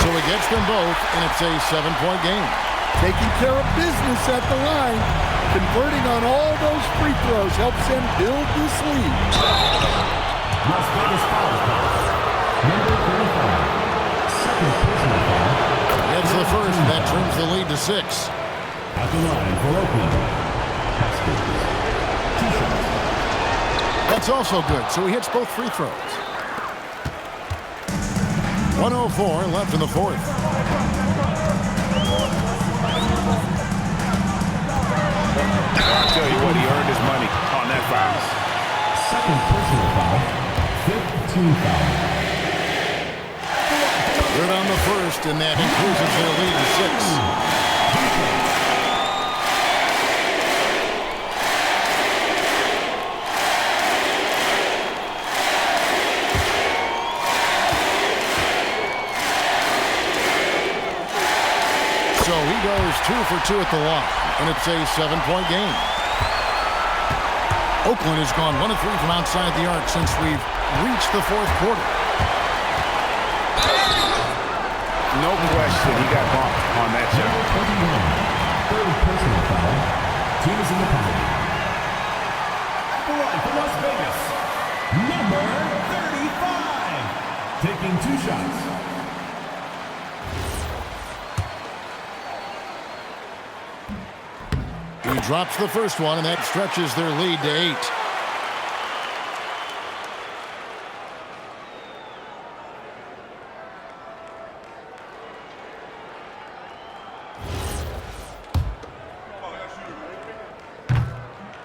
So he gets them both, and it's a 7-point game. Taking care of business at the line, converting on all those free throws helps them build this lead. Las Vegas foul call. Number 35. Second personal foul. That's the first, and that trims the lead to 6. At the line for Oakland. Haskins. 2 shots. That's also good, so he hits both free throws. 1:04 left in the fourth. I'll tell you what, he earned his money on that foul. Second personal foul. 5th team foul. Third on the first, and that increases their lead to 6. So he goes 2 for 2 at the line, and it's a 7-point game. Oakland has gone 1 of 3 from outside the arc since we've reached the fourth quarter. No question, he got bumped on that shot. 21. Third personal foul. Team is in the penalty. At the line for Las Vegas. Number 35. Taking 2 shots. He drops the first one, and that stretches their lead to 8.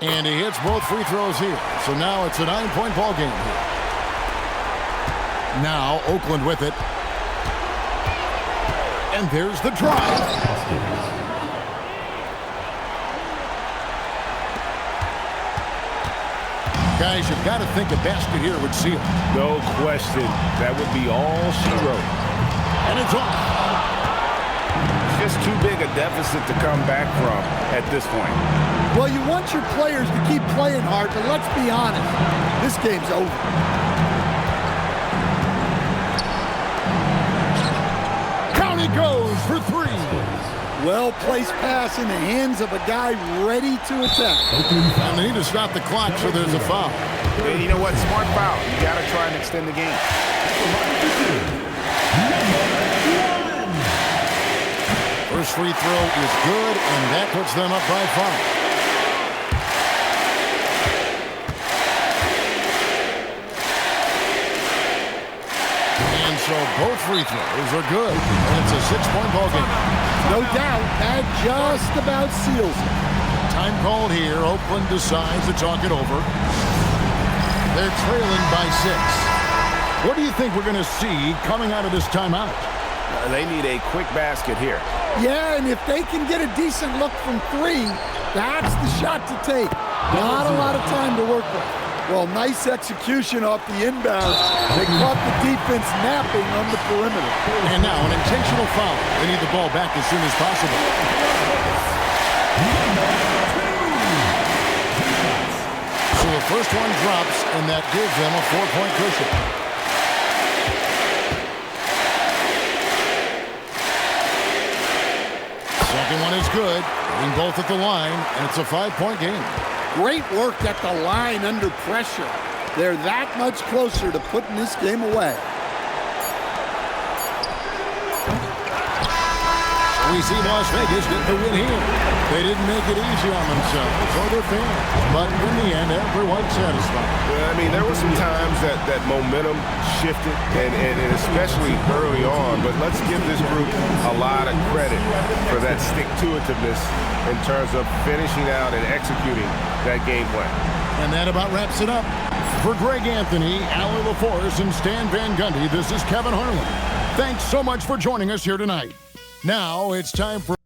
And he hits both free throws here. So now it's a 9-point ball game here. Now Oakland with it. And there's the drive. Guys, you've got to think a basket here would seal. No question. That would be all she wrote. And it's off. It's just too big a deficit to come back from at this point. Well, you want your players to keep playing hard, but let's be honest. This game's over. County goes for 3. Well-placed pass in the hands of a guy ready to attack. And they need to stop the clock, so there's a foul. And you know what? Smart foul. You got to try and extend the game. First free throw is good, and that puts them up by 5. And so both free throws are good, and it's a 6-point ball game. No doubt, that just about seals it. Time called here. Oakland decides to talk it over. They're trailing by 6. What do you think we're going to see coming out of this timeout? They need a quick basket here. Yeah, and if they can get a decent look from 3, that's the shot to take. Not a lot of time to work with. Well, nice execution off the inbound. They caught the defense napping on the perimeter. And now an intentional foul. They need the ball back as soon as possible. So the first one drops, and that gives them a 4-point cushion. Second one is good. Getting both at the line, and it's a 5-point game. Great work at the line under pressure. They're that much closer to putting this game away. We see Las Vegas get the win here. They didn't make it easy on themselves or their fans, but in the end, everyone's satisfied. Well, I mean, there were some times that momentum shifted, and especially early on, but let's give this group a lot of credit for that stick-to-itiveness in terms of finishing out and executing that game plan. And that about wraps it up. For Greg Anthony, Allie LaForce, and Stan Van Gundy, this is Kevin Harlan. Thanks so much for joining us here tonight. Now it's time for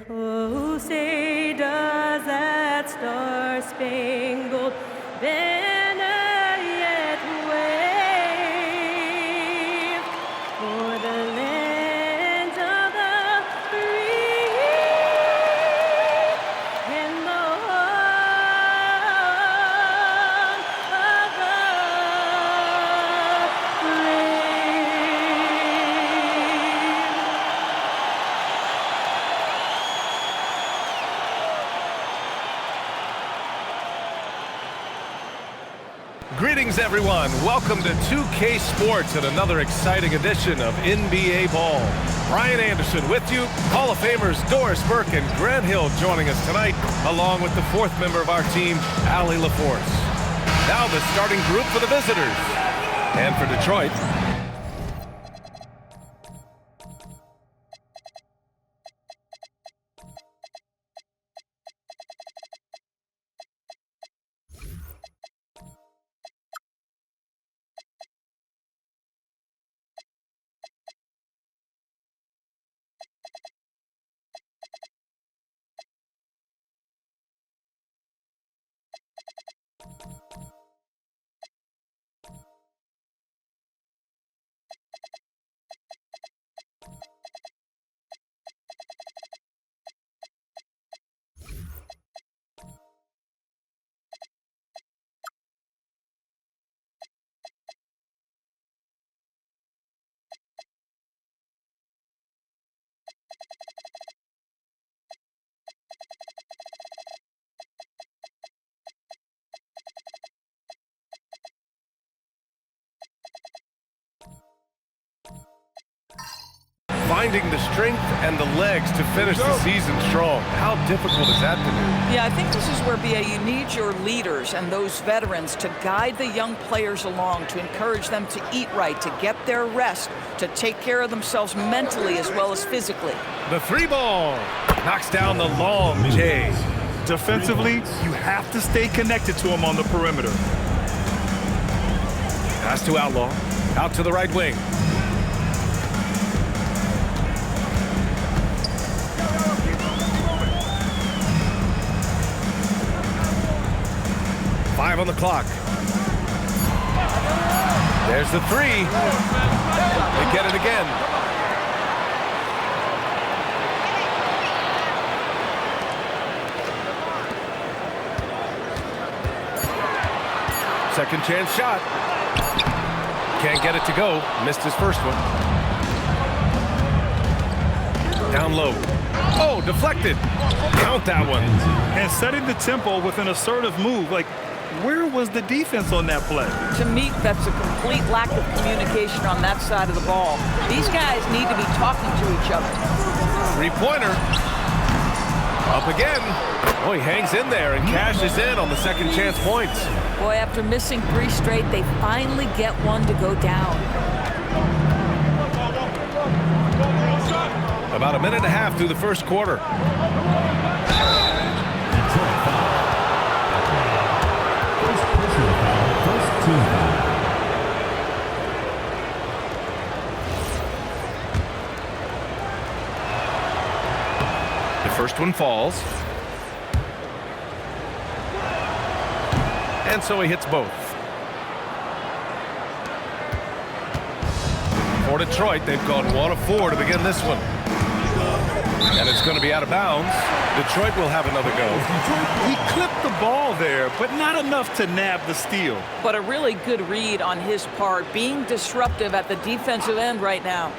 Oh, say does that star-spangled banner yet wave for the land of the free and the home of the Greetings, everyone. Welcome to 2K Sports and another exciting edition of NBA Ball. Brian Anderson with you. Hall of Famers Doris Burke and Grant Hill joining us tonight, along with the fourth member of our team, Allie LaForce. Now the starting group for the visitors. And for Detroit, finding the strength and the legs to finish the season strong. How difficult is that to do? Yeah, I think this is where, BA, you need your leaders and those veterans to guide the young players along, to encourage them to eat right, to get their rest, to take care of themselves mentally as well as physically. The three ball knocks down the long J. Defensively, you have to stay connected to him on the perimeter. Pass to Outlaw. Out to the right wing. Five on the clock. There's the three. They get it again. Second chance shot. Can't get it to go. Missed his first one. Down low. Oh, deflected. Count that one. And setting the tempo with an assertive move. Like, where was the defense on that play? To me, that's a complete lack of communication on that side of the ball. These guys need to be talking to each other. Three-pointer. Up again. Oh, he hangs in there and cashes in on the second chance points. Boy, after missing three straight, they finally get one to go down. About a minute and a half through the first quarter. The first one falls. And so he hits both. For Detroit, they've gone 1 of 4 to begin this one. And it's going to be out of bounds. Detroit will have another go. He clipped the ball there, but not enough to nab the steal. But a really good read on his part, being disruptive at the defensive end right now.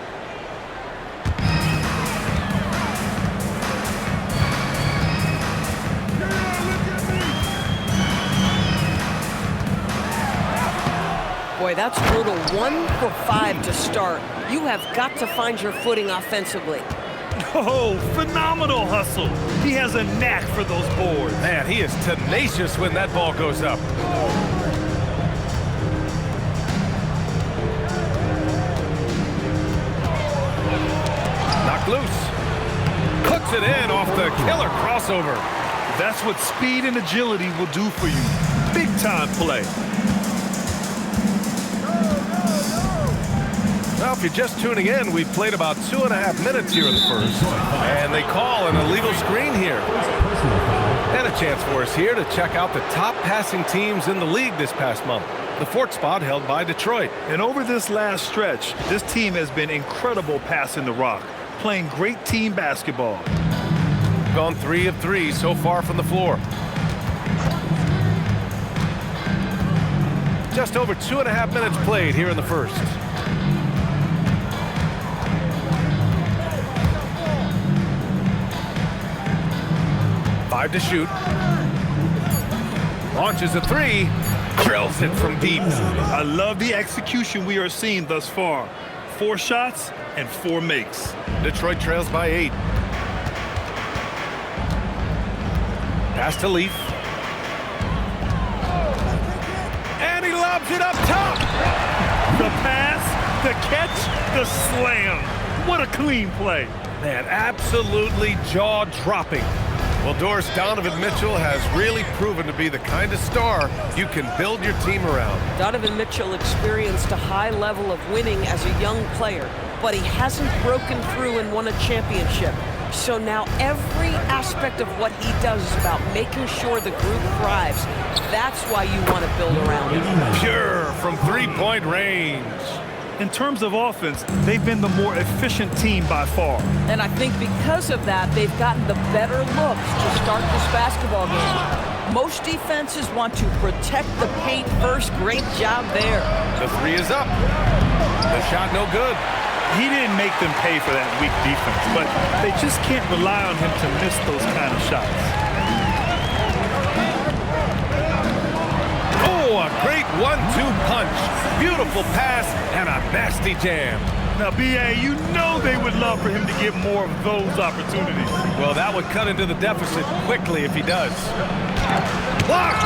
Boy, that's brutal. 1 for 5 to start. You have got to find your footing offensively. Oh, phenomenal hustle. He has a knack for those boards. Man, he is tenacious when that ball goes up. Knocked loose. Puts it in off the killer crossover. That's what speed and agility will do for you. Big time play. Well, if you're just tuning in, we've played about 2.5 minutes here in the first. And they call an illegal screen here. And a chance for us here to check out the top passing teams in the league this past month. The fourth spot held by Detroit. And over this last stretch, this team has been incredible passing the rock, playing great team basketball. Gone 3 of 3 so far from the floor. Just over 2.5 minutes played here in the first. Five to shoot. Launches a 3. Drills it from deep. I love the execution we are seeing thus far. 4 shots and 4 makes. Detroit trails by 8. Pass to Leaf. And he lobs it up top. The pass, the catch, the slam. What a clean play. Man, absolutely jaw-dropping. Well, Doris, Donovan Mitchell has really proven to be the kind of star you can build your team around. Donovan Mitchell experienced a high level of winning as a young player, but he hasn't broken through and won a championship. So now every aspect of what he does is about making sure the group thrives. That's why you want to build around him. Pure from three-point range. In terms of offense, they've been the more efficient team by far. And I think because of that, they've gotten the better looks to start this basketball game. Most defenses want to protect the paint first. Great job there. The 3 is up. The shot no good. He didn't make them pay for that weak defense, but they just can't rely on him to miss those kind of shots. Oh, a great 1-2 punch. Beautiful pass and a nasty jam. Now, B.A., you know they would love for him to get more of those opportunities. Well, that would cut into the deficit quickly if he does. Blocked!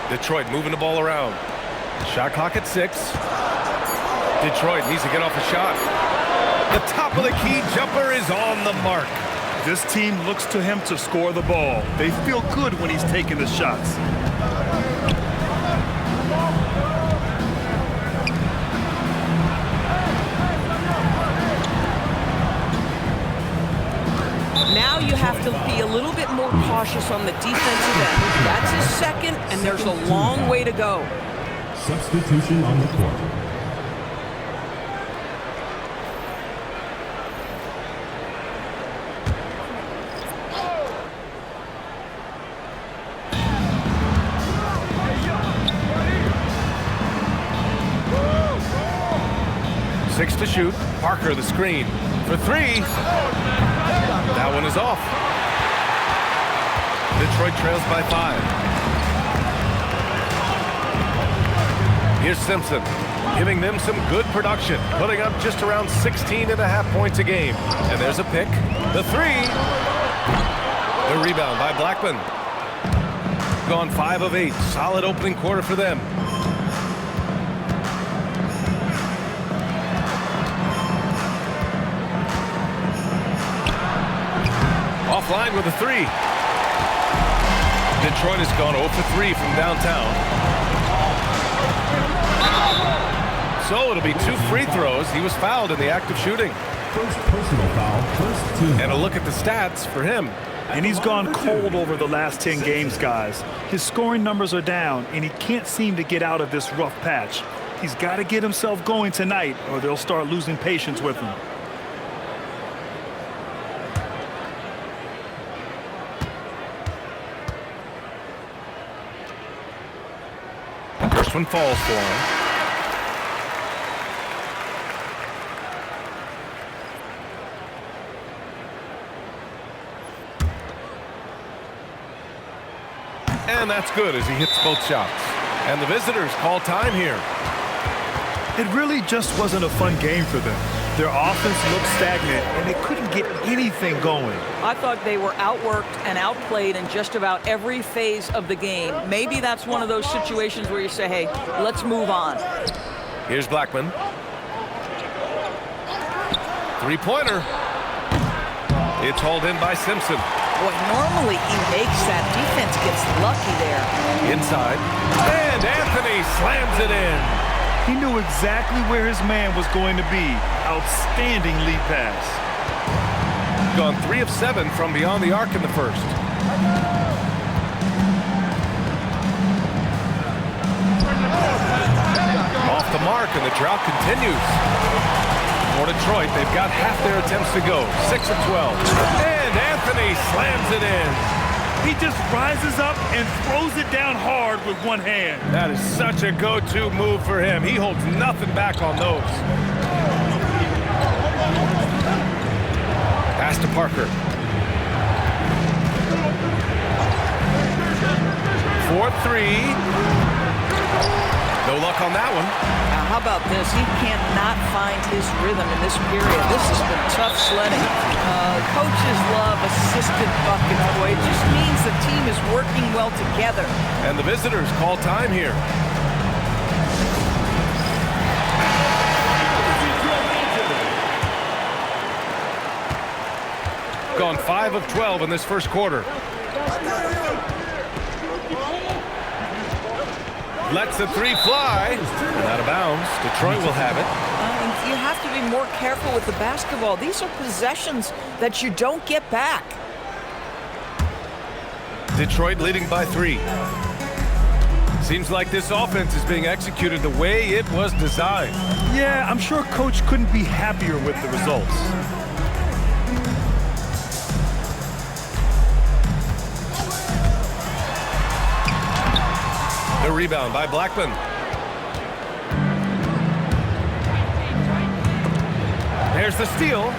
Detroit moving the ball around. Shot clock at 6. Detroit needs to get off a shot. The top of the key jumper is on the mark. This team looks to him to score the ball. They feel good when he's taking the shots. Now you have to be a little bit more cautious on the defensive end. That's his second, and there's a long way to go. Substitution on the court. Six to shoot. Parker the screen for 3. That one is off. Detroit trails by 5. Here's Simpson, giving them some good production, putting up just around 16.5 points a game. And there's a pick. The 3. The rebound by Blackman. Gone 5 of 8. Solid opening quarter for them. Offline with a 3. Detroit has gone 0 for 3 from downtown. So it'll be 2 free throws. He was fouled in the act of shooting. First personal foul, first 2. And a look at the stats for him. And he's gone cold over the last 10 games, guys. His scoring numbers are down, and he can't seem to get out of this rough patch. He's got to get himself going tonight, or they'll start losing patience with him. First one falls for him. And that's good as he hits both shots. And the visitors call time here. It really just wasn't a fun game for them. Their offense looked stagnant, and they couldn't get anything going. I thought they were outworked and outplayed in just about every phase of the game. Maybe that's one of those situations where you say, hey, let's move on. Here's Blackman. Three-pointer. It's hauled in by Simpson. Boy, normally he makes that. Defense gets lucky there. Inside. And Anthony slams it in. He knew exactly where his man was going to be. Outstanding lead pass. Gone 3 of 7 from beyond the arc in the first. Off the mark, and the drought continues. For Detroit, they've got half their attempts to go. 6 of 12. And Anthony slams it in. He just rises up and throws it down hard with one hand. That is such a go-to move for him. He holds nothing back on those. Pass to Parker. 4-3. No luck on that one. Now, how about this? He cannot find his rhythm in this period. This has been tough sledding. Coaches love assisted buckets, boy. It just means the team is working well together. And the visitors call time here. Gone 5 of 12 in this first quarter. Lets the three fly. And out of bounds. Detroit will have it. You have to be more careful with the basketball. These are possessions that you don't get back. Detroit leading by 3. Seems like this offense is being executed the way it was designed. Yeah, I'm sure Coach couldn't be happier with the results. The rebound by Blackman. There's the steal.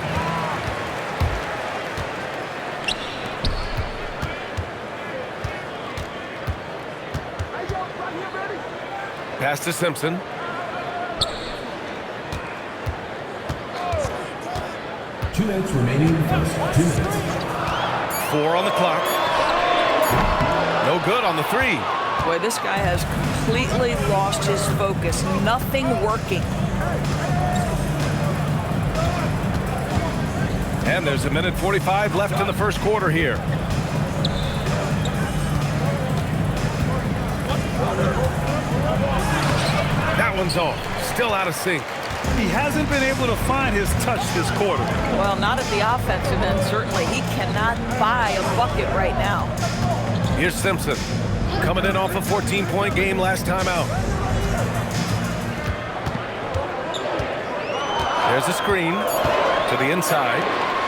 Pass to Simpson. Two minutes remaining in the first. 2 minutes. 4 on the clock. No good on the 3. Boy, this guy has completely lost his focus. Nothing working. And there's 1:45 left in the first quarter here. That one's off. Still out of sync. He hasn't been able to find his touch this quarter. Well, not at the offensive end. Certainly, he cannot buy a bucket right now. Here's Simpson. Coming in off a 14-point game last time out. There's a screen to the inside.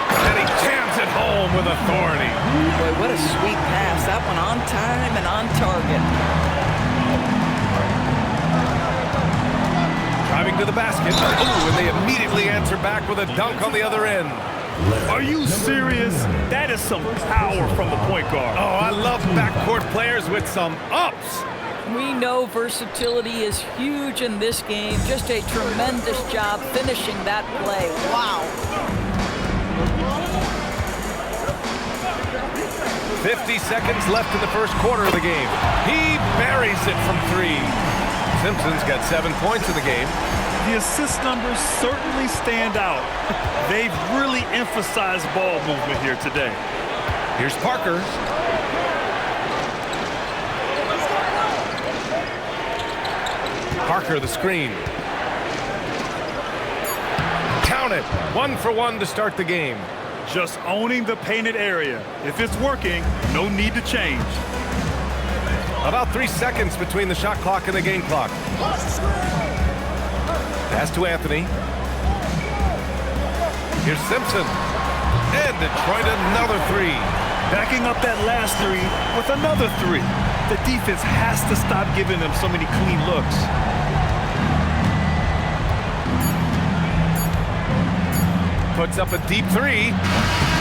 And he jams it home with authority. Boy, what a sweet pass. That one on time and on target. Driving to the basket. Ooh, and they immediately answer back with a dunk on the other end. Are you serious? That is some power from the point guard. Oh, I love backcourt players with some ups. We know versatility is huge in this game. Just a tremendous job finishing that play. Wow. 50 seconds left in the first quarter of the game. He buries it from 3. Simpson's got 7 points in the game. The assist numbers certainly stand out. They've really emphasized ball movement here today. Here's Parker. Parker, the screen. Count it. 1 for 1 to start the game. Just owning the painted area. If it's working, no need to change. About 3 seconds between the shot clock and the game clock. Pass to Anthony. Here's Simpson. And Detroit another 3. Backing up that last 3 with another 3. The defense has to stop giving them so many clean looks. Puts up a deep 3.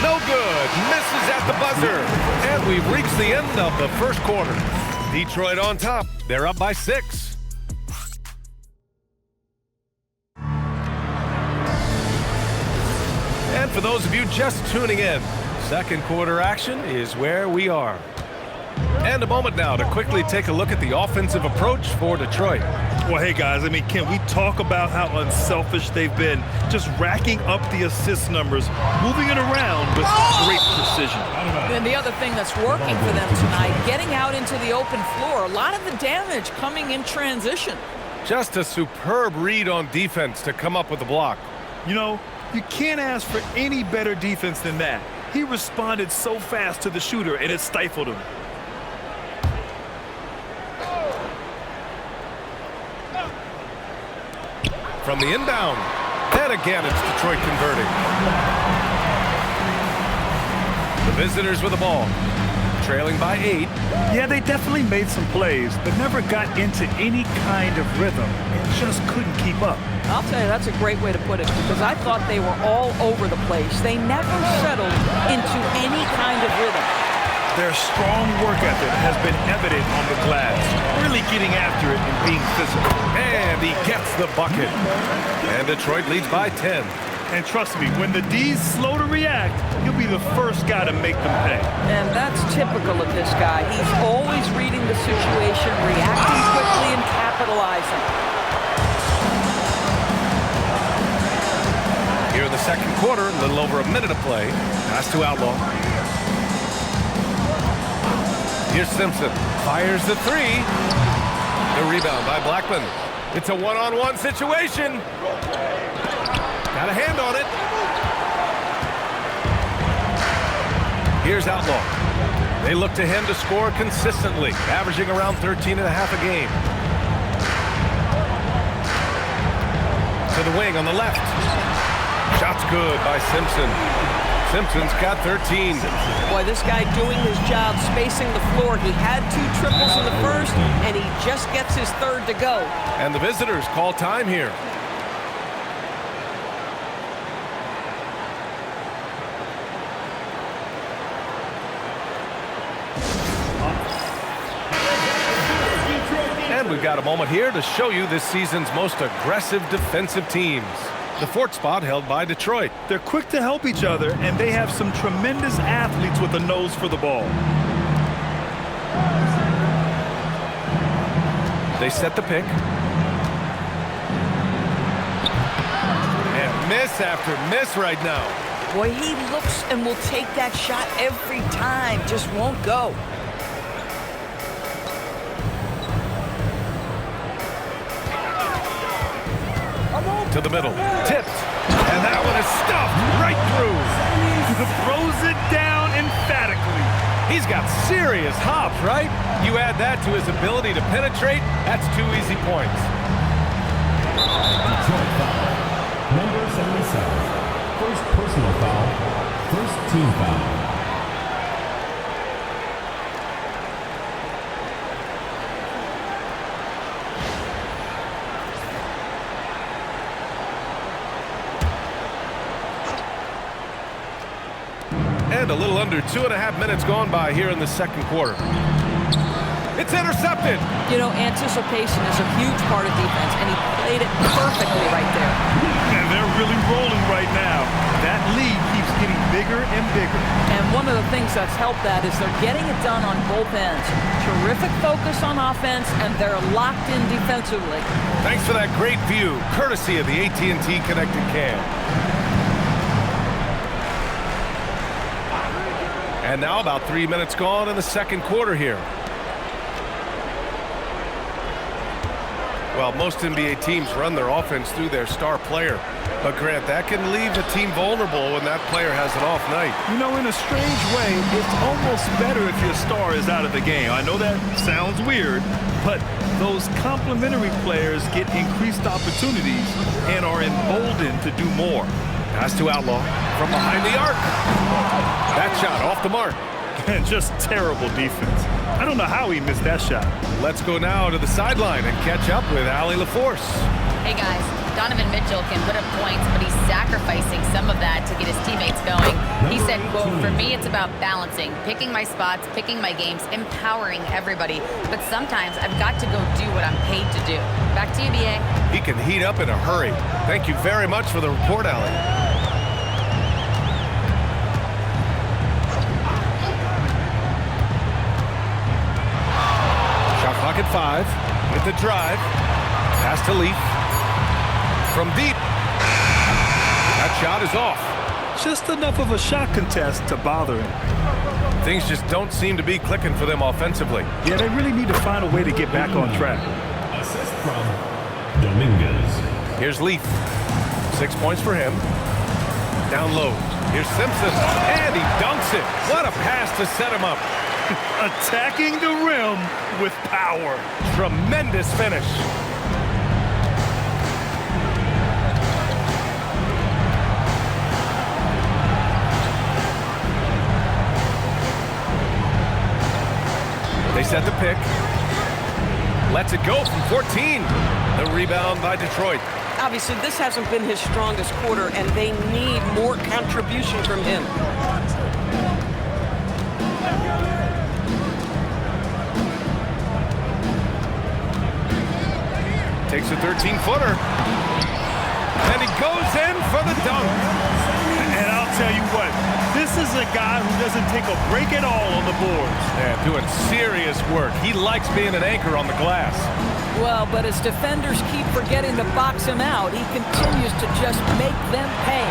No good. Misses at the buzzer. And we've reached the end of the first quarter. Detroit on top. They're up by 6. And for those of you just tuning in, second quarter action is where we are. And a moment now to quickly take a look at the offensive approach for Detroit. Well, hey, guys, I mean, can we talk about how unselfish they've been? Just racking up the assist numbers, moving it around with great precision. And the other thing that's working for them tonight, getting out into the open floor. A lot of the damage coming in transition. Just a superb read on defense to come up with the block. You know, you can't ask for any better defense than that. He responded so fast to the shooter, and it stifled him. From the inbound. And again, it's Detroit converting. The visitors with the ball. Trailing by 8. Yeah, they definitely made some plays, but never got into any kind of rhythm and just couldn't keep up. I'll tell you, that's a great way to put it, because I thought they were all over the place. They never settled into any kind of rhythm. Their strong work ethic has been evident on the glass, really getting after it and being physical. And he gets the bucket. And Detroit leads by 10. And trust me, when the D's slow to react, he'll be the first guy to make them pay. And that's typical of this guy. He's always reading the situation, reacting quickly, and capitalizing. Here in the second quarter, a little over a minute of play. Pass to Outlaw. Here's Simpson. Fires the 3. The rebound by Blackman. It's a one-on-one situation. Got a hand on it. Here's Outlaw. They look to him to score consistently, averaging around 13.5 a game. To the wing on the left. Shot's good by Simpson. Simpson's got 13. Boy, this guy doing his job, spacing the floor. He had 2 triples in the first, and he just gets his third to go. And the visitors call time here. And we've got a moment here to show you this season's most aggressive defensive teams. The 4th spot held by Detroit. They're quick to help each other, and they have some tremendous athletes with a nose for the ball. They set the pick. And miss after miss right now. Boy, he looks and will take that shot every time, just won't go. To the middle, tipped, and that one is stuffed right through. Throws it down emphatically. He's got serious hops, right? You add that to his ability to penetrate, that's 2 easy points. Detroit foul. Number 77. First personal foul. First team foul. And a little under 2.5 minutes gone by here in the second quarter. It's intercepted. You know, anticipation is a huge part of defense, and he played it perfectly right there. And they're really rolling right now. That lead keeps getting bigger and bigger. And one of the things that's helped that is they're getting it done on both ends. Terrific focus on offense, and they're locked in defensively. Thanks for that great view, courtesy of the AT&T Connected Cam. And now about 3 minutes gone in the second quarter here. Well, most NBA teams run their offense through their star player. But, Grant, that can leave a team vulnerable when that player has an off night. You know, in a strange way, it's almost better if your star is out of the game. I know that sounds weird, but those complementary players get increased opportunities and are emboldened to do more. Pass to Outlaw from behind the arc. That shot off the mark. And just terrible defense. I don't know how he missed that shot. Let's go now to the sideline and catch up with Allie LaForce. Hey guys, Donovan Mitchell can put up points, but he's sacrificing some of that to get his teammates going. He said, quote, "For me, it's about balancing, picking my spots, picking my games, empowering everybody. But sometimes I've got to go do what I'm paid to do." Back to you, BA. He can heat up in a hurry. Thank you very much for the report, Allie. Shot clock at 5. With the drive. Pass to Leaf. From deep. That shot is off. Just enough of a shot contest to bother him. Things just don't seem to be clicking for them offensively. Yeah, they really need to find a way to get back on track. Assist from Dominguez. Here's Leaf. 6 points for him. Down low. Here's Simpson. And he dunks it. What a pass to set him up. Attacking the rim with power. Tremendous finish. They set the pick. Lets it go from 14. The rebound by Detroit. Obviously, this hasn't been his strongest quarter, and they need more contribution from him. Takes a 13-footer. And he goes in for the dunk. And I'll tell you what, this is a guy who doesn't take a break at all on the boards. Yeah, doing serious work. He likes being an anchor on the glass. Well, but as defenders keep forgetting to box him out, he continues to just make them pay.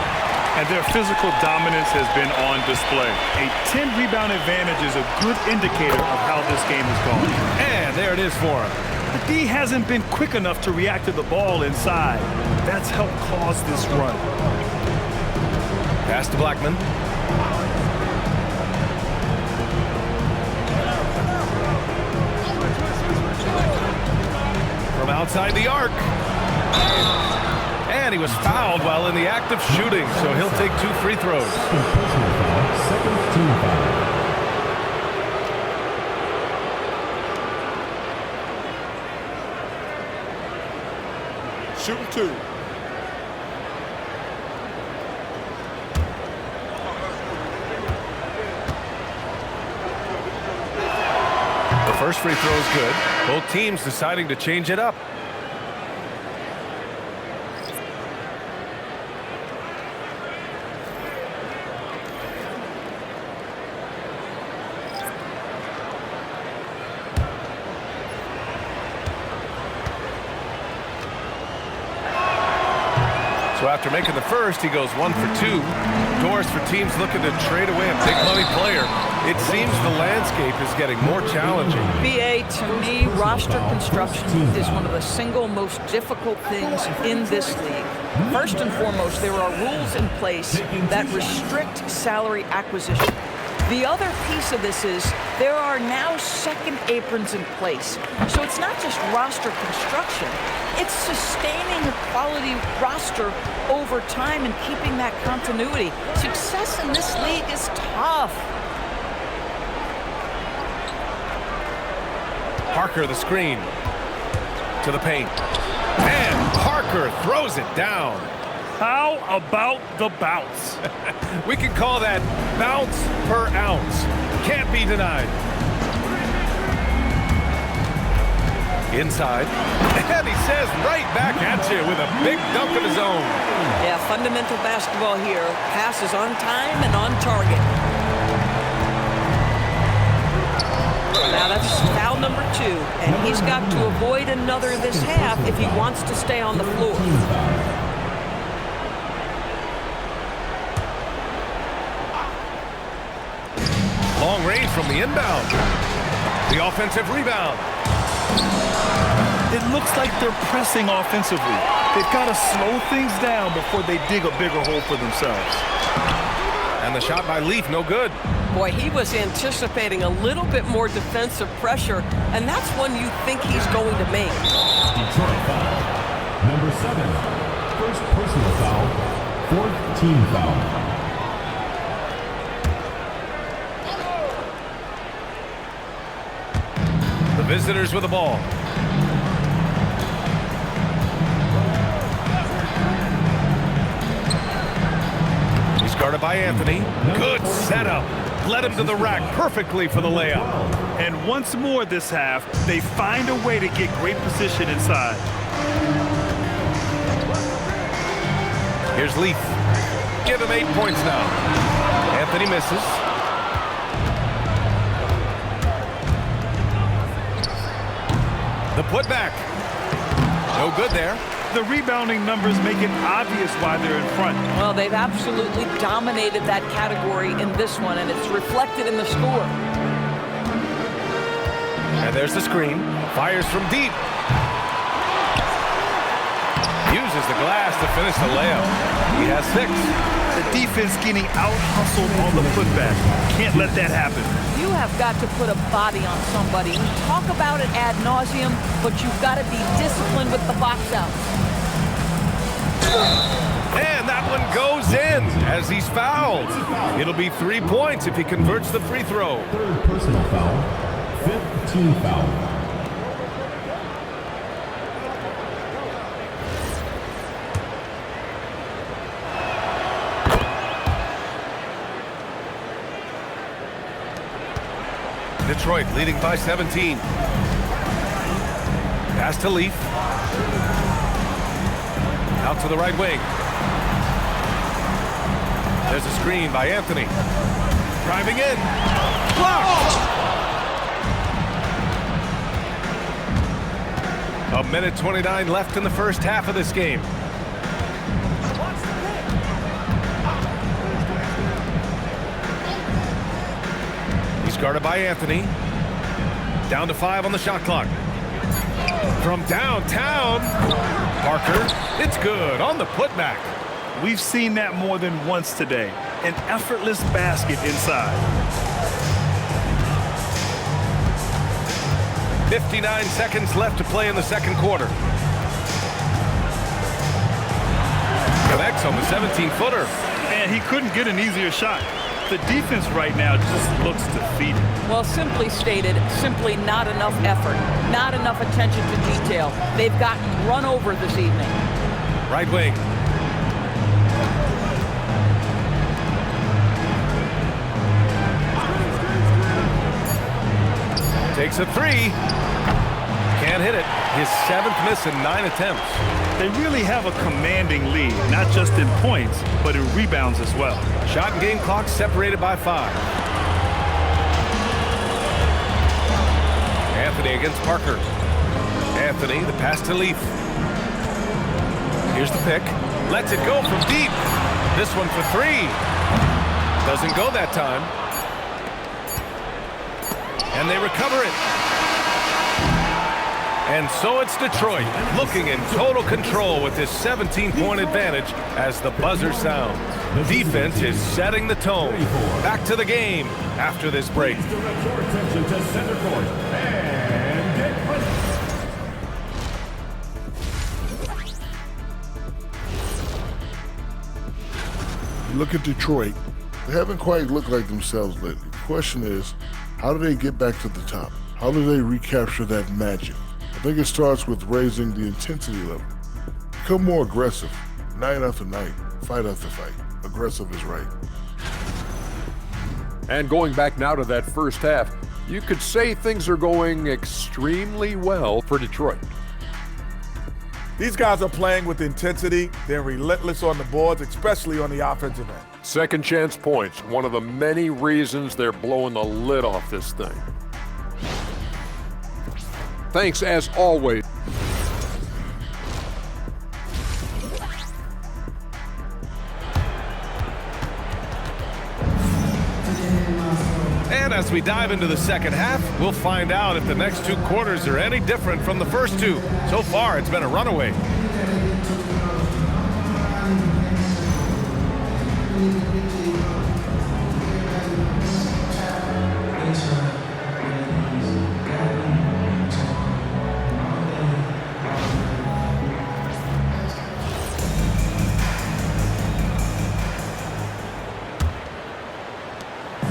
And their physical dominance has been on display. A 10-rebound advantage is a good indicator of how this game is going. And there it is for him. The D hasn't been quick enough to react to the ball inside. That's helped cause this run. Pass to Blackman. From outside the arc. And he was fouled while in the act of shooting, so he'll take 2 free throws. Second team foul. Shooting 2. The first free throw is good. Both teams deciding to change it up. So after making the first, he goes 1 for 2. Doors for teams looking to trade away a big money player. It seems the landscape is getting more challenging. BA, to me, roster construction is one of the single most difficult things in this league. First and foremost, there are rules in place that restrict salary acquisition. The other piece of this is there are now second aprons in place. So it's not just roster construction, it's sustaining a quality roster over time and keeping that continuity. Success in this league is tough. Parker the screen to the paint. And Parker throws it down. How about the bounce? We can call that bounce per ounce. Can't be denied. Inside. And he says right back at you with a big dunk of his own. Yeah, fundamental basketball here. Passes on time and on target. Now that's foul number 2, and he's got to avoid another this half if he wants to stay on the floor. Long range from the inbound. The offensive rebound. It looks like they're pressing offensively. They've got to slow things down before they dig a bigger hole for themselves. And the shot by Leaf, no good. Boy, he was anticipating a little bit more defensive pressure, and that's one you think he's going to make. Detroit foul. Number 7. First personal foul. 4th team foul. The visitors with the ball. He's guarded by Anthony. Good setup. Led him to the rack perfectly for the layup. And once more this half, they find a way to get great position inside. Here's Leaf. Give him 8 points now. Anthony misses. The putback. No good there. The rebounding numbers make it obvious why they're in front. Well, they've absolutely dominated that category in this one, and it's reflected in the score. And there's the screen. Fires from deep. Uses the glass to finish the layup. He has 6. The defense getting out-hustled on the putback. Can't let that happen. You have got to put a body on somebody. We talk about it ad nauseum, but you've got to be disciplined with the box out. And that one goes in as he's fouled. It'll be 3 points if he converts the free throw. Third personal foul. 5th team foul. Detroit leading by 17. Pass to Leaf. Out to the right wing. There's a screen by Anthony. Driving in. Blocked! A minute 29 left in the first half of this game. He's guarded by Anthony. Down to 5 on the shot clock. From downtown, Parker, it's good on the putback. We've seen that more than once today. An effortless basket inside. 59 seconds left to play in the second quarter. Connects on the 17-footer. And he couldn't get an easier shot. The defense right now just looks defeated. Well, simply stated, simply not enough effort, not enough attention to detail. They've gotten run over this evening. Right wing. Takes a 3. Can't hit it. His 7th miss in 9 attempts. They really have a commanding lead, not just in points, but in rebounds as well. Shot and game clock separated by 5. Anthony against Parker. Anthony, the pass to Leaf. Here's the pick. Lets it go from deep. This one for 3. Doesn't go that time. And they recover it. And so it's Detroit looking in total control with this 17-point advantage as the buzzer sounds. Defense is setting the tone. Back to the game after this break. Look at Detroit. They haven't quite looked like themselves lately. The question is, how do they get back to the top? How do they recapture that magic? I think it starts with raising the intensity level. Become more aggressive, night after night, fight after fight. Aggressive is right. And going back now to that first half, you could say things are going extremely well for Detroit. These guys are playing with intensity. They're relentless on the boards, especially on the offensive end. Second chance points, one of the many reasons they're blowing the lid off this thing. Thanks as always. And as we dive into the second half, we'll find out if the next 2 quarters are any different from the first 2. So far, it's been a runaway.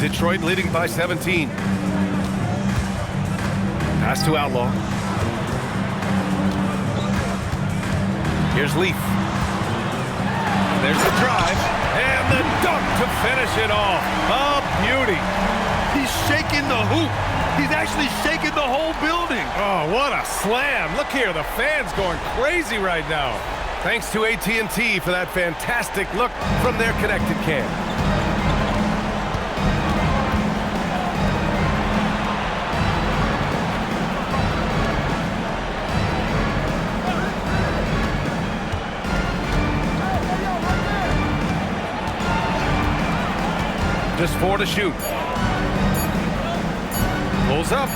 Detroit leading by 17. Pass to Outlaw. Here's Leaf. There's the drive. And the dunk to finish it off. A beauty. He's shaking the hoop. He's actually shaking the whole building. Oh, what a slam. Look here, the fans going crazy right now. Thanks to AT&T for that fantastic look from their connected cam. Just 4 to shoot. Pulls up.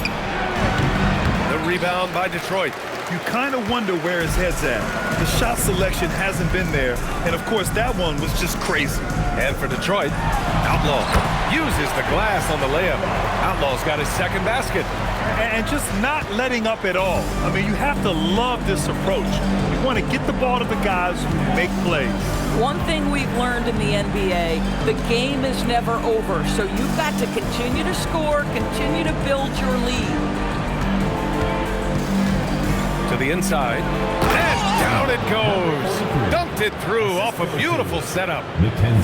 The rebound by Detroit. You kind of wonder where his head's at. The shot selection hasn't been there, and of course that one was just crazy. And for Detroit, Outlaw uses the glass on the layup. Outlaw's got his second basket. And just not letting up at all. I mean, you have to love this approach. You want to get the ball to the guys who make plays. One thing we've learned in the NBA, the game is never over, so you've got to continue to score, continue to build your lead. To the inside, and down it goes. Dunked it through off a beautiful setup.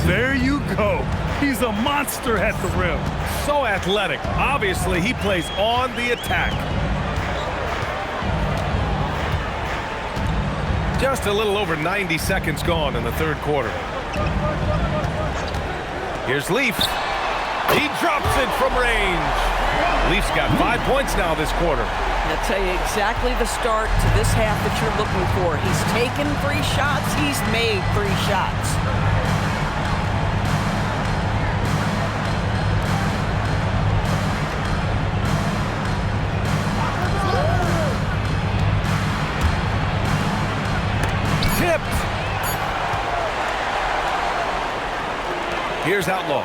There you go. He's a monster at the rim. So athletic. Obviously, he plays on the attack. Just a little over 90 seconds gone in the third quarter. Here's Leaf. He drops it from range. Leaf's got 5 points now this quarter. I'll tell you exactly the start to this half that you're looking for. He's taken 3 shots. He's made 3 shots. Tipped. Here's Outlaw.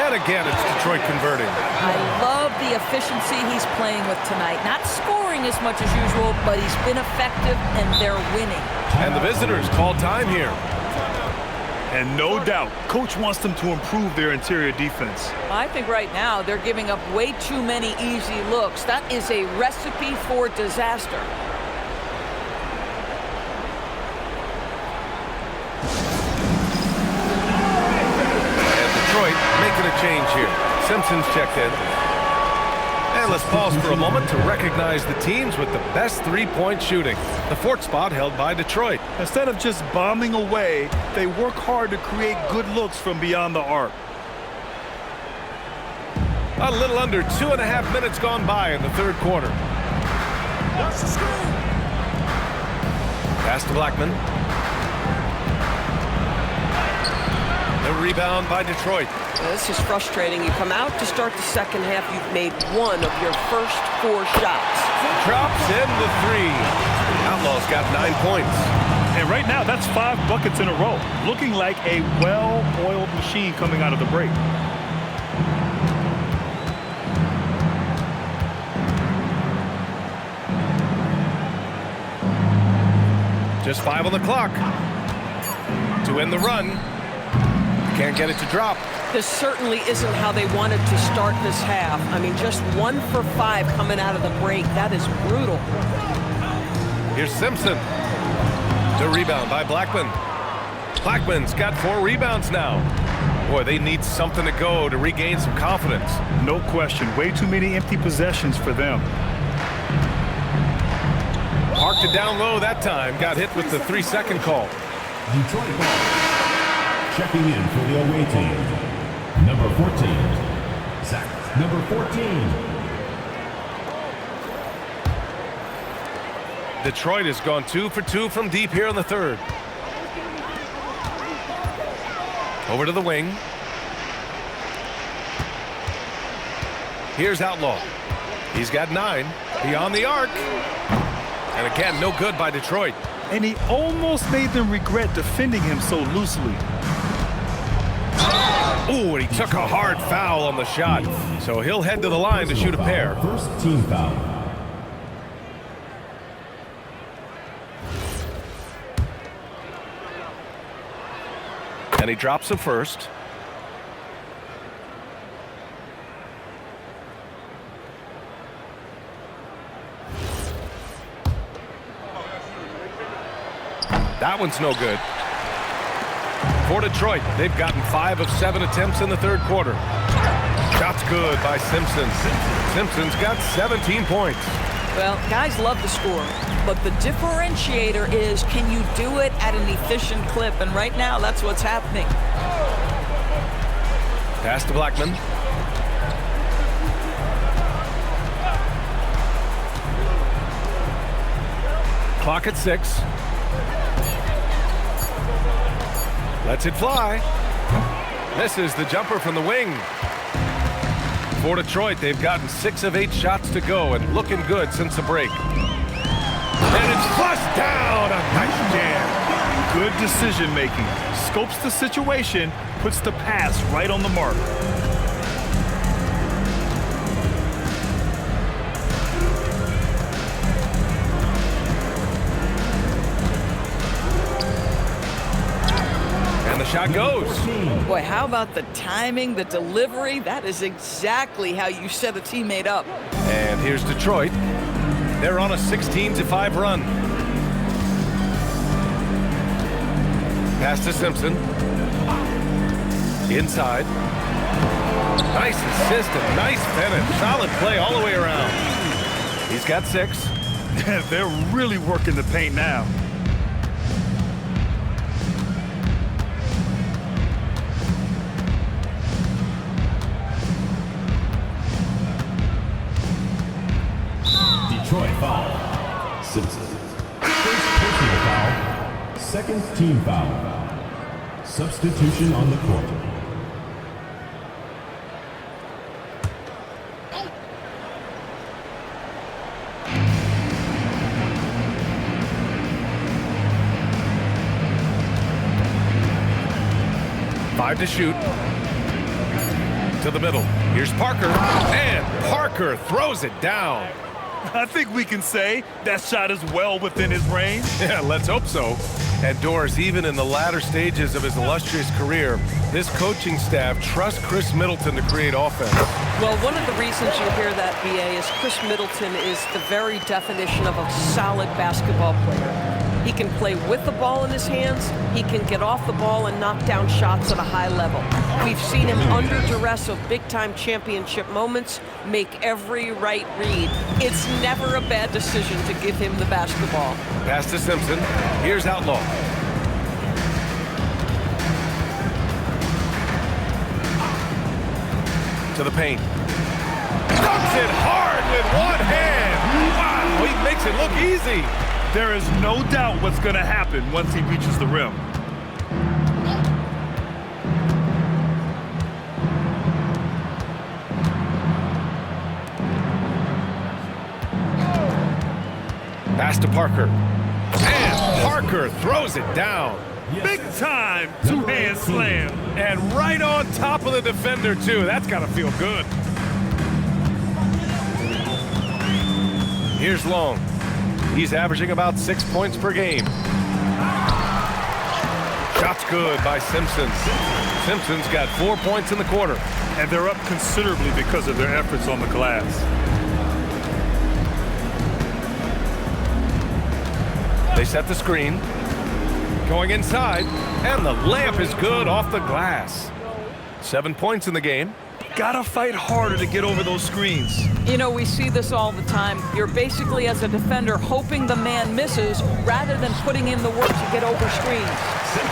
And again, it's Detroit converting. I love the efficiency he's playing with tonight. Not scoring as much as usual, but he's been effective, and they're winning. And the visitors call time here. And no doubt, Coach wants them to improve their interior defense. I think right now they're giving up way too many easy looks. That is a recipe for disaster. Making a change here. Simpson's checked in. And let's pause for a moment to recognize the teams with the best three-point shooting. The fourth spot held by Detroit. Instead of just bombing away, they work hard to create good looks from beyond the arc. A little under 2.5 minutes gone by in the third quarter. Pass to Blackman. The rebound by Detroit. This is frustrating. You come out to start the second half, you've made 1 of your first 4 shots. Drops in the 3. Outlaw's got 9 points. And right now, that's 5 buckets in a row. Looking like a well-oiled machine coming out of the break. Just 5 on the clock to end the run. Can't get it to drop. This certainly isn't how they wanted to start this half. I mean, just 1 for 5 coming out of the break. That is brutal. Here's Simpson. The rebound by Blackman. Blackman's got 4 rebounds now. Boy, they need something to go to regain some confidence. No question. Way too many empty possessions for them. Parked it down low that time. Got hit with the 3-second call. Detroit checking in for the away team. Number 14, Zach. Number 14. Detroit has gone 2 for 2 from deep here in the third. Over to the wing. Here's Outlaw. He's got 9. Beyond the arc. And again, no good by Detroit. And he almost made them regret defending him so loosely. Ooh, and he took a hard foul on the shot. So he'll head to the line to shoot a pair. First team foul. And he drops the first. That one's no good. For Detroit, they've gotten 5 of 7 attempts in the third quarter. Shot's good by Simpson. Simpson's got 17 points. Well, guys love to score, but the differentiator is, can you do it at an efficient clip? And right now, that's what's happening. Pass to Blackman. Clock at 6. Lets it fly. Misses the jumper from the wing. For Detroit, they've gotten 6 of 8 shots to go and looking good since the break. And it's flushed down. A nice jam. Good decision making. Scopes the situation, puts the pass right on the mark. And the shot goes. Boy, how about the timing, the delivery? That is exactly how you set a teammate up. And here's Detroit. They're on a 16-5 run. Pass to Simpson. Inside. Nice assist and nice finish. Solid play all the way around. He's got 6. They're really working the paint now. Detroit foul. Simpson. First personal foul. Second team foul. Substitution on the court. Five to shoot. To the middle. Here's Parker. And Parker throws it down. I think we can say that shot is well within his range. Yeah, let's hope so. And Doris, even in the latter stages of his illustrious career, this coaching staff trusts Chris Middleton to create offense. Well, one of the reasons you hear that, BA, is Chris Middleton is the very definition of a solid basketball player. He can play with the ball in his hands. He can get off the ball and knock down shots at a high level. We've seen him under duress of big-time championship moments make every right read. It's never a bad decision to give him the basketball. Pass to Simpson. Here's Outlaw. To the paint. Dunks it hard with one hand. Wow, he makes it look easy. There is no doubt what's going to happen once he reaches the rim. Pass to Parker. And Parker throws it down. Big time two-hand slam. And right on top of the defender, too. That's got to feel good. Here's Long. He's averaging about 6 points per game. Shot's good by Simpson. Simpson's got 4 points in the quarter. And they're up considerably because of their efforts on the glass. They set the screen. Going inside. And the layup is good off the glass. 7 points in the game. Gotta fight harder to get over those screens. You know, we see this all the time. You're basically, as a defender, hoping the man misses rather than putting in the work to get over screens.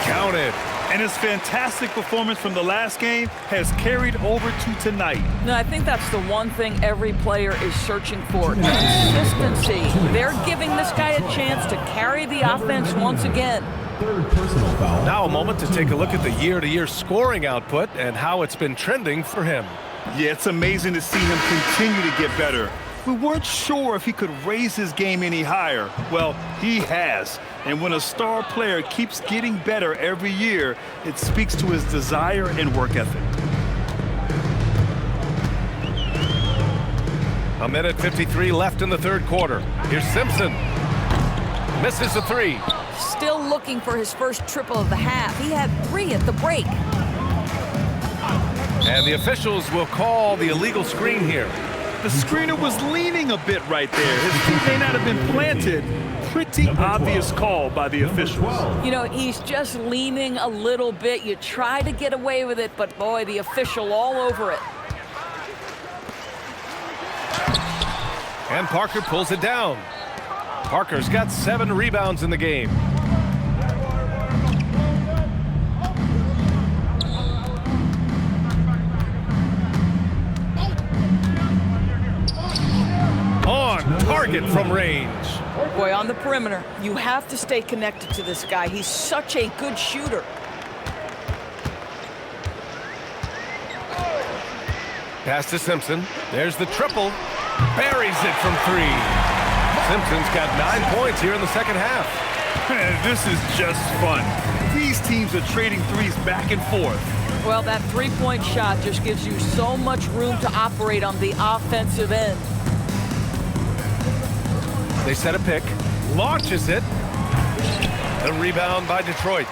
Counted. And his fantastic performance from the last game has carried over to tonight. No, I think that's the one thing every player is searching for. Consistency. They're giving this guy a chance to carry the offense once again. Third personal foul. Now a moment to take a look at the year-to-year scoring output and how it's been trending for him. Yeah, it's amazing to see him continue to get better. We weren't sure if he could raise his game any higher. Well, he has. And when a star player keeps getting better every year, it speaks to his desire and work ethic. A minute 53 left in the third quarter. Here's Simpson. Misses the three. Still looking for his first triple of the half. He had 3 at the break. And the officials will call the illegal screen here. The screener was leaning a bit right there. His feet may not have been planted. Pretty obvious call by the officials. You know, he's just leaning a little bit. You try to get away with it, but boy, the official all over it. And Parker pulls it down. Parker's got 7 rebounds in the game. On target from range. Boy, on the perimeter, you have to stay connected to this guy. He's such a good shooter. Pass to Simpson. There's the triple. Buries it from 3. Simpson's got 9 points here in the second half. Man, this is just fun. These teams are trading threes back and forth. Well, that three-point shot just gives you so much room to operate on the offensive end. They set a pick. Launches it. A rebound by Detroit.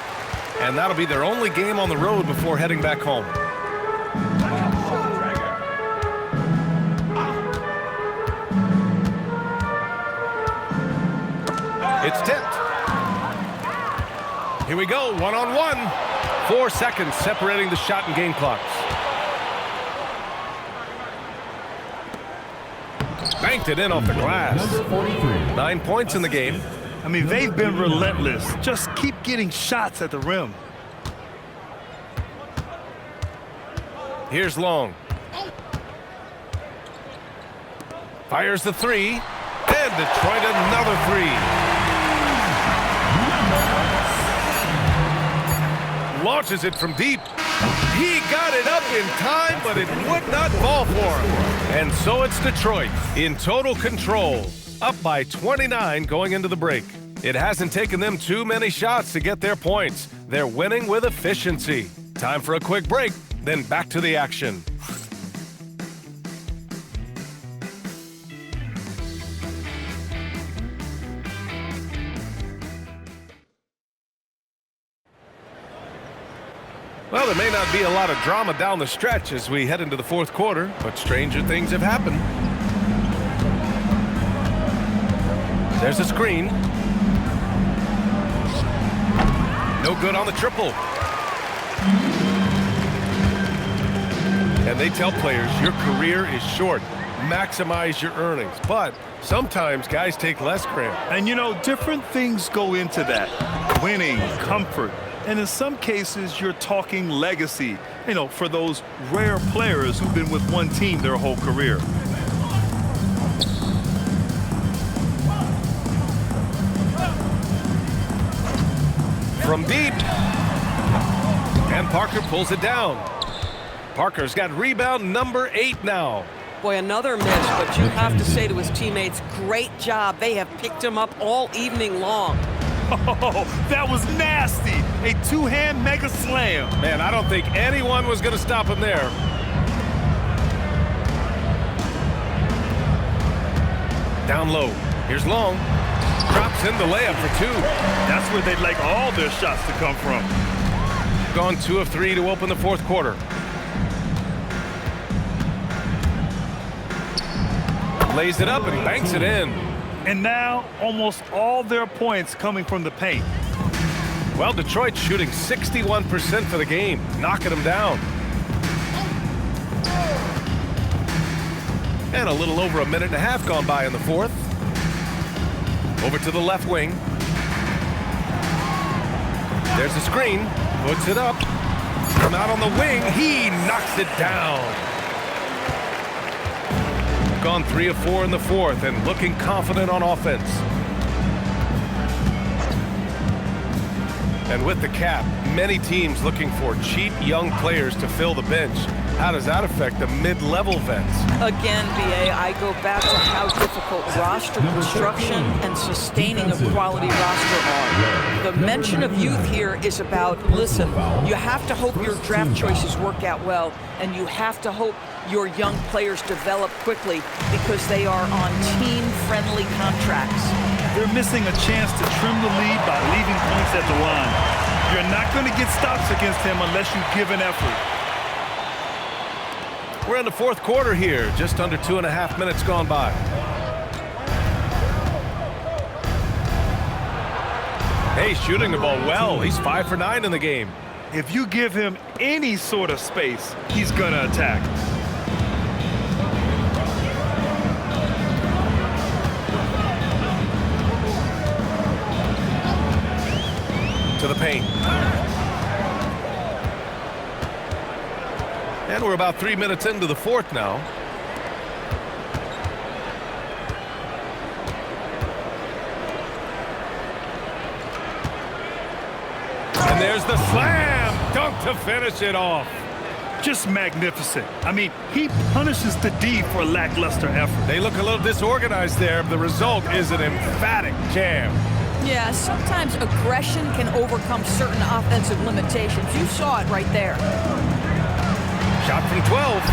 And that'll be their only game on the road before heading back home. It's tipped. Here we go, one-on-one. 4 seconds separating the shot and game clocks. Banked it in off the glass. 9 points in the game. I mean, they've been relentless. Just keep getting shots at the rim. Here's Long. Fires the 3. And Detroit another 3. Launches it from deep. He got it up in time, but it would not fall for him. And so it's Detroit in total control, up by 29 going into the break. It hasn't taken them too many shots to get their points. They're winning with efficiency. Time for a quick break, then back to the action. Well, there may not be a lot of drama down the stretch as we head into the fourth quarter, but stranger things have happened. There's a screen. No good on the triple. And they tell players your career is short. Maximize your earnings. But sometimes guys take less grant. And you know, different things go into that. Winning, comfort. And in some cases, you're talking legacy, you know, for those rare players who've been with one team their whole career. From deep. And Parker pulls it down. Parker's got rebound number 8 now. Boy, another miss, but you have to say to his teammates, great job. They have picked him up all evening long. Oh, that was nasty. A two-hand mega slam. Man, I don't think anyone was going to stop him there. Down low. Here's Long. Drops in the layup for 2. That's where they'd like all their shots to come from. Gone 2 of 3 to open the fourth quarter. Lays it up and banks it in. And now, almost all their points coming from the paint. Well, Detroit's shooting 61% for the game, knocking them down. And a little over a minute and a half gone by in the fourth. Over to the left wing. There's the screen, puts it up. From out on the wing, he knocks it down. Gone 3 of 4 in the fourth and looking confident on offense. And with the cap, many teams looking for cheap young players to fill the bench. How does that affect the mid-level vets? Again, BA, I go back to how difficult roster construction and sustaining a quality roster are. The mention of youth here is about, listen, you have to hope your draft choices work out well, and you have to hope your young players develop quickly because they are on team-friendly contracts. They're missing a chance to trim the lead by leaving points at the line. You're not going to get stops against him unless you give an effort. We're in the fourth quarter here, just under 2.5 minutes gone by. Hey, shooting the ball well. He's 5 for 9 in the game. If you give him any sort of space, he's going to attack. To the paint. And we're about 3 minutes into the fourth now. And there's the slam dunk to finish it off. just magnificent. I mean, he punishes the D for lackluster effort. They look a little disorganized there. The result is an emphatic jam. Yeah, sometimes aggression can overcome certain offensive limitations. You saw it right there. Shot from 12.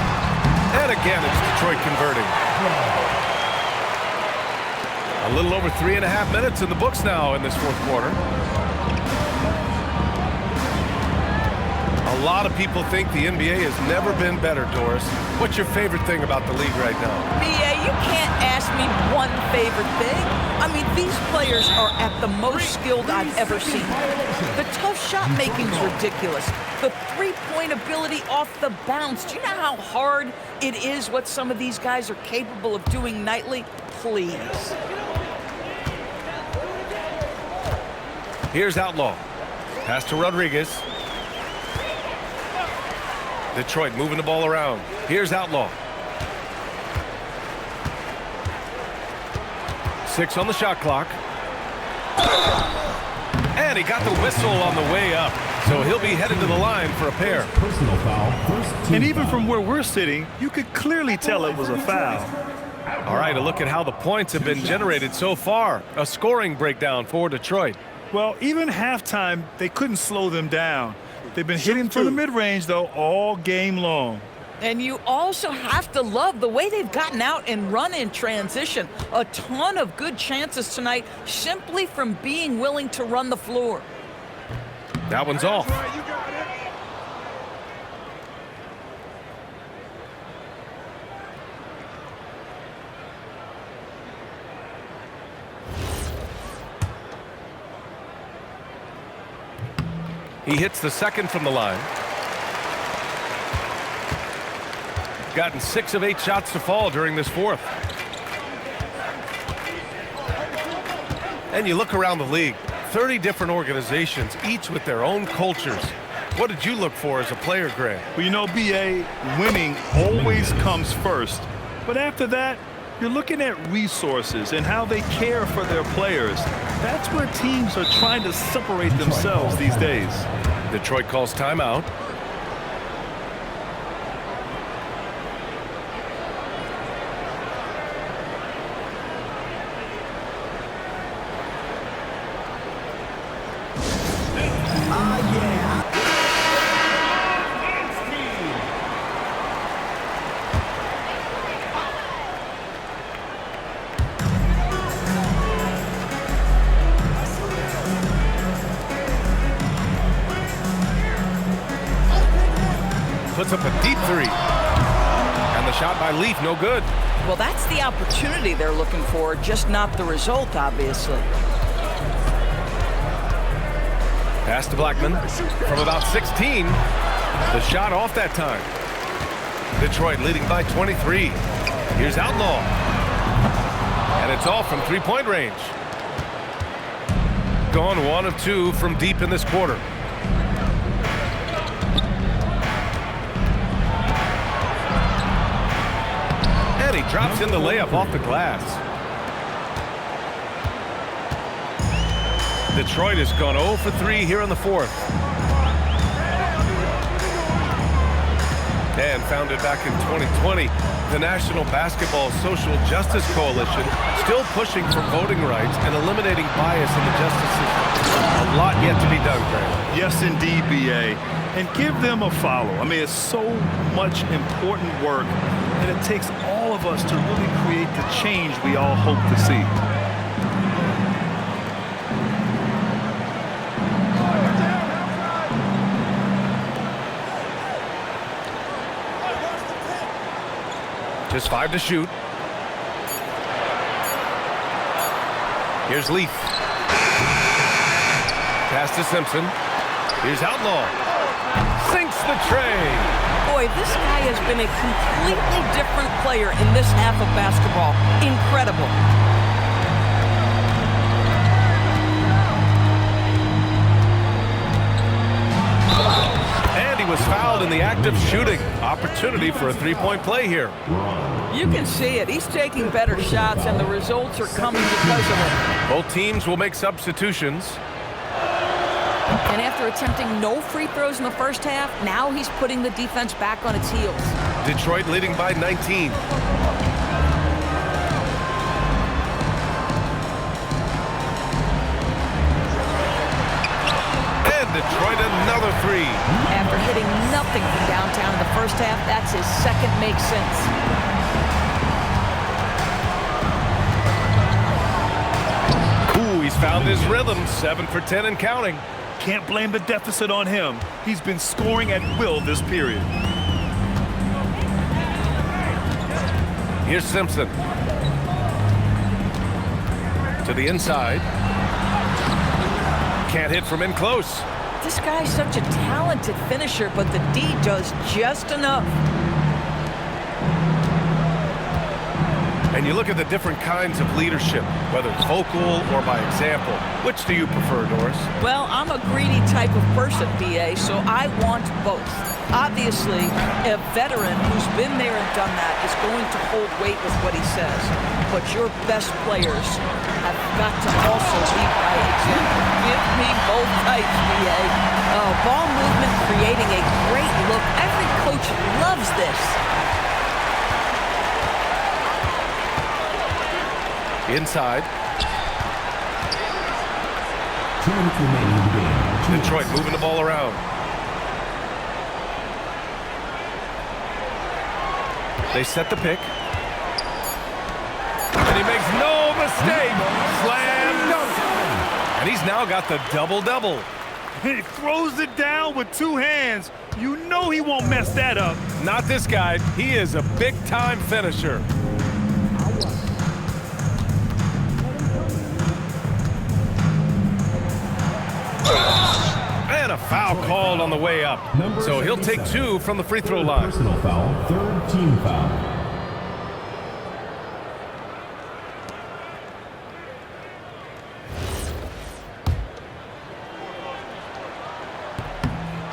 And again, it's Detroit converting. A little over 3.5 minutes in the books now in this fourth quarter. A lot of people think the NBA has never been better, Doris. What's your favorite thing about the league right now? BA, you can't ask me one favorite thing. I mean, these players are at the most skilled I've ever seen. The tough shot making's ridiculous. The three-point ability off the bounce. Do you know how hard it is what some of these guys are capable of doing nightly? Please. Here's Outlaw. Pass to Rodriguez. Detroit moving the ball around. Here's Outlaw. 6 on the shot clock. And he got the whistle on the way up. So he'll be headed to the line for a pair. Personal foul. And even from where we're sitting, you could clearly tell it was a foul. All right, a look at how the points have been generated so far. A scoring breakdown for Detroit. Well, even halftime, they couldn't slow them down. They've been hitting from the mid-range, though, all game long. And you also have to love the way they've gotten out and run in transition. A ton of good chances tonight simply from being willing to run the floor. That one's off. He hits the second from the line. Gotten 6 of 8 shots to fall during this fourth. And you look around the league, 30 different organizations, each with their own cultures. What did you look for as a player, Grant? Well, you know, BA, winning always comes first. But after that, you're looking at resources and how they care for their players. That's where teams are trying to separate themselves these days. Detroit calls timeout. Puts up a deep three. And the shot by Leaf, no good. Well, that's the opportunity they're looking for, just not the result, obviously. Pass to Blackman from about 16. The shot off that time. Detroit leading by 23. Here's Outlaw. And it's off from three-point range. Gone 1 of 2 from deep in this quarter. And he drops in the layup off the glass. Detroit has gone 0 for 3 here in the fourth. And founded back in 2020, the National Basketball Social Justice Coalition, still pushing for voting rights and eliminating bias in the justice system. A lot yet to be done, Grant. Yes, indeed, BA. And give them a follow. I mean, it's so much important work, and it takes all of us to really create the change we all hope to see. Just 5 to shoot. Here's Leaf. Pass to Simpson. Here's Outlaw. Sinks the tray. Boy, this guy has been a completely different player in this half of basketball. Incredible. And he was fouled in the act of shooting. Opportunity for a three-point play here. You can see it. He's taking better shots, and the results are coming because of it. Both teams will make substitutions. And after attempting no free throws in the first half, now he's putting the defense back on its heels. Detroit leading by 19. And Detroit another three. After hitting nothing from downtown in the first half, that's his second make since. Ooh, he's found his rhythm. 7 for 10 and counting. Can't blame the deficit on him. He's been scoring at will this period. Here's Simpson. To the inside. Can't hit from in close. This guy's such a talented finisher, but the D does just enough. And you look at the different kinds of leadership, whether vocal or by example. Which do you prefer, Doris? Well, I'm a greedy type of person, BA, so I want both. Obviously, a veteran who's been there and done that is going to hold weight with what he says. But your best players have got to also lead by example. Give me both types, BA. Ball movement creating a great look. Every coach loves this. Inside. 2 minutes remaining in the game. Detroit moving the ball around. They set the pick. And he makes no mistake. Slam dunk. And he's now got the double-double. He throws it down with 2 hands. You know he won't mess that up. Not this guy. He is a big-time finisher. And a foul called on the way up. So he'll take 2 from the free throw line. Personal foul, 3rd team foul.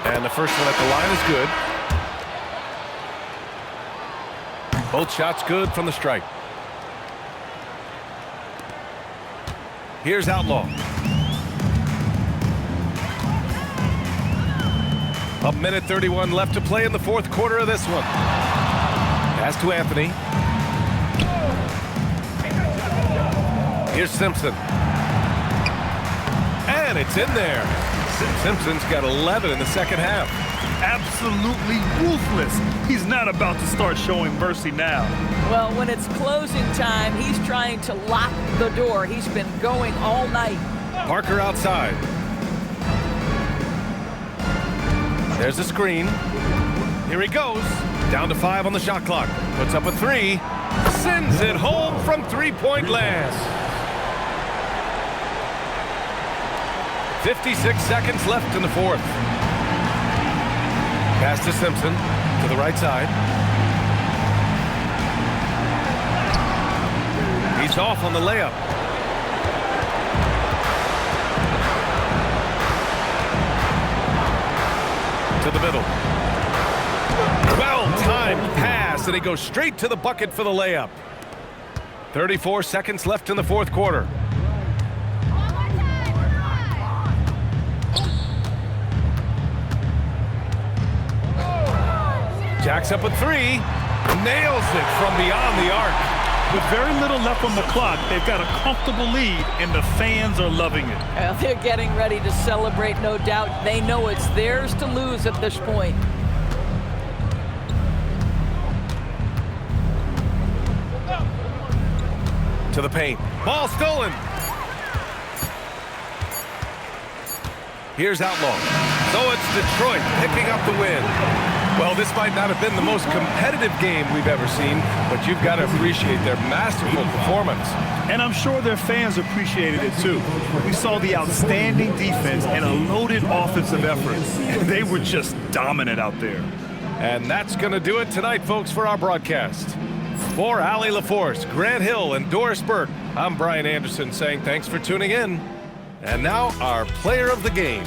And the first one at the line is good. Both shots good from the strike. Here's Outlaw. A minute 31 left to play in the 4th quarter of this one. Pass to Anthony. Here's Simpson. And it's in there. Simpson's got 11 in the second half. Absolutely ruthless. He's not about to start showing mercy now. Well, when it's closing time, he's trying to lock the door. He's been going all night. Parker outside. There's the screen. Here he goes. Down to 5 on the shot clock. Puts up a 3. Sends it home from 3-point land. 56 seconds left in the 4th. Pass to Simpson to the right side. He's off on the layup. To the middle. Well-timed pass, and he goes straight to the bucket for the layup. 34 seconds left in the 4th quarter. Jacks up a 3. Nails it from beyond the arc. With very little left on the clock, they've got a comfortable lead, and the fans are loving it. They're getting ready to celebrate, no doubt. They know it's theirs to lose at this point. To the paint. Ball stolen. Here's Outlaw. So it's Detroit picking up the win. Well, this might not have been the most competitive game we've ever seen, but you've got to appreciate their masterful performance. And I'm sure their fans appreciated it too. We saw the outstanding defense and a loaded offensive effort. And they were just dominant out there. And that's going to do it tonight, folks, for our broadcast. For Allie LaForce, Grant Hill, and Doris Burke, I'm Brian Anderson saying thanks for tuning in. And now our player of the game.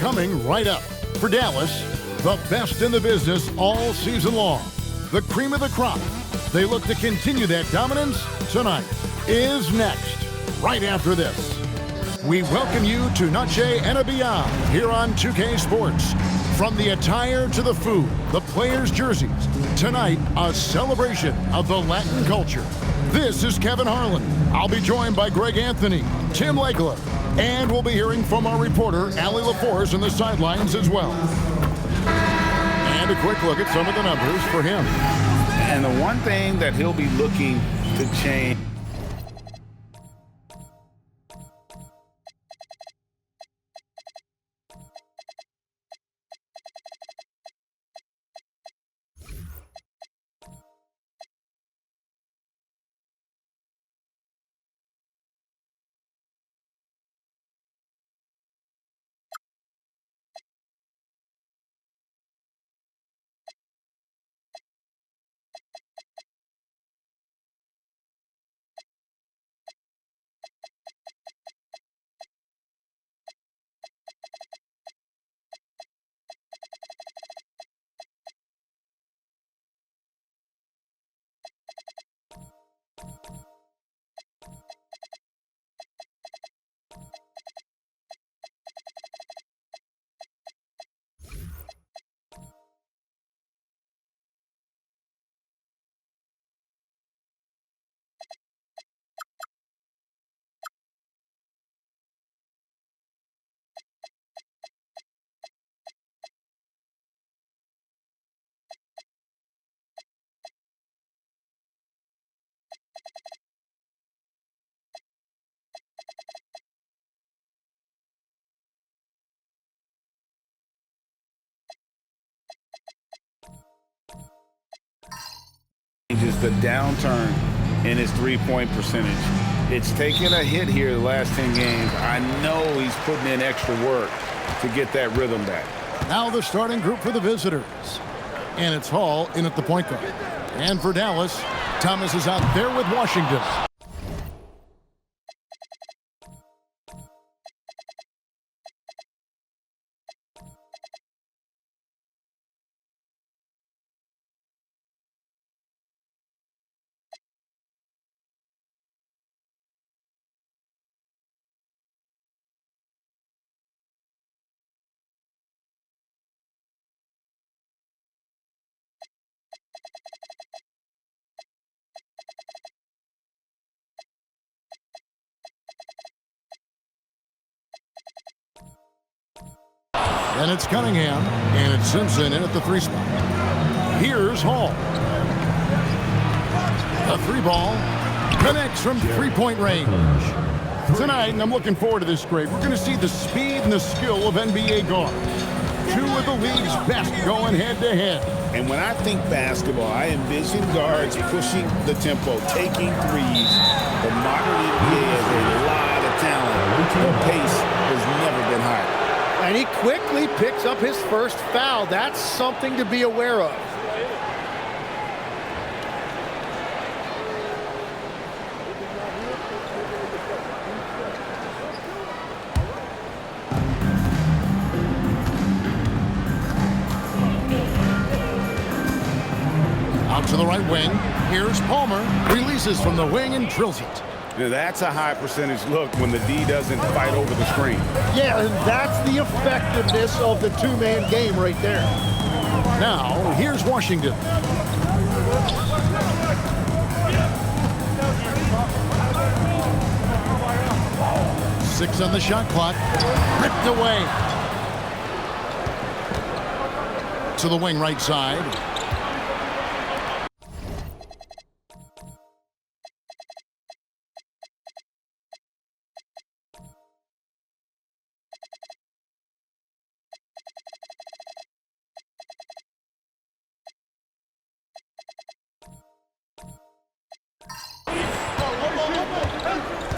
coming right up. For Dallas, the best in the business all season long. The cream of the crop. They look to continue that dominance tonight. Is next, right after this. We welcome you to Noche and Beyond here on 2K Sports. From the attire to the food, the players' jerseys, tonight a celebration of the Latin culture. This is Kevin Harlan. I'll be joined by Greg Anthony, Tim Legler, and we'll be hearing from our reporter, Allie LaForce, in the sidelines as well. And a quick look at some of the numbers for him. And the one thing that he'll be looking to change. Just the downturn in his three-point percentage. It's taken a hit here the last 10 games. I know he's putting in extra work to get that rhythm back. Now the starting group for the visitors. And it's Hall in at the point guard. And for Dallas, Thomas is out there with Washington. And it's Cunningham, and it's Simpson in at the three spot. Here's Hall. The three ball connects from three-point range. Tonight, and I'm looking forward to this, Greg, we're going to see the speed and the skill of NBA guards. Two of the league's best going head-to-head. And when I think basketball, I envision guards pushing the tempo, taking threes. The modern NBA has a lot of talent. The pace has never been higher. And he quickly picks up his first foul. That's something to be aware of. Out to the right wing. Here's Palmer. Releases from the wing and drills it. Now that's a high percentage look when the D doesn't fight over the screen. Yeah, and that's the effectiveness of the two-man game right there. Now, here's Washington. Six on the shot clock. Ripped away. To the wing right side.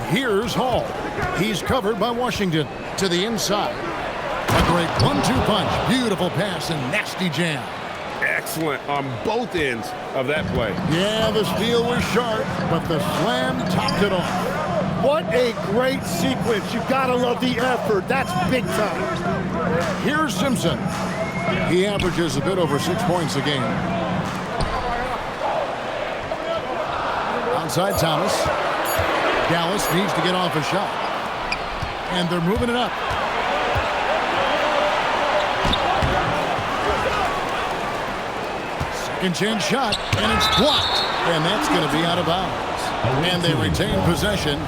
Here's Hall. He's covered by Washington to the inside. A great 1-2 punch. Beautiful pass and nasty jam. Excellent on both ends of that play. Yeah, the steal was sharp, but the slam topped it off. What a great sequence. You gotta love the effort. That's big time. Here's Simpson. He averages a bit over 6 points a game. Outside Thomas. Dallas needs to get off a shot. And they're moving it up. Second chance shot, and it's blocked. And that's going to be out of bounds. And they retain possession.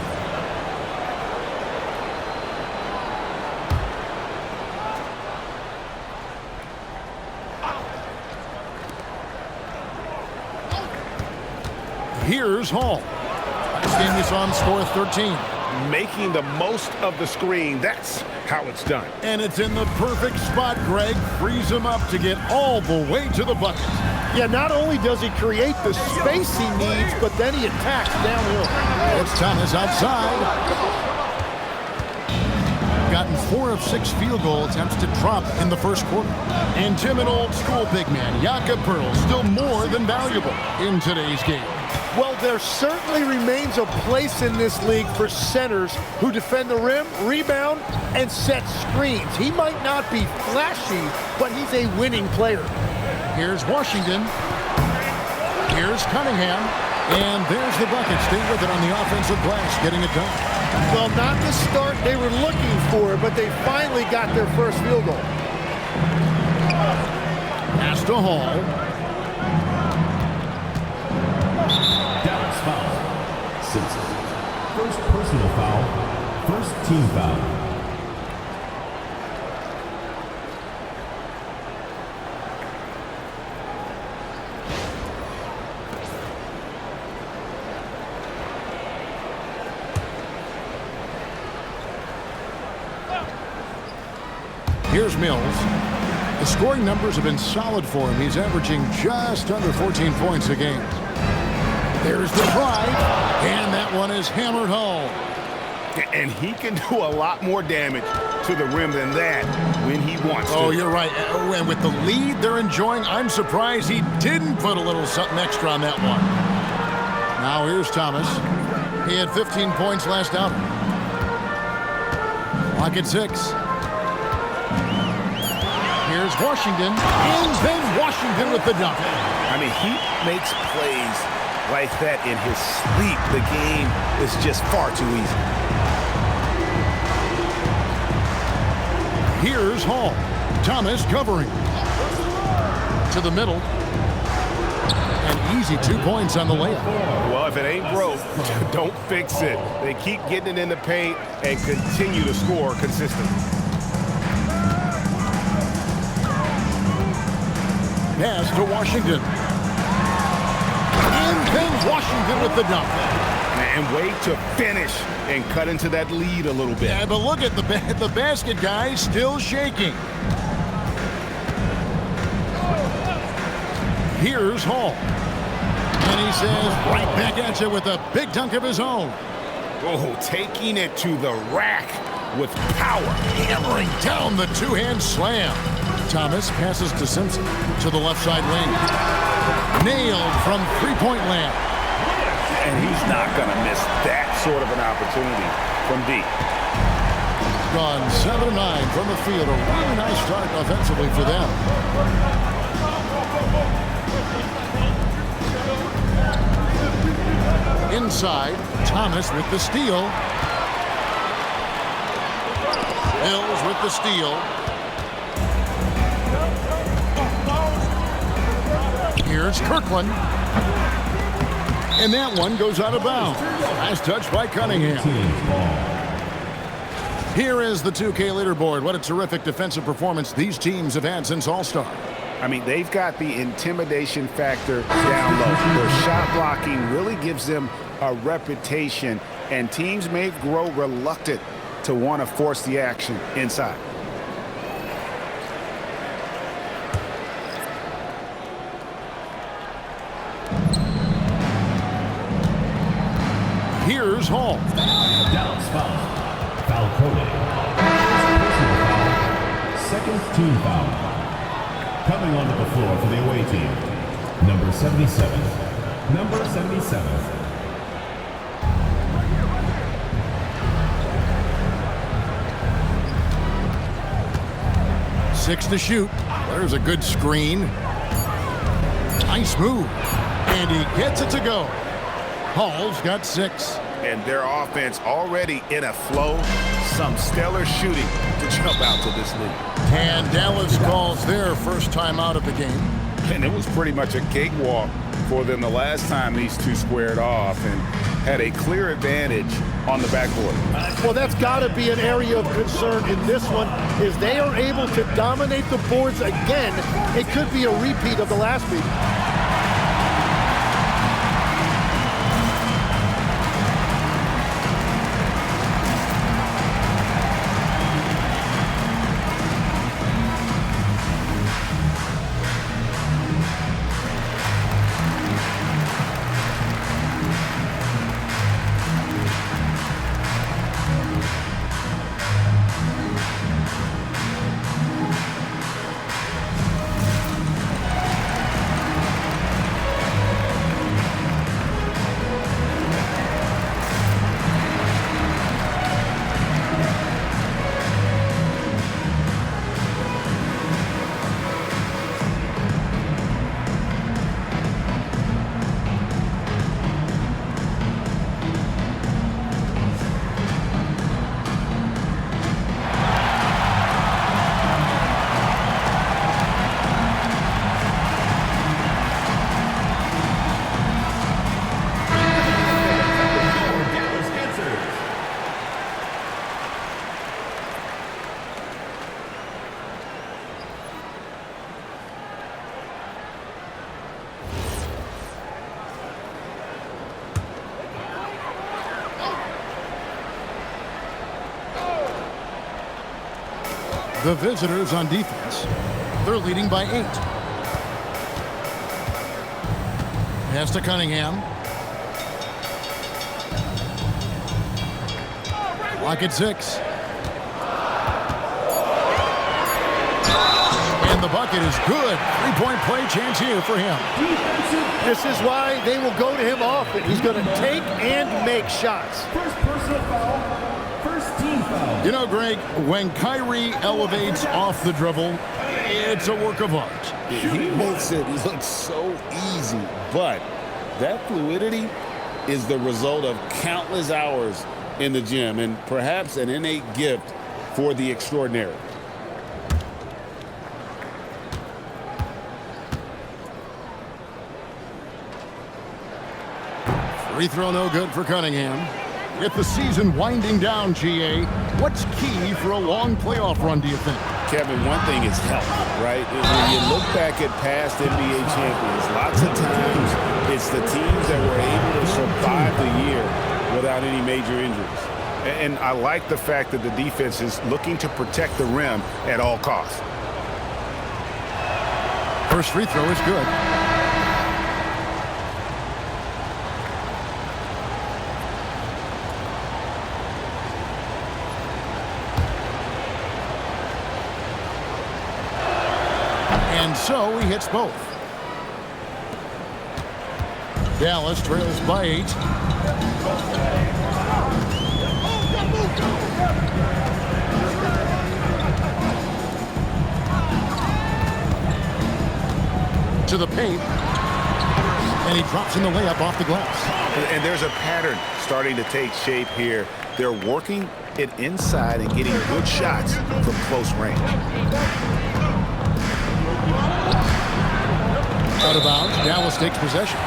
Here's Hall. Last game you saw him score 13. Making the most of the screen. That's how it's done. And it's in the perfect spot, Greg. Frees him up to get all the way to the bucket. Yeah, not only does he create the space he needs, but then he attacks downhill. It's Thomas outside. Gotten 4 of 6 field goal attempts to drop in the first quarter. And timid old school big man Jakob Poeltl still more than valuable in today's game. Well, there certainly remains a place in this league for centers who defend the rim, rebound, and set screens. He might not be flashy, but he's a winning player. Here's Washington. Here's Cunningham. And there's the bucket. Stay with it on the offensive glass, getting it done. Well, not the start they were looking for, but they finally got their first field goal. Pass to Hall. Dallas foul. Simpson. First personal foul. First team foul. Here's Mills. The scoring numbers have been solid for him. He's averaging just under 14 points a game. There's the drive, and that one is hammered home. And he can do a lot more damage to the rim than that when he wants to. Oh, you're right. And with the lead they're enjoying, I'm surprised he didn't put a little something extra on that one. Now here's Thomas. He had 15 points last outing. Clock at 6. Here's Washington, and then Washington with the dunk. I mean, he makes plays like that in his sleep. The game is just far too easy. Here's Hall. Thomas covering. To the middle. An easy 2 points on the layup. Well, if it ain't broke, don't fix it. They keep getting it in the paint and continue to score consistently. Pass to Washington. And then Washington with the dunk. And wait to finish and cut into that lead a little bit. Yeah, but look at the basket, guys, still shaking. Here's Hall. And he says, right back at you with a big dunk of his own. Oh, taking it to the rack with power. Hammering down the two-hand slam. Thomas passes to Simpson to the left side lane. Nailed from three-point land. And he's not going to miss that sort of an opportunity from deep. Gone 7 of 9 from the field. A really nice start offensively for them. Inside, Thomas with the steal. Mills with the steal. Here's Kirkland. And that one goes out of bounds. Nice touch by Cunningham. Here is the 2K leaderboard. What a terrific defensive performance these teams have had since All-Star. I mean, they've got the intimidation factor down low. Their shot blocking really gives them a reputation, and teams may grow reluctant to want to force the action inside. Here's Hall. Dallas foul. Foul coded. Second team foul. Coming onto the floor for the away team. Number 77. Number 77. 6 to shoot. There's a good screen. Nice move. And he gets it to go. Hall's got 6. And their offense already in a flow. Some stellar shooting to jump out to this lead. And Dallas calls their first time out of the game. And it was pretty much a cakewalk for them the last time these two squared off and had a clear advantage on the backboard. Well, that's got to be an area of concern in this one, is they are able to dominate the boards again. It could be a repeat of the last week. The visitors on defense, they're leading by 8. Pass to Cunningham. Clock at 6. And the bucket is good. 3-point play chance here for him. This is why they will go to him often. He's going to take and make shots. First personal foul. First team foul. You know, Greg, when Kyrie elevates off the dribble, it's a work of art. He makes it look so easy, but that fluidity is the result of countless hours in the gym and perhaps an innate gift for the extraordinary. Free throw no good for Cunningham. With the season winding down, GA, what's key for a long playoff run, do you think? Kevin, one thing is health, right? When you look back at past NBA champions, lots of times it's the teams that were able to survive the year without any major injuries. And I like the fact that the defense is looking to protect the rim at all costs. First free throw is good. And so he hits both. Dallas trails by 8. To the paint. And he drops in the layup off the glass. And there's a pattern starting to take shape here. They're working it inside and getting good shots from close range. Out of bounds, Dallas takes possession.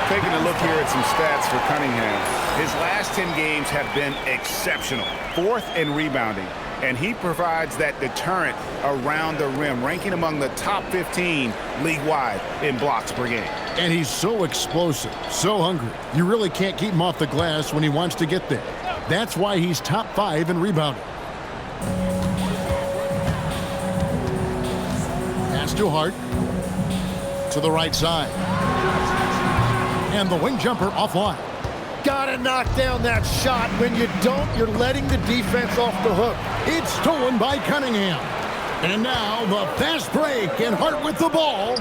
Taking a look here at some stats for Cunningham. His last 10 games have been exceptional. 4th in rebounding. And he provides that deterrent around the rim, ranking among the top 15 league-wide in blocks per game. And he's so explosive, so hungry. You really can't keep him off the glass when he wants to get there. That's why he's top 5 in rebounding. Pass to Hart. To the right side. And the wing jumper offline. Gotta knock down that shot. When you don't, you're letting the defense off the hook. It's stolen by Cunningham. And now the fast break, and Hart with the ball.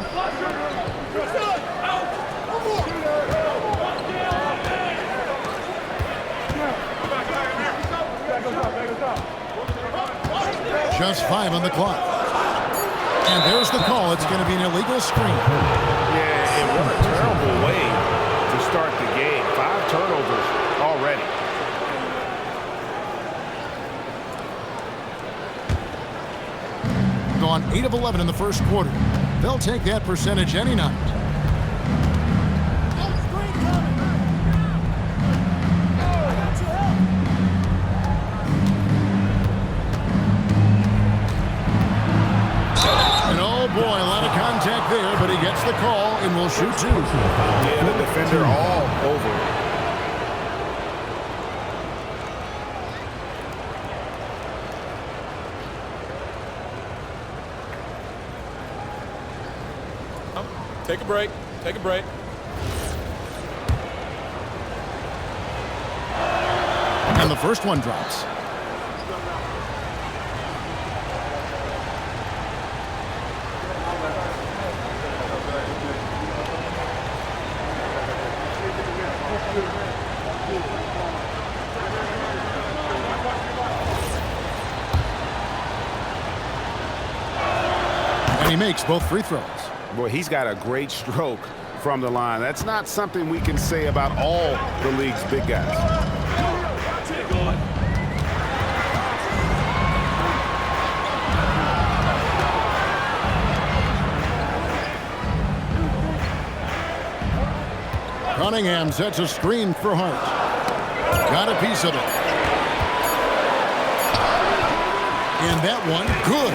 Just 5 on the clock. And there's the call. It's going to be an illegal screen. Yeah, and what a terrible way to start the game. 5 turnovers already. Gone 8 of 11 in the first quarter. They'll take that percentage any night. And oh boy, a lot of contact there, but he gets the call and will shoot 2. Yeah, the defender all over it. Take a break. Take a break. And the first one drops. And he makes both free throws. Boy, he's got a great stroke from the line. That's not something we can say about all the league's big guys. Cunningham sets a screen for Hart. Got a piece of it. And that one, good.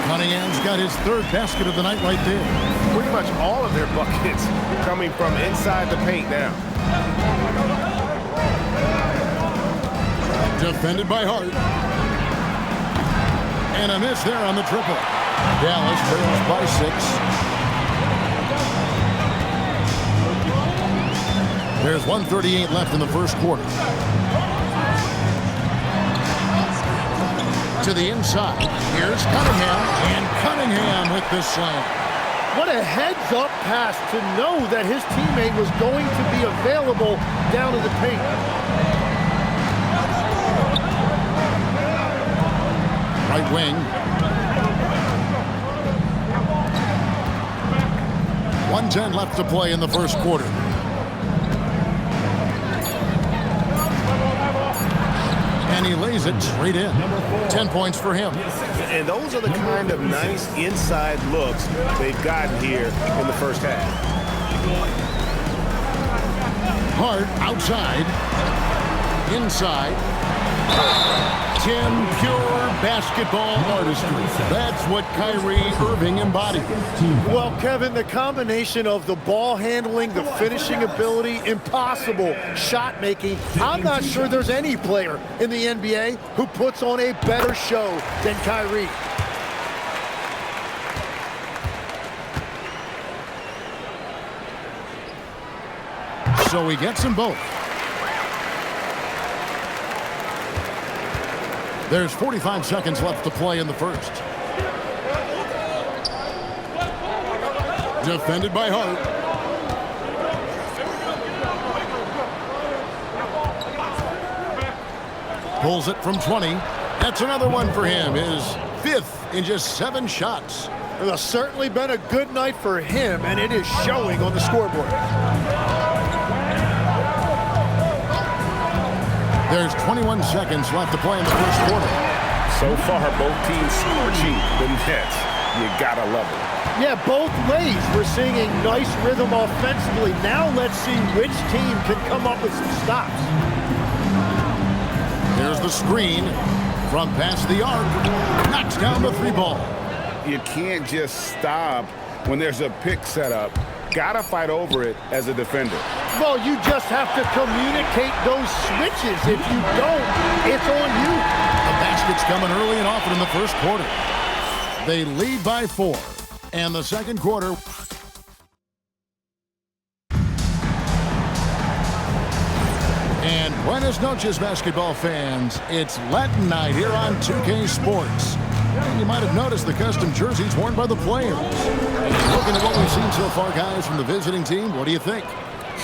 Cunningham's got his 3rd basket of the night right there. Pretty much all of their buckets coming from inside the paint now. Defended by Hart. And a miss there on the triple. Dallas trails by 6. There's 1:38 left in the first quarter. To the inside. Here's Cunningham. And Cunningham with the slam. What a heads-up pass to know that his teammate was going to be available down to the paint. Right wing. 1:10 left to play in the first quarter. And he lays it straight in. 10 points for him. And those are the kind of nice inside looks they've gotten here in the first half. Hart outside. Inside. 10 pure basketball artistry. That's what Kyrie Irving embodied. Well, Kevin, the combination of the ball handling, the finishing ability, impossible shot making. I'm not sure there's any player in the NBA who puts on a better show than Kyrie. So he gets them both. There's 45 seconds left to play in the first. Defended by Hart. Pulls it from 20. That's another one for him. His 5th in just 7 shots. It has certainly been a good night for him, and it is showing on the scoreboard. There's 21 seconds left to play in the first quarter. So far, both teams scorching the Nets. You gotta love it. Yeah, both ways. We're seeing a nice rhythm offensively. Now let's see which team can come up with some stops. There's the screen from past the arc. Knocks down the 3 ball. You can't just stop when there's a pick set up. Gotta fight over it as a defender. Well, you just have to communicate those switches. If you don't, it's on you. The basket's coming early and often in the first quarter. They lead by 4. And the second quarter. And buenas noches, basketball fans. It's Latin night here on 2K Sports. And you might have noticed the custom jerseys worn by the players. Looking at what we've seen so far, guys, from the visiting team, what do you think?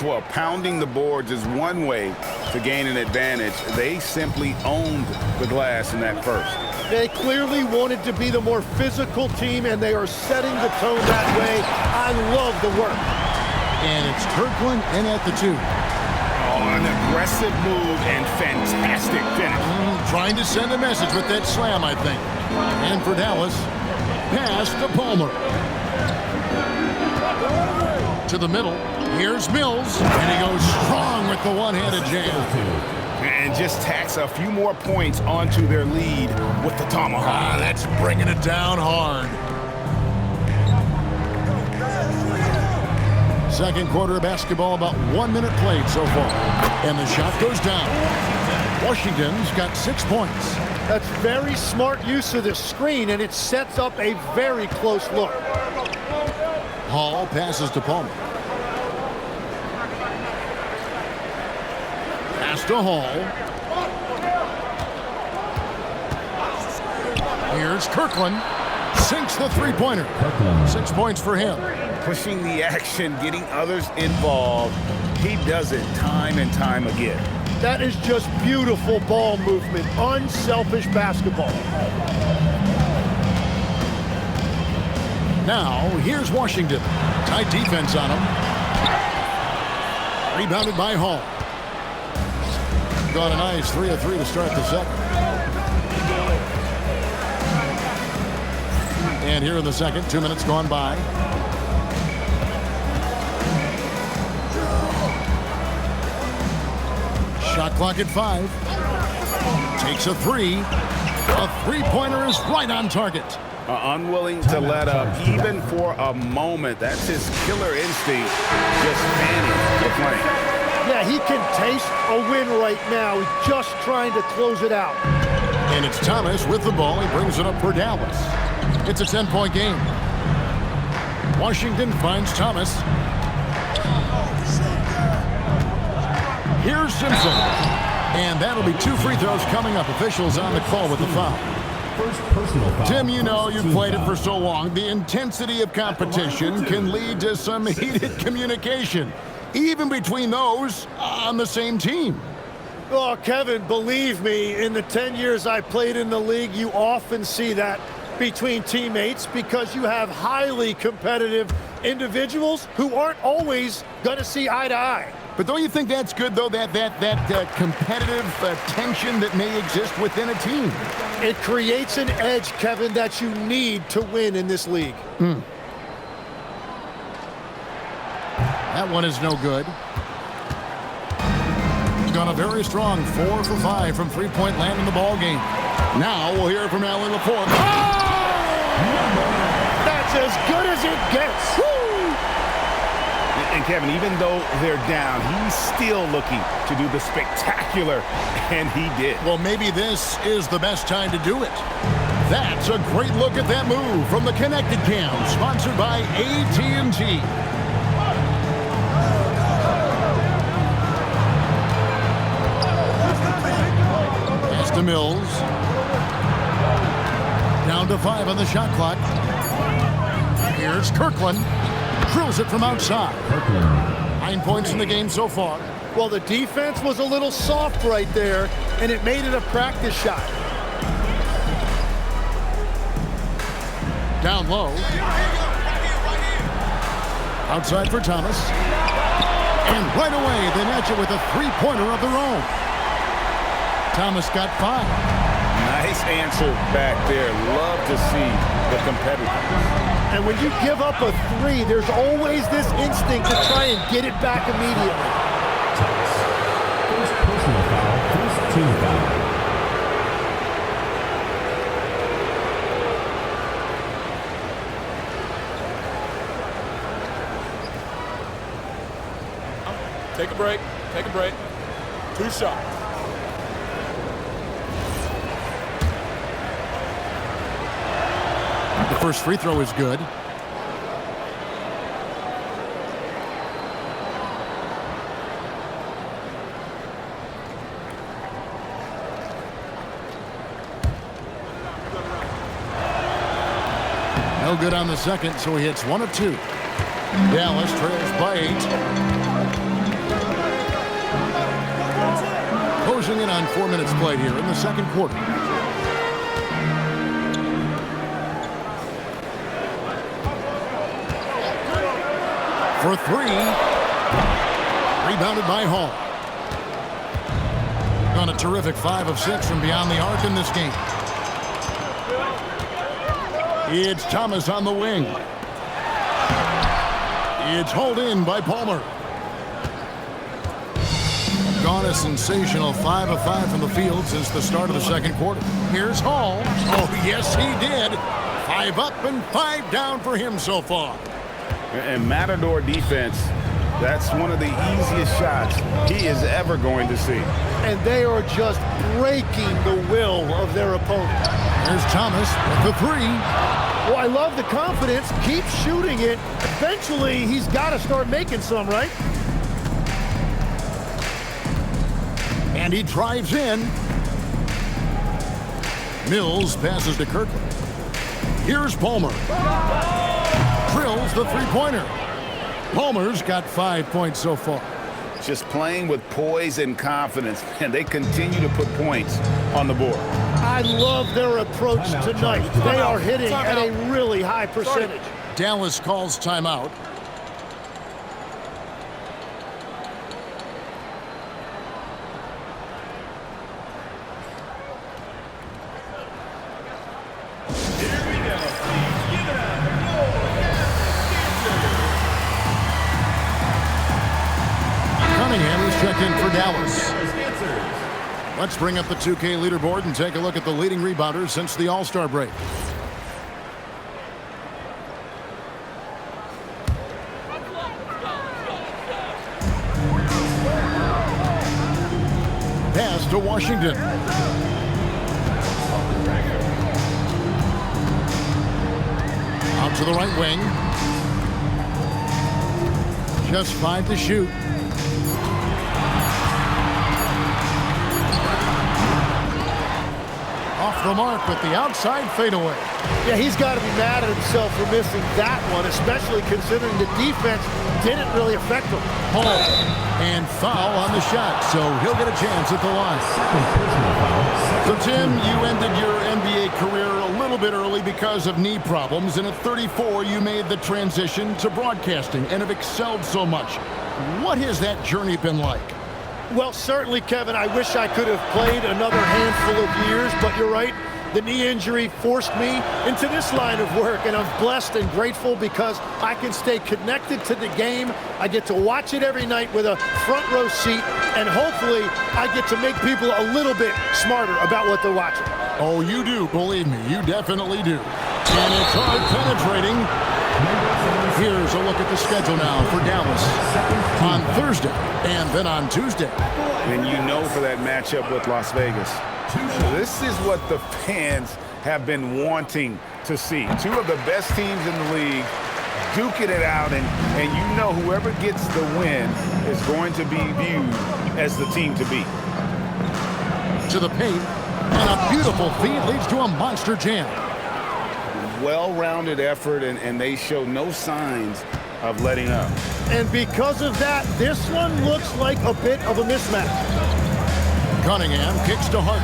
Well, pounding the boards is one way to gain an advantage. They simply owned the glass in that first. They clearly wanted to be the more physical team, and they are setting the tone that way. I love the work. And it's Kirkland in at the 2. Oh, an aggressive move and fantastic finish. Trying to send a message with that slam, I think. And for Dallas, pass to Palmer. To the middle. Here's Mills, and he goes strong with the one-handed jam. And just tacks a few more points onto their lead with the tomahawk. That's bringing it down hard. Second quarter of basketball, about 1 minute played so far. And the shot goes down. Washington's got 6 points. That's very smart use of the screen, and it sets up a very close look. Hall passes to Palmer. Pass to Hall. Here's Kirkland. Sinks the three-pointer. 6 points for him. Pushing the action, getting others involved. He does it time and time again. That is just beautiful ball movement, unselfish basketball. Now, here's Washington. Tight defense on him. Rebounded by Hall. Got a nice 3 of 3 to start the second. And here in the second, 2 minutes gone by. Shot clock at 5. Takes a 3. A three-pointer is right on target. Unwilling to let up even for a moment. That's his killer instinct, just fanning the flame. Yeah, he can taste a win right now. He's just trying to close it out. And it's Thomas with the ball. He brings it up for Dallas. It's a 10-point game. Washington finds Thomas. Here's Simpson. And that'll be 2 free throws coming up. Officials on the call with the foul. Tim, you know, you've played it for so long. The intensity of competition can lead to some heated communication, even between those on the same team. Oh, Kevin, believe me, in the 10 years I played in the league, you often see that between teammates because you have highly competitive individuals who aren't always going to see eye to eye. But don't you think that's good, though, that competitive tension that may exist within a team? It creates an edge, Kevin, that you need to win in this league. That one is no good. He's gone a very strong 4 for 5 from three-point land in the ball game. Now we'll hear from Allen LaForte. That's as good as it gets. Woo! And Kevin, even though they're down, he's still looking to do the spectacular, and he did. Well, maybe this is the best time to do it. That's a great look at that move from the Connected Cam, sponsored by AT&T. Pass to Mills. Down to 5 on the shot clock. Here's Kirkland. Drills it from outside. 9 points in the game so far. Well, the defense was a little soft right there, and it made it a practice shot. Down low. Outside for Thomas. And right away, they match it with a three-pointer of their own. Thomas got 5. Nice answer back there. Love to see the competitiveness. And when you give up a 3, there's always this instinct to try and get it back immediately. First personal foul, first team foul. Take a break. Take a break. 2 shots. The first free throw is good. No good on the second, so he hits 1 of 2. Dallas trails by 8. closing in on 4 minutes played here in the second quarter. For three. Rebounded by Hall. On a terrific 5 of 6 from beyond the arc in this game. It's Thomas on the wing. It's hauled in by Palmer. Gone a sensational 5 of 5 from the field since the start of the second quarter. Here's Hall. Oh, yes, he did. 5 up and 5 down for him so far. And Matador defense, that's one of the easiest shots he is ever going to see. And they are just breaking the will of their opponent. There's Thomas with the 3. Well, I love the confidence. Keep shooting it. Eventually, he's got to start making some, right? And he drives in. Mills passes to Kirkland. Here's Palmer. Drills the three-pointer. Palmer's got 5 points so far. Just playing with poise and confidence, and they continue to put points on the board. I love their approach tonight. They are hitting at a really high percentage. Dallas calls timeout. In for Dallas. Let's bring up the 2K leaderboard and take a look at the leading rebounders since the All-Star break. Pass to Washington. Out to the right wing. Just 5 to shoot. Off the mark with the outside fadeaway. Yeah, he's got to be mad at himself for missing that one, especially considering the defense didn't really affect him. Hall and foul on the shot, so he'll get a chance at the line. So, Tim, you ended your NBA career a little bit early because of knee problems, and at 34, you made the transition to broadcasting and have excelled so much. What has that journey been like? Well, certainly, Kevin, I wish I could have played another handful of years, but you're right. The knee injury forced me into this line of work, and I'm blessed and grateful because I can stay connected to the game. I get to watch it every night with a front row seat, and hopefully I get to make people a little bit smarter about what they're watching. Oh, you do, believe me, you definitely do. And it's hard penetrating. Here's a look at the schedule now for Dallas on Thursday and then on Tuesday. And you know for that matchup with Las Vegas. This is what the fans have been wanting to see. Two of the best teams in the league duking it out, and you know whoever gets the win is going to be viewed as the team to beat. To the paint, and a beautiful feed leads to a monster jam. Well-rounded effort, and they show no signs of letting up. And because of that, this one looks like a bit of a mismatch. Cunningham kicks to Hart.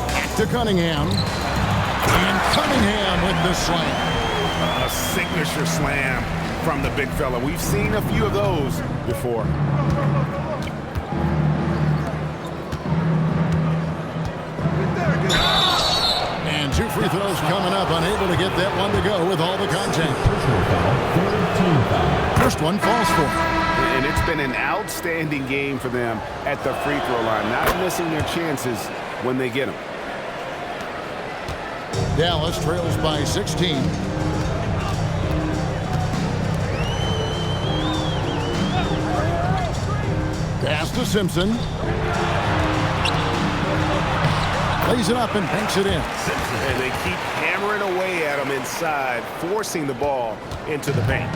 Back to Cunningham. And Cunningham with the slam. A signature slam from the big fella. We've seen a few of those before. And 2 free throws coming up. Unable to get that one to go with all the contact. First one falls for him. And it's been an outstanding game for them at the free throw line. Not missing their chances when they get them. Dallas trails by 16. Pass to Simpson. Lays it up and banks it in. And they keep hammering away at him inside, forcing the ball into the paint.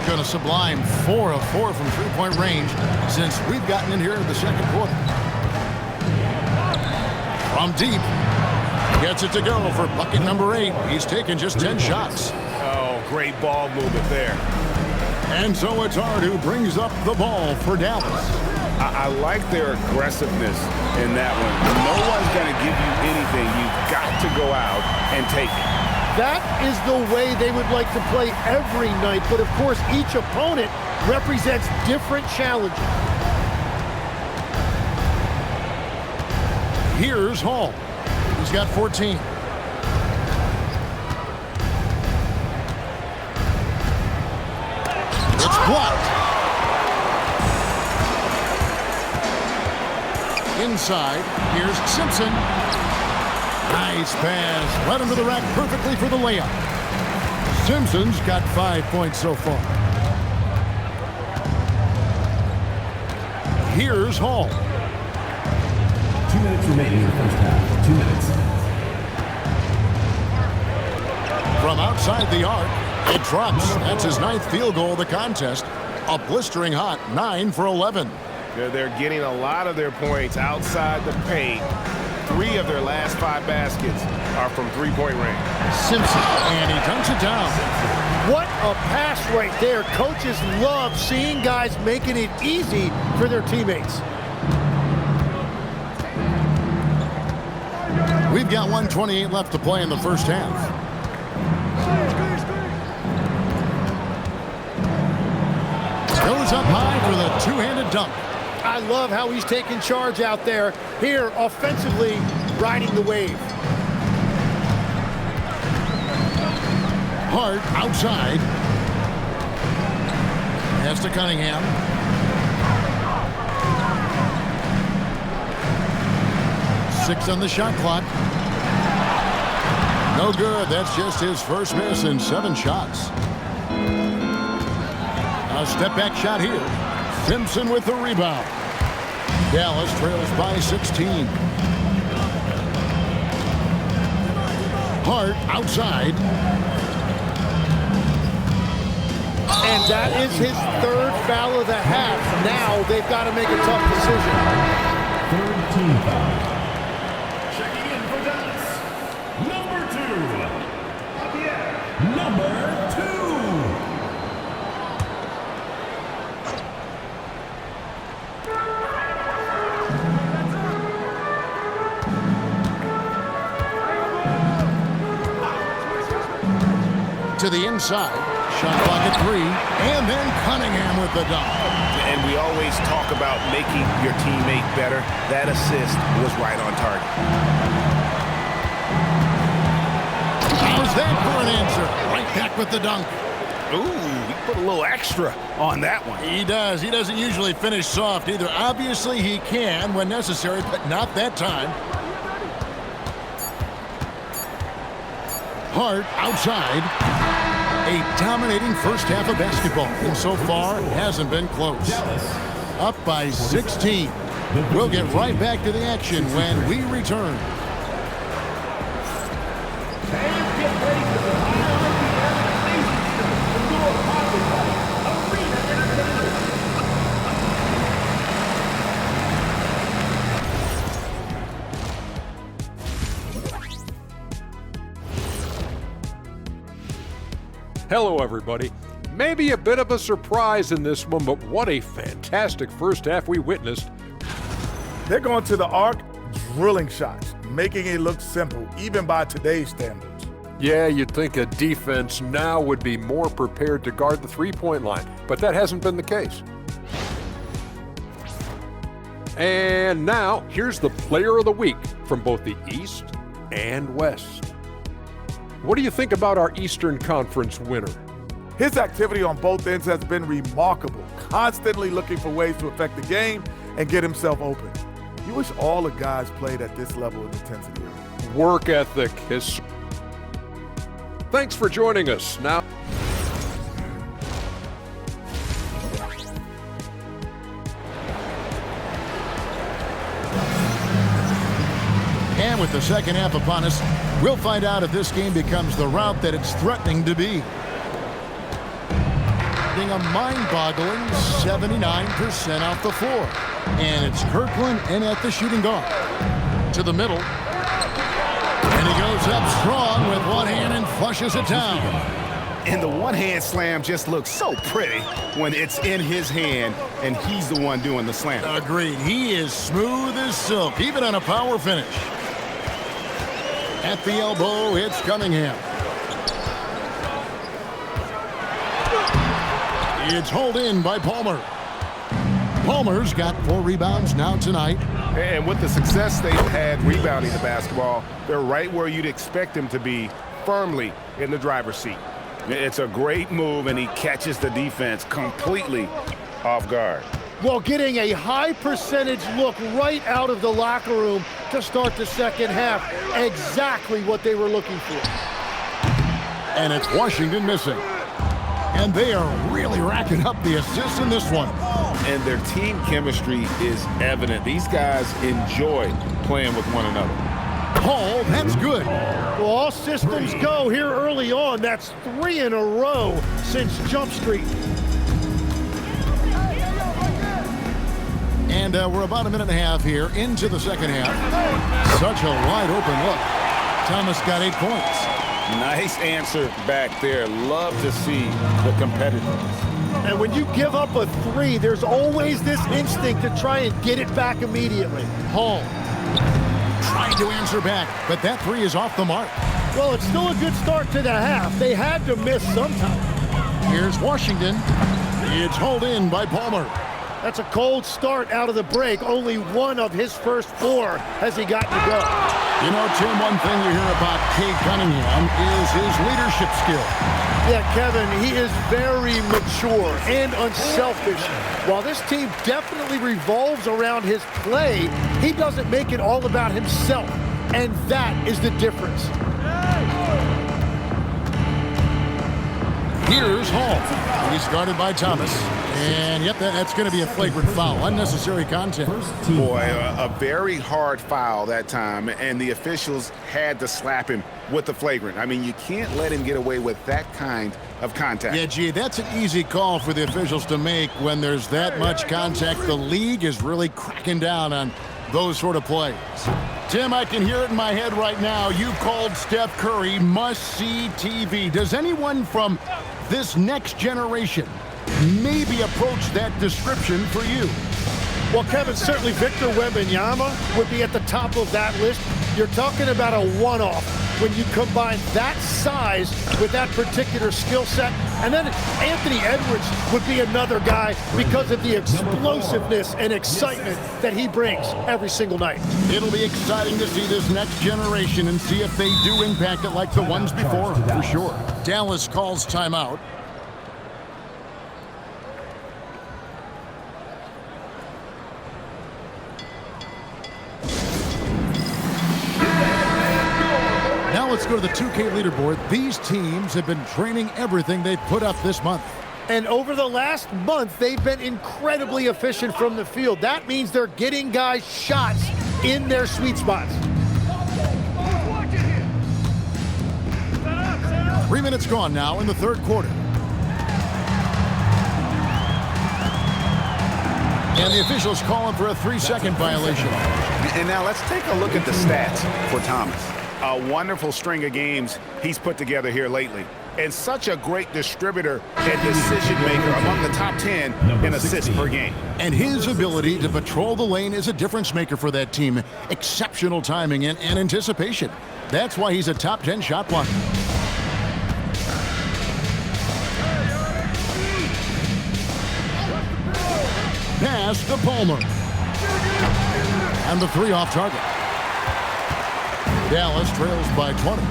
Going to sublime 4 of 4 from three-point range since we've gotten in here in the second quarter. From deep. Gets it to go for bucket number 8. He's taken just 10 shots. Oh, great ball movement there. And so it's Hart who brings up the ball for Dallas. I like their aggressiveness in that one. When no one's going to give you anything, you've got to go out and take it. That is the way they would like to play every night, but of course each opponent represents different challenges. Here's Hall. He's got 14. It's blocked. Inside, here's Simpson. Nice pass. Led him to the rack perfectly for the layup. Simpson's got 5 points so far. Here's Hall. 2 minutes remaining in the first half. 2 minutes. From outside the arc, it drops. That's his 9th field goal of the contest. A blistering hot 9 for 11. They're getting a lot of their points outside the paint. 3 of their last 5 baskets are from three-point range. Simpson, and he dunks it down. What a pass right there. Coaches love seeing guys making it easy for their teammates. We've got 1:28 left to play in the first half. Goes up high for the two-handed dunk. I love how he's taking charge out there. Here, offensively, riding the wave. Hart outside. Pass to Cunningham. Six on the shot clock. No good. That's just his first miss in 7 shots. A step-back shot here. Simpson with the rebound. Dallas trails by 16. Hart outside. And that is his 3rd foul of the half. Now they've got to make a tough decision. 3rd team foul. Checking in for Dallas. Number 2. Number 2. To the inside. Shot clock at 3. And then Cunningham with the dunk. And we always talk about making your teammate better. That assist was right on target. How's that for an answer? Right back with the dunk. Ooh, he put a little extra on that one. He does. He doesn't usually finish soft either. Obviously, he can when necessary, but not that time. Hart outside. A dominating first half of basketball, and so far it hasn't been close. Up by 16. We'll get right back to the action when we return. Hello, everybody. Maybe a bit of a surprise in this one, but what a fantastic first half we witnessed. They're going to the arc, drilling shots, making it look simple, even by today's standards. Yeah, you'd think a defense now would be more prepared to guard the three-point line, but that hasn't been the case. And now, here's the player of the week from both the East and West. What do you think about our Eastern Conference winner? His activity on both ends has been remarkable, constantly looking for ways to affect the game and get himself open. You wish all the guys played at this level of intensity. Work ethic is... Thanks for joining us. Now... And with the second half upon us, we'll find out if this game becomes the route that it's threatening to be. Being a mind-boggling 79% off the floor. And it's Kirkland in at the shooting guard. To the middle. And he goes up strong with one hand and flushes it down. And the one-hand slam just looks so pretty when it's in his hand and he's the one doing the slam. Agreed. He is smooth as silk, even on a power finish. At the elbow, it's Cunningham. It's hauled in by Palmer. Palmer's got 4 rebounds now tonight. And with the success they've had rebounding the basketball, they're right where you'd expect them to be, firmly in the driver's seat. It's a great move, and he catches the defense completely off guard. Well, getting a high percentage look right out of the locker room to start the second half. Exactly what they were looking for. And it's Washington missing. And they are really racking up the assists in this one. And their team chemistry is evident. These guys enjoy playing with one another. Hall, that's good. Well, all systems go here early on. That's 3 in a row since Jump Street. And we're about a minute and a half here into the second half. Such a wide open look. Thomas got 8 points. Nice answer back there. Love to see the competitiveness. And when you give up a 3, there's always this instinct to try and get it back immediately. Hall trying to answer back, but that 3 is off the mark. Well, it's still a good start to the half. They had to miss sometime. Here's Washington. It's hauled in by Palmer. That's a cold start out of the break. Only 1 of his first 4 has he gotten to go. You know, Tim, one thing you hear about Cade Cunningham is his leadership skill. Yeah, Kevin, he is very mature and unselfish. While this team definitely revolves around his play, he doesn't make it all about himself. And that is the difference. Here's Hall. He's guarded by Thomas. And yep, that's going to be a flagrant foul. Unnecessary contact. Boy, a very hard foul that time, and the officials had to slap him with the flagrant. I mean, you can't let him get away with that kind of contact. Yeah, gee, that's an easy call for the officials to make when there's that much contact. The league is really cracking down on those sort of plays. Tim, I can hear it in my head right now. You called Steph Curry must-see TV. Does anyone from this next generation maybe approach that description for you? Well, Kevin, certainly Victor Wembanyama would be at the top of that list. You're talking about a one-off when you combine that size with that particular skill set. And then Anthony Edwards would be another guy because of the explosiveness and excitement that he brings every single night. It'll be exciting to see this next generation and see if they do impact it like the ones before, for sure. Dallas calls timeout. Now let's go to the 2K leaderboard. These teams have been training everything they've put up this month. And over the last month, they've been incredibly efficient from the field. That means they're getting guys shots in their sweet spots. 3 minutes gone now in the third quarter. And the officials calling for a 3-second violation. And now let's take a look at the stats for Thomas. A wonderful string of games he's put together here lately. And such a great distributor and decision maker, among the top 10 in assists per game. And his ability to patrol the lane is a difference maker for that team. Exceptional timing and anticipation. That's why he's a top 10 shot blocker. Pass to Palmer. And the 3 off target. Dallas trails by 20.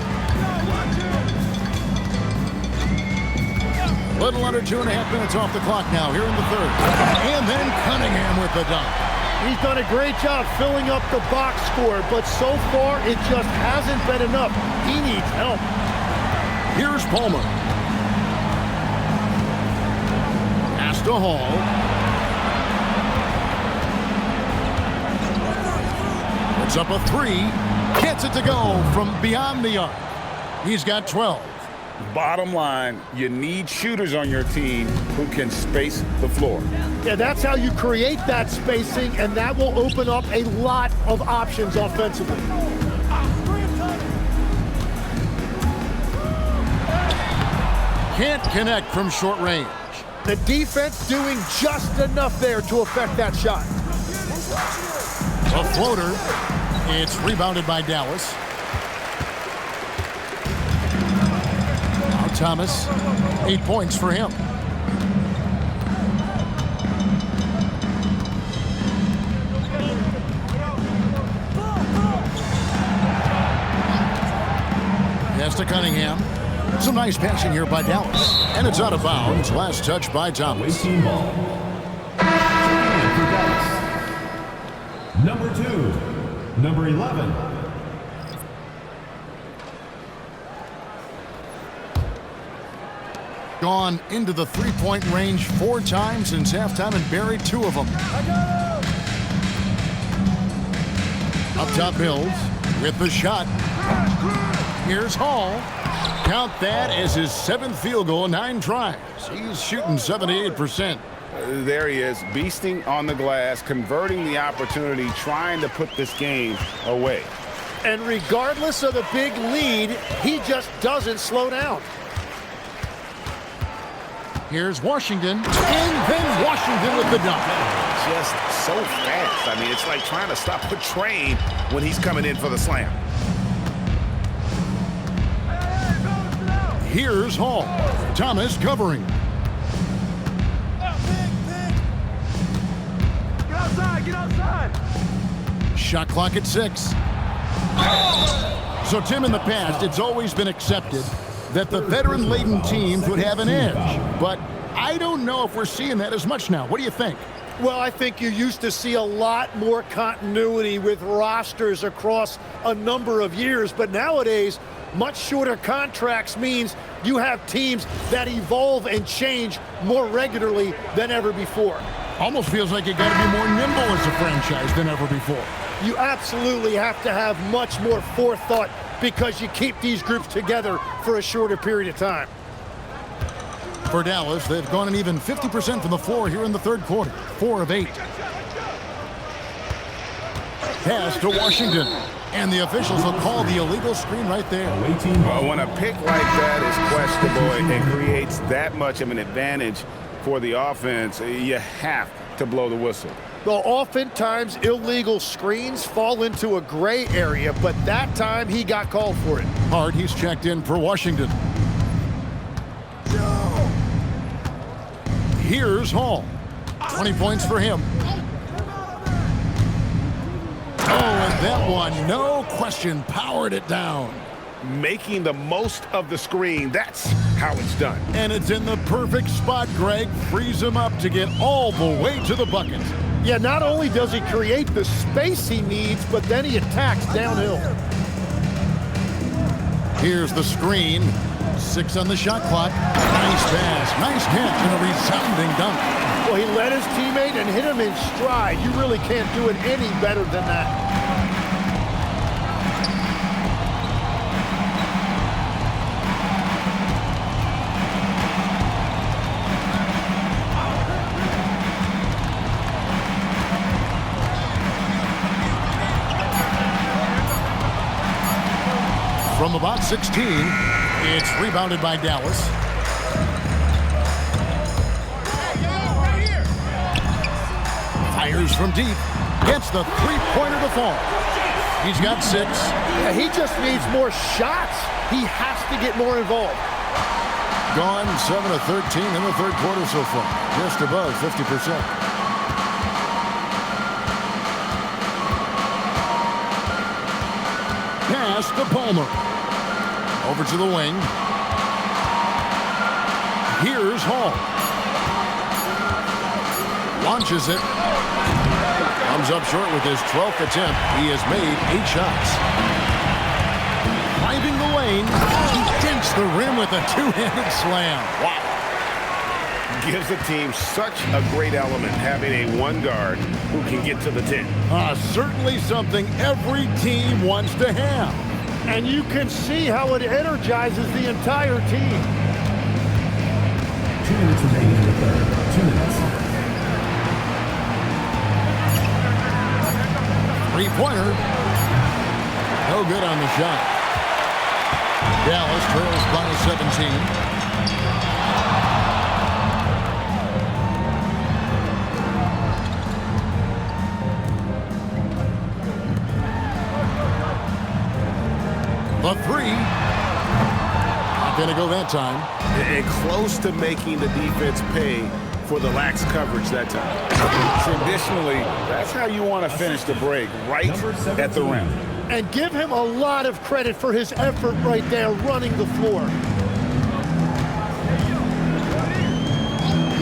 Little under 2.5 minutes off the clock now here in the third. And then Cunningham with the dunk. He's done a great job filling up the box score, but so far it just hasn't been enough. He needs help. Here's Palmer. Pass to Hall. Puts up a 3. Gets it to go from beyond the arc. He's got 12. Bottom line, you need shooters on your team who can space the floor. Yeah, that's how you create that spacing, and that will open up a lot of options offensively. Can't connect from short range. The defense doing just enough there to affect that shot. A floater. It's rebounded by Dallas. Now Thomas, 8 points for him. Pass to Cunningham. Some nice passing here by Dallas. And it's out of bounds. Last touch by Thomas. Number 2, number 11. Gone into the three-point range 4 times since halftime and buried 2 of them. Up top Bills with the shot. Here's Hall. Count that as his 7th field goal in 9 tries. He's shooting 78%. There he is, beasting on the glass, converting the opportunity, trying to put this game away. And regardless of the big lead, he just doesn't slow down. Here's Washington, and then Washington with the dunk. Just so fast. I mean, it's like trying to stop a train when he's coming in for the slam. Here's Hall. Thomas covering. Get outside! Shot clock at 6. So, Tim, in the past, it's always been accepted that the veteran-laden teams would have an edge. But I don't know if we're seeing that as much now. What do you think? Well, I think you used to see a lot more continuity with rosters across a number of years. But nowadays, much shorter contracts means you have teams that evolve and change more regularly than ever before. Almost feels like you got to be more nimble as a franchise than ever before. You absolutely have to have much more forethought because you keep these groups together for a shorter period of time. For Dallas, they've gone an even 50% from the floor here in the third quarter. 4 of 8. Pass to Washington. And the officials will call the illegal screen right there. When a pick like that is questionable and creates that much of an advantage for the offense, you have to blow the whistle. Well, oftentimes illegal screens fall into a gray area, but that time he got called for it. Hard, he's checked in for Washington. Here's Hall. 20 points for him. Oh, and that one, no question, powered it down. Making the most of the screen, that's how it's done. And it's in the perfect spot, Greg. Frees him up to get all the way to the bucket. Yeah, not only does he create the space he needs, but then he attacks downhill. Here's the screen. 6 on the shot clock. Nice pass, nice catch, and a resounding dunk. Well, he led his teammate and hit him in stride. You really can't do it any better than that. From about 16, it's rebounded by Dallas. Fires from deep. Gets the three-pointer to fall. He's got 6. Yeah, he just needs more shots. He has to get more involved. Gone 7 of 13 in the third quarter so far. Just above 50%. Pass to Palmer. Over to the wing. Here's Hall. Launches it. Comes up short with his 12th attempt. He has made 8 shots. Driving the lane. He dinks the rim with a 2-handed slam. Wow. Gives the team such a great element having a one guard who can get to the 10. Certainly something every team wants to have. And you can see how it energizes the entire team. 2 minutes remaining in the third. 2 minutes. Three-pointer. No good on the shot. Dallas trails by 17. The three. Not going to go that time. And close to making the defense pay for the lax coverage that time. Traditionally, that's how you want to finish the break, right at the rim. And give him a lot of credit for his effort right there running the floor.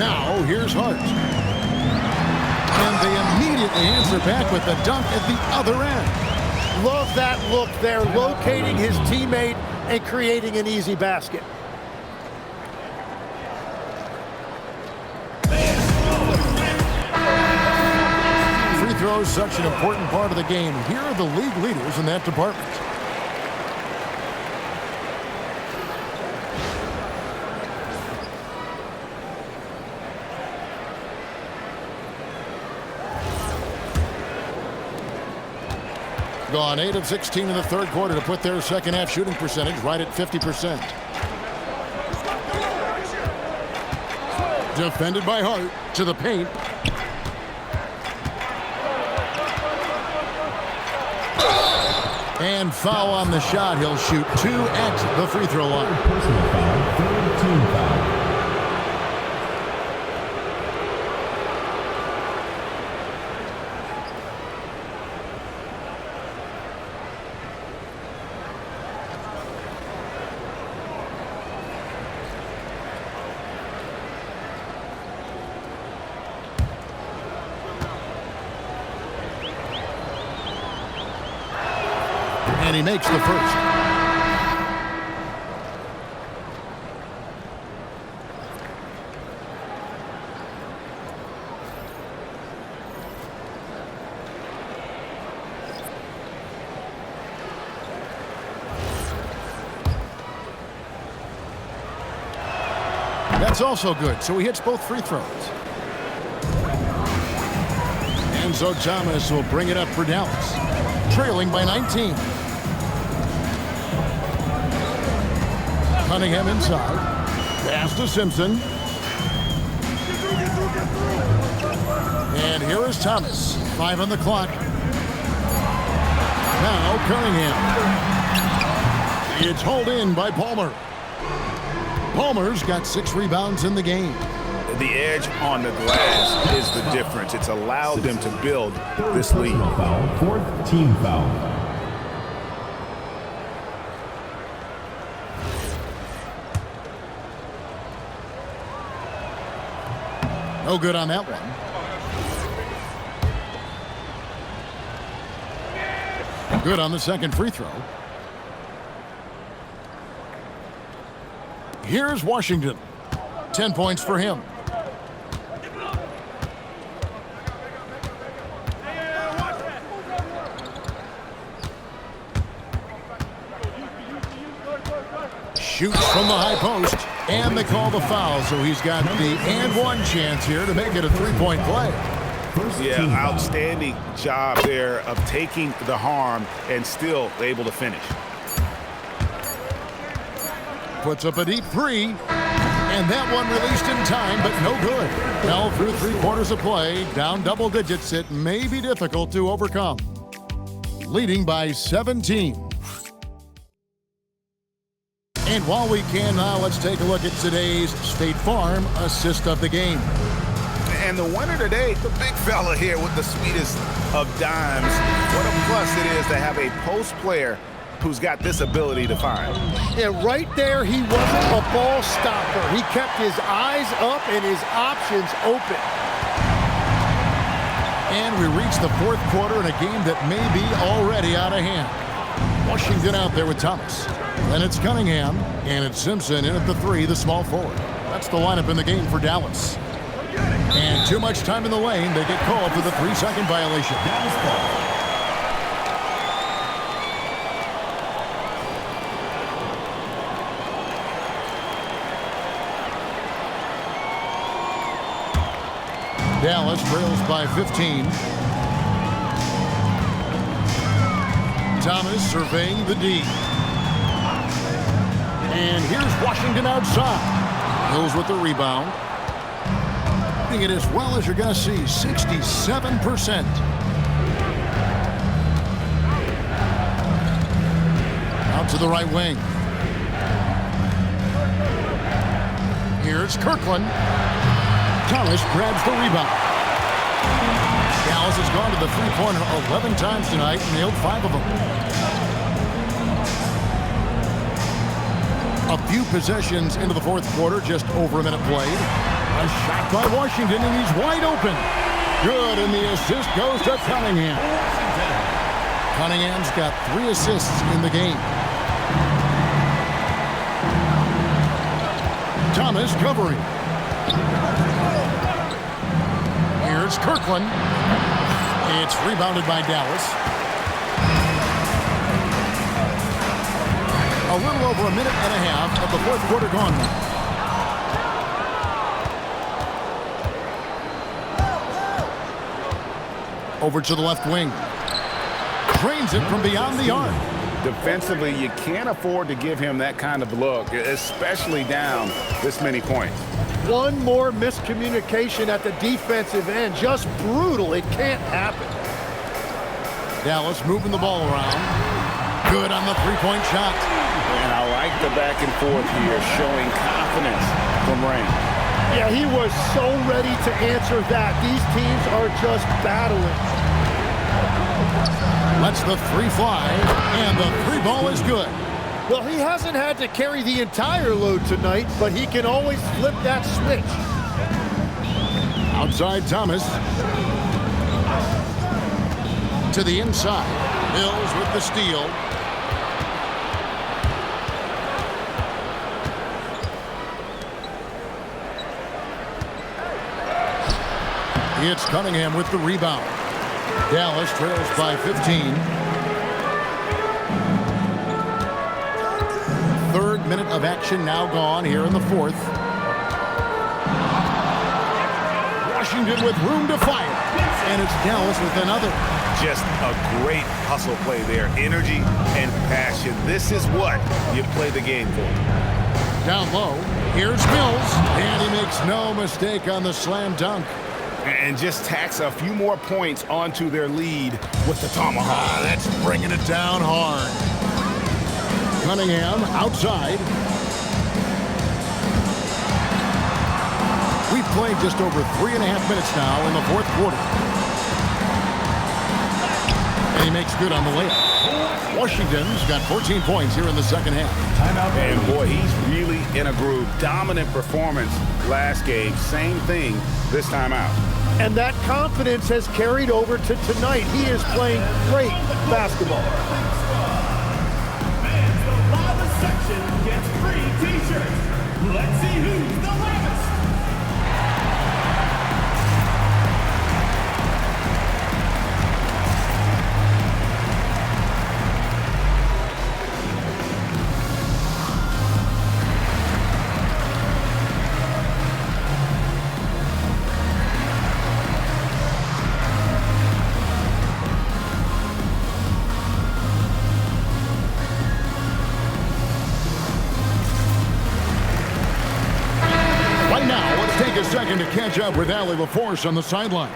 Now, here's Hart. And they immediately answer back with the dunk at the other end. Love that look there, locating his teammate and creating an easy basket. Free throws, such an important part of the game. Here are the league leaders in that department. Gone 8 of 16 in the third quarter to put their second half shooting percentage right at 50%. Defended by Hart to the paint. And foul on the shot. He'll shoot 2 at the free throw line. Personal foul, third team foul. And he makes the first. That's also good, so he hits both free throws. Enzo Thomas will bring it up for Dallas, trailing by 19. Cunningham inside. Pass to Simpson. And here is Thomas. 5 on the clock. Now Cunningham. It's hauled in by Palmer. Palmer's got 6 rebounds in the game. The edge on the glass is the difference. It's allowed them to build this lead. Foul, fourth team foul. No good on that one. Good on the second free throw. Here's Washington. 10 points for him. Shoots from the high post. And they call the foul, so he's got the and one chance here to make it a three-point play. Yeah, outstanding job there of taking the harm and still able to finish. Puts up a deep three, and that one released in time, but no good. Now through 3 quarters of play, down double digits, it may be difficult to overcome. Leading by 17. And while we can now, let's take a look at today's State Farm assist of the game. And the winner today, the big fella here with the sweetest of dimes. What a plus it is to have a post player who's got this ability to find. Yeah, right there, he wasn't a ball stopper. He kept his eyes up and his options open. And we reach the 4th quarter in a game that may be already out of hand. Washington out there with Thomas. Then it's Cunningham, and it's Simpson in at the 3, the small forward. That's the lineup in the game for Dallas. And too much time in the lane. They get called for the 3-second violation. Dallas trails by 15. Thomas surveying the D. And here's Washington outside. Hills with the rebound. Doing it as well as you're going to see, 67%. Now Out to the right wing. Here's Kirkland. Thomas grabs the rebound. Dallas has gone to the three-pointer 11 times tonight and nailed 5 of them. A few possessions into the fourth quarter, just over a minute played. A shot by Washington, and he's wide open. Good, and the assist goes to Cunningham. Cunningham's got 3 assists in the game. Thomas covering. Here's Kirkland. It's rebounded by Dallas. A little over a minute and a half of the fourth quarter gone now. Over to the left wing. Drains it from beyond the arc. Defensively, you can't afford to give him that kind of look, especially down this many points. One more miscommunication at the defensive end. Just brutal. It can't happen. Dallas moving the ball around. Good on the three-point shot. And I like the back and forth here, showing confidence from Rain. Yeah, he was so ready to answer that. These teams are just battling. Lets the 3 fly, and the 3 ball is good. Well, he hasn't had to carry the entire load tonight, but he can always flip that switch. Outside Thomas. To the inside. Mills with the steal. It's Cunningham with the rebound. Dallas trails by 15. Third minute of action now gone here in the fourth. Washington with room to fire. And it's Dallas with another. Just a great hustle play there. Energy and passion. This is what you play the game for. Down low. Here's Mills. And he makes no mistake on the slam dunk. And just tacks a few more points onto their lead with the tomahawk. That's bringing it down hard. Cunningham outside. We've played just over 3.5 minutes now in the fourth quarter. And he makes good on the layup. Washington's got 14 points here in the second half. And boy, he's really in a groove. Dominant performance last game. Same thing this time out. And that confidence has carried over to tonight. He is playing great basketball. Section gets free t-shirts. Let's see who's the loudest. A second to catch up with Allie LaForce on the sidelines.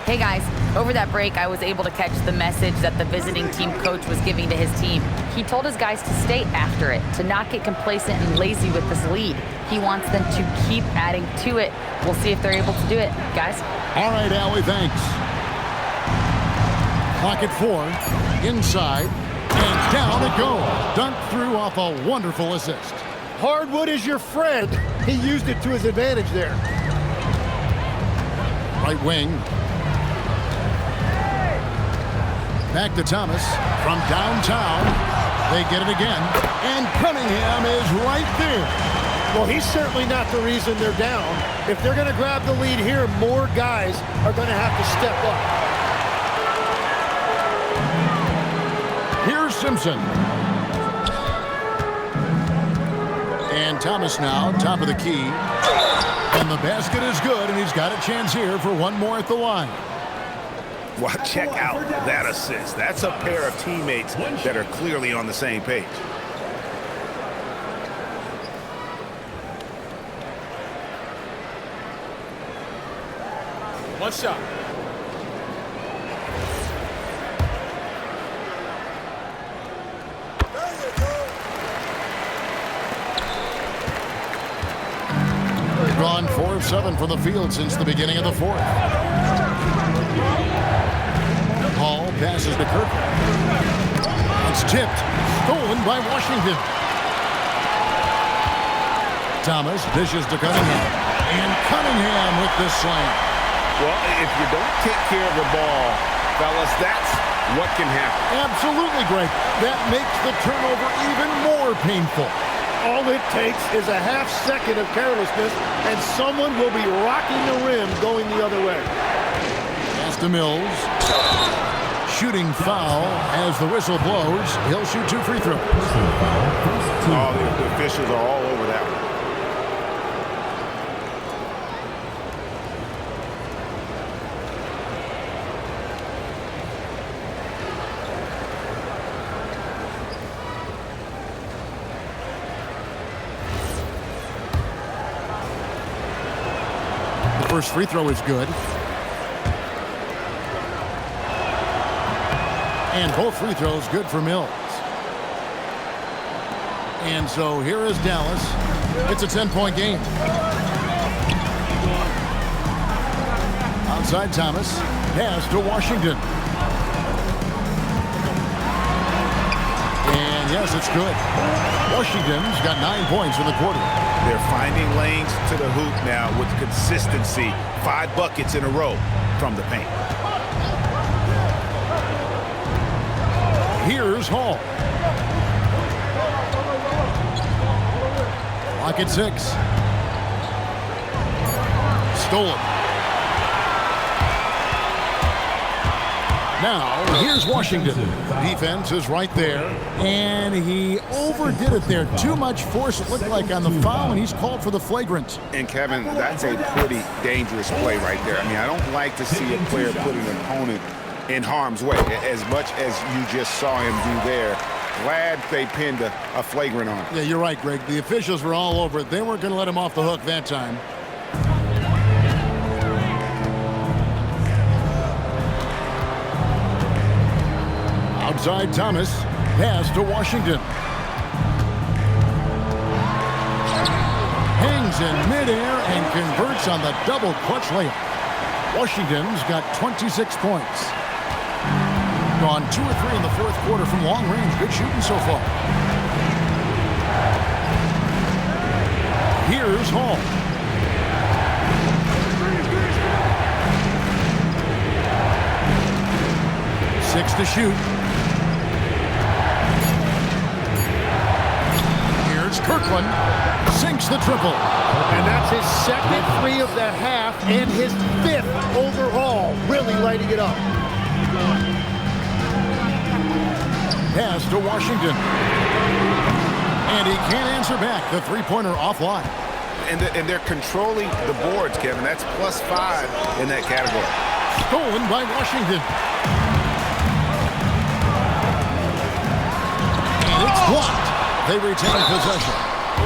Hey guys, over that break I was able to catch the message that the visiting team coach was giving to his team. He told his guys to stay after it, to not get complacent and lazy with this lead. He wants them to keep adding to it. We'll see if they're able to do it, guys. All right, Allie, thanks. Clock at 4, inside, and down it goes. Dunked through off a wonderful assist. Hardwood is your friend. He used it to his advantage there. Right wing. Back to Thomas from downtown. They get it again. And Cunningham is right there. Well, he's certainly not the reason they're down. If they're going to grab the lead here, more guys are going to have to step up. Here's Simpson. And Thomas now, top of the key. And the basket is good, and he's got a chance here for one more at the line. Well, check out that assist. That's a pair of teammates that are clearly on the same page. One shot. There you go. gone 4 of 7 from the field since the beginning of the fourth. Hall passes to Kirk. It's tipped. Stolen by Washington. Thomas dishes to Cunningham. And Cunningham with the slam. Well, if you don't take care of the ball, fellas, that's what can happen. Absolutely, Greg. That makes the turnover even more painful. All it takes is a half second of carelessness, and someone will be rocking the rim going the other way. Pass to Mills. Shooting foul as the whistle blows. He'll shoot 2 free throws. Oh, the officials are all over that one. First free throw is good. And both free throws good for Mills. And so here is Dallas. It's a 10-point game. Outside Thomas. Pass to Washington. And yes, it's good. Washington's got 9 points in the quarter. They're finding lanes to the hoop now with consistency. 5 buckets in a row from the paint. Here's Hall. Clock at 6. Stolen. Now, here's Washington. Defense is right there, and he overdid it there. Too much force, it looked like, on the foul, and he's called for the flagrant. And, Kevin, that's a pretty dangerous play right there. I mean, I don't like to see a player put an opponent in harm's way, as much as you just saw him do there. Glad they pinned a flagrant on him. Yeah, you're right, Greg. The officials were all over it. They weren't going to let him off the hook that time. Outside Thomas, pass to Washington. Hangs in midair and converts on the double clutch layup. Washington's got 26 points. Gone 2 or 3 in the fourth quarter from long range. Good shooting so far. Here's Hall. Six to shoot. Kirkland sinks the triple. And that's his second 3 of the half and his 5th overall, really lighting it up. Pass to Washington. And he can't answer back. The three-pointer offline. And they're controlling the boards, Kevin. That's +5 in that category. Stolen by Washington. And it's blocked. They retain possession.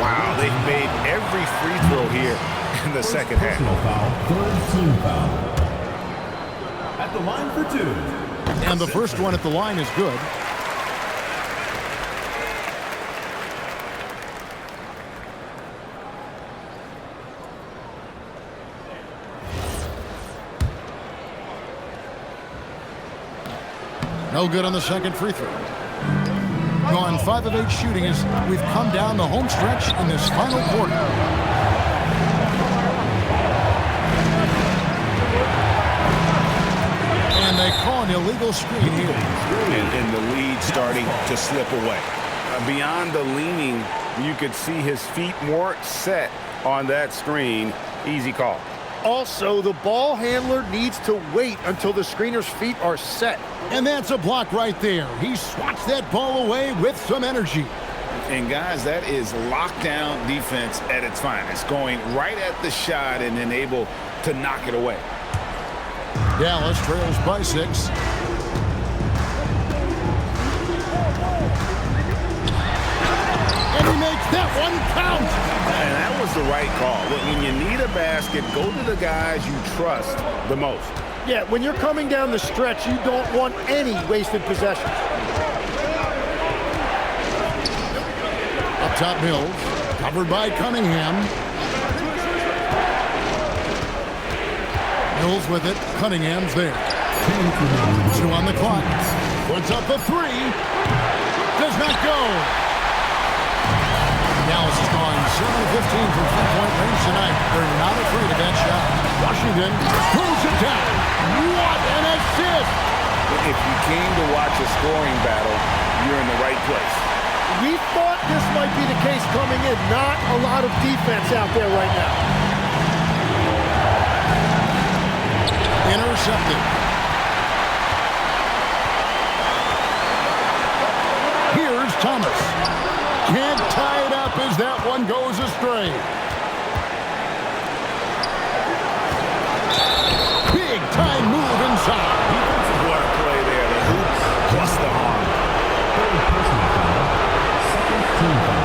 Wow, they've made every free throw here in the second half. Third team foul. At the line for 2. And the first one at the line is good. No good on the second free throw. Gone 5 of 8 shooting as we've come down the home stretch in this final quarter. And they call an illegal screen here. And the lead starting to slip away. Beyond the leaning, you could see his feet more set on that screen. Easy call. Also, the ball handler needs to wait until the screener's feet are set. And that's a block right there. He swats that ball away with some energy. And, guys, that is lockdown defense at its finest. Going right at the shot and then able to knock it away. Dallas trails by 6. And he makes that one count. And that was the right call. When you need a basket, go to the guys you trust the most. Yeah, when you're coming down the stretch, you don't want any wasted possessions. Up top Mills, covered by Cunningham. Hills with it. Cunningham's there. 2 on the clock. Puts up a 3. Does not go. Dallas has gone 7 of 15 from three-point range tonight. They're not afraid of that shot. Washington throws it down. What an assist! If you came to watch a scoring battle, you're in the right place. We thought this might be the case coming in. Not a lot of defense out there right now. Intercepted. Here's Thomas. Can't tie it up as that one goes astray. Big time move inside. What a play there. The hoop plus the arm. Second team foul.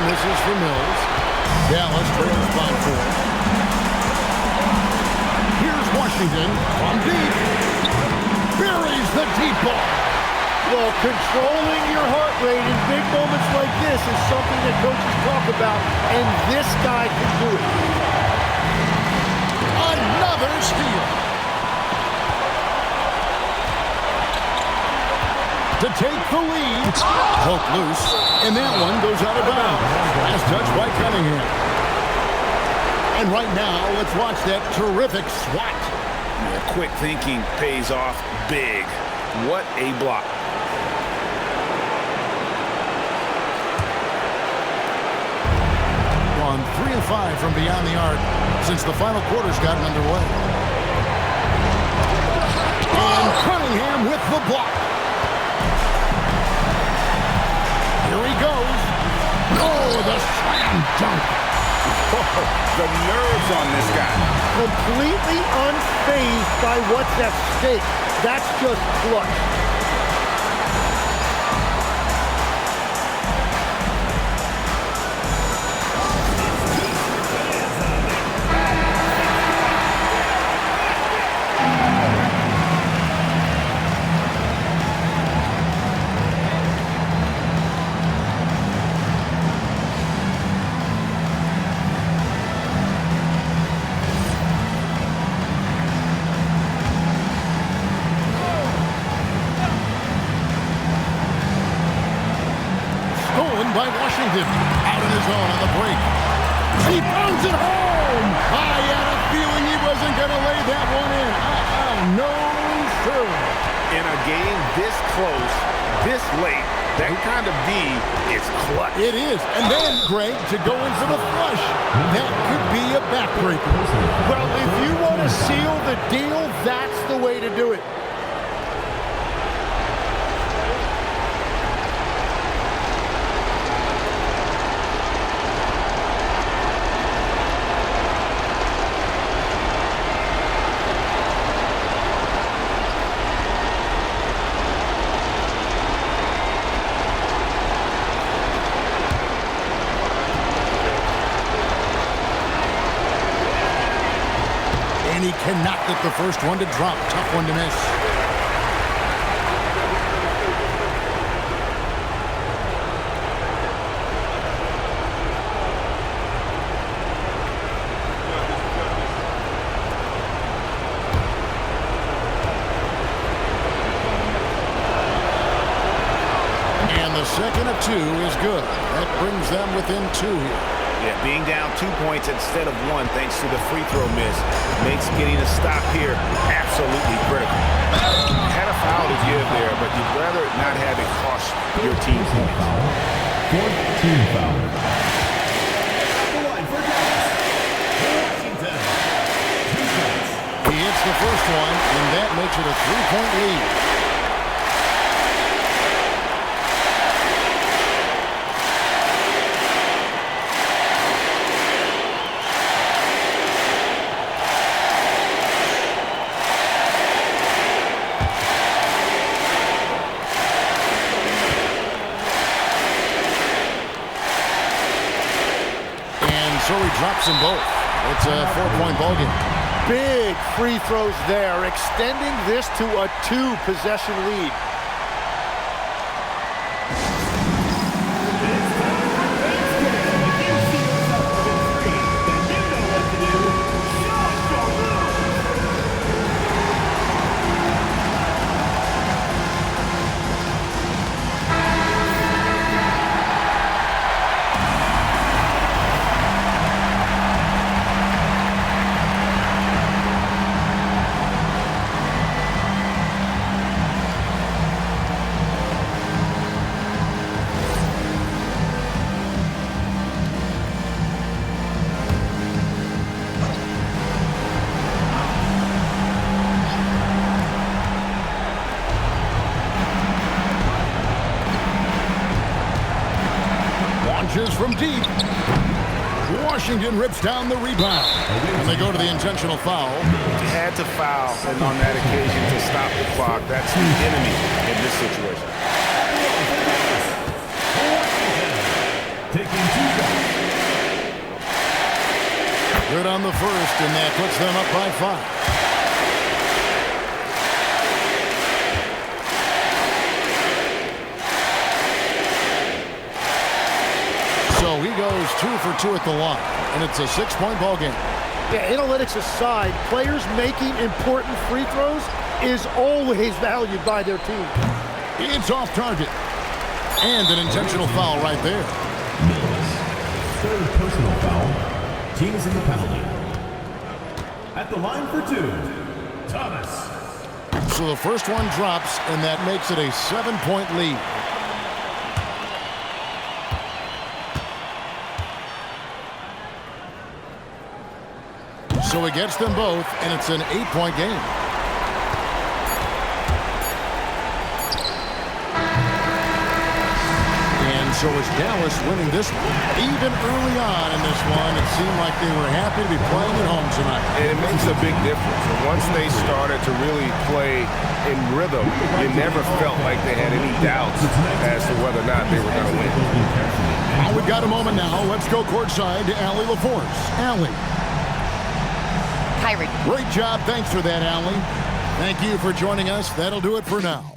This is for Mills. Dallas trails by 4. Here's Washington from deep. Buries the deep ball. Well, controlling your heart rate in big moments like this is something that coaches talk about, and this guy can do it. Another steal. To take the lead. Poked loose, and that one goes out of bounds. Last touch by Cunningham. And right now, let's watch that terrific swat. Yeah, quick thinking pays off big. What a block. On 3 of 5 from beyond the arc since the final quarter's gotten underway. And Cunningham with the block. Here he goes. Oh, the slam dunk. Oh, the nerves on this guy. Completely unfazed by what's at stake. That's just clutch. By Washington, out in his own on the break. He pounds it home. I had a feeling he wasn't going to lay that one in. No, sir. In a game this close, this late, that kind of D is clutch. It is. And then, Greg, to go in for the flush, that could be a backbreaker. Well, if you want to seal the deal, that's the way to do it. And he cannot get the first one to drop. Tough one to miss. And the second of 2 is good. That brings them within 2 here. Yeah, being down 2 points instead of 1 thanks to the free throw miss makes getting a stop here absolutely critical. Had a foul to give there, but you'd rather not have it cost your team points. Fourth team foul. He hits the first one, and that makes it a 3-point lead. drops them both. It's a 4-point ball game. Big free throws there, extending this to a 2-possession lead. From deep. Washington rips down the rebound. And they go to the intentional foul. Had to foul, and on that occasion to stop the clock. That's the enemy in this situation. Taking 2 shots. Good on the first, and that puts them up by 5. So he goes 2 for 2 at the line, and it's a 6-point ball game. Yeah, analytics aside, players making important free throws is always valued by their team. It's off target. And an intentional foul right there. Mills. 3rd personal foul. Team is in the penalty. At the line for 2, Thomas. So the first one drops, and that makes it a 7-point lead. So he gets them both, and it's an 8-point game. And so is Dallas winning this one. Even early on in this one, it seemed like they were happy to be playing at home tonight. And it makes a big difference. And once they started to really play in rhythm, you never felt like they had any doubts as to whether or not they were going to win. Well, we've got a moment now. Let's go courtside to Allie LaForce. Allie. Kyrie. Great job. Thanks for that, Allie. Thank you for joining us. That'll do it for now.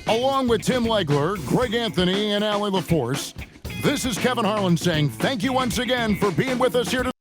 Along with Tim Legler, Greg Anthony, and Allie LaForce, this is Kevin Harlan saying thank you once again for being with us here tonight.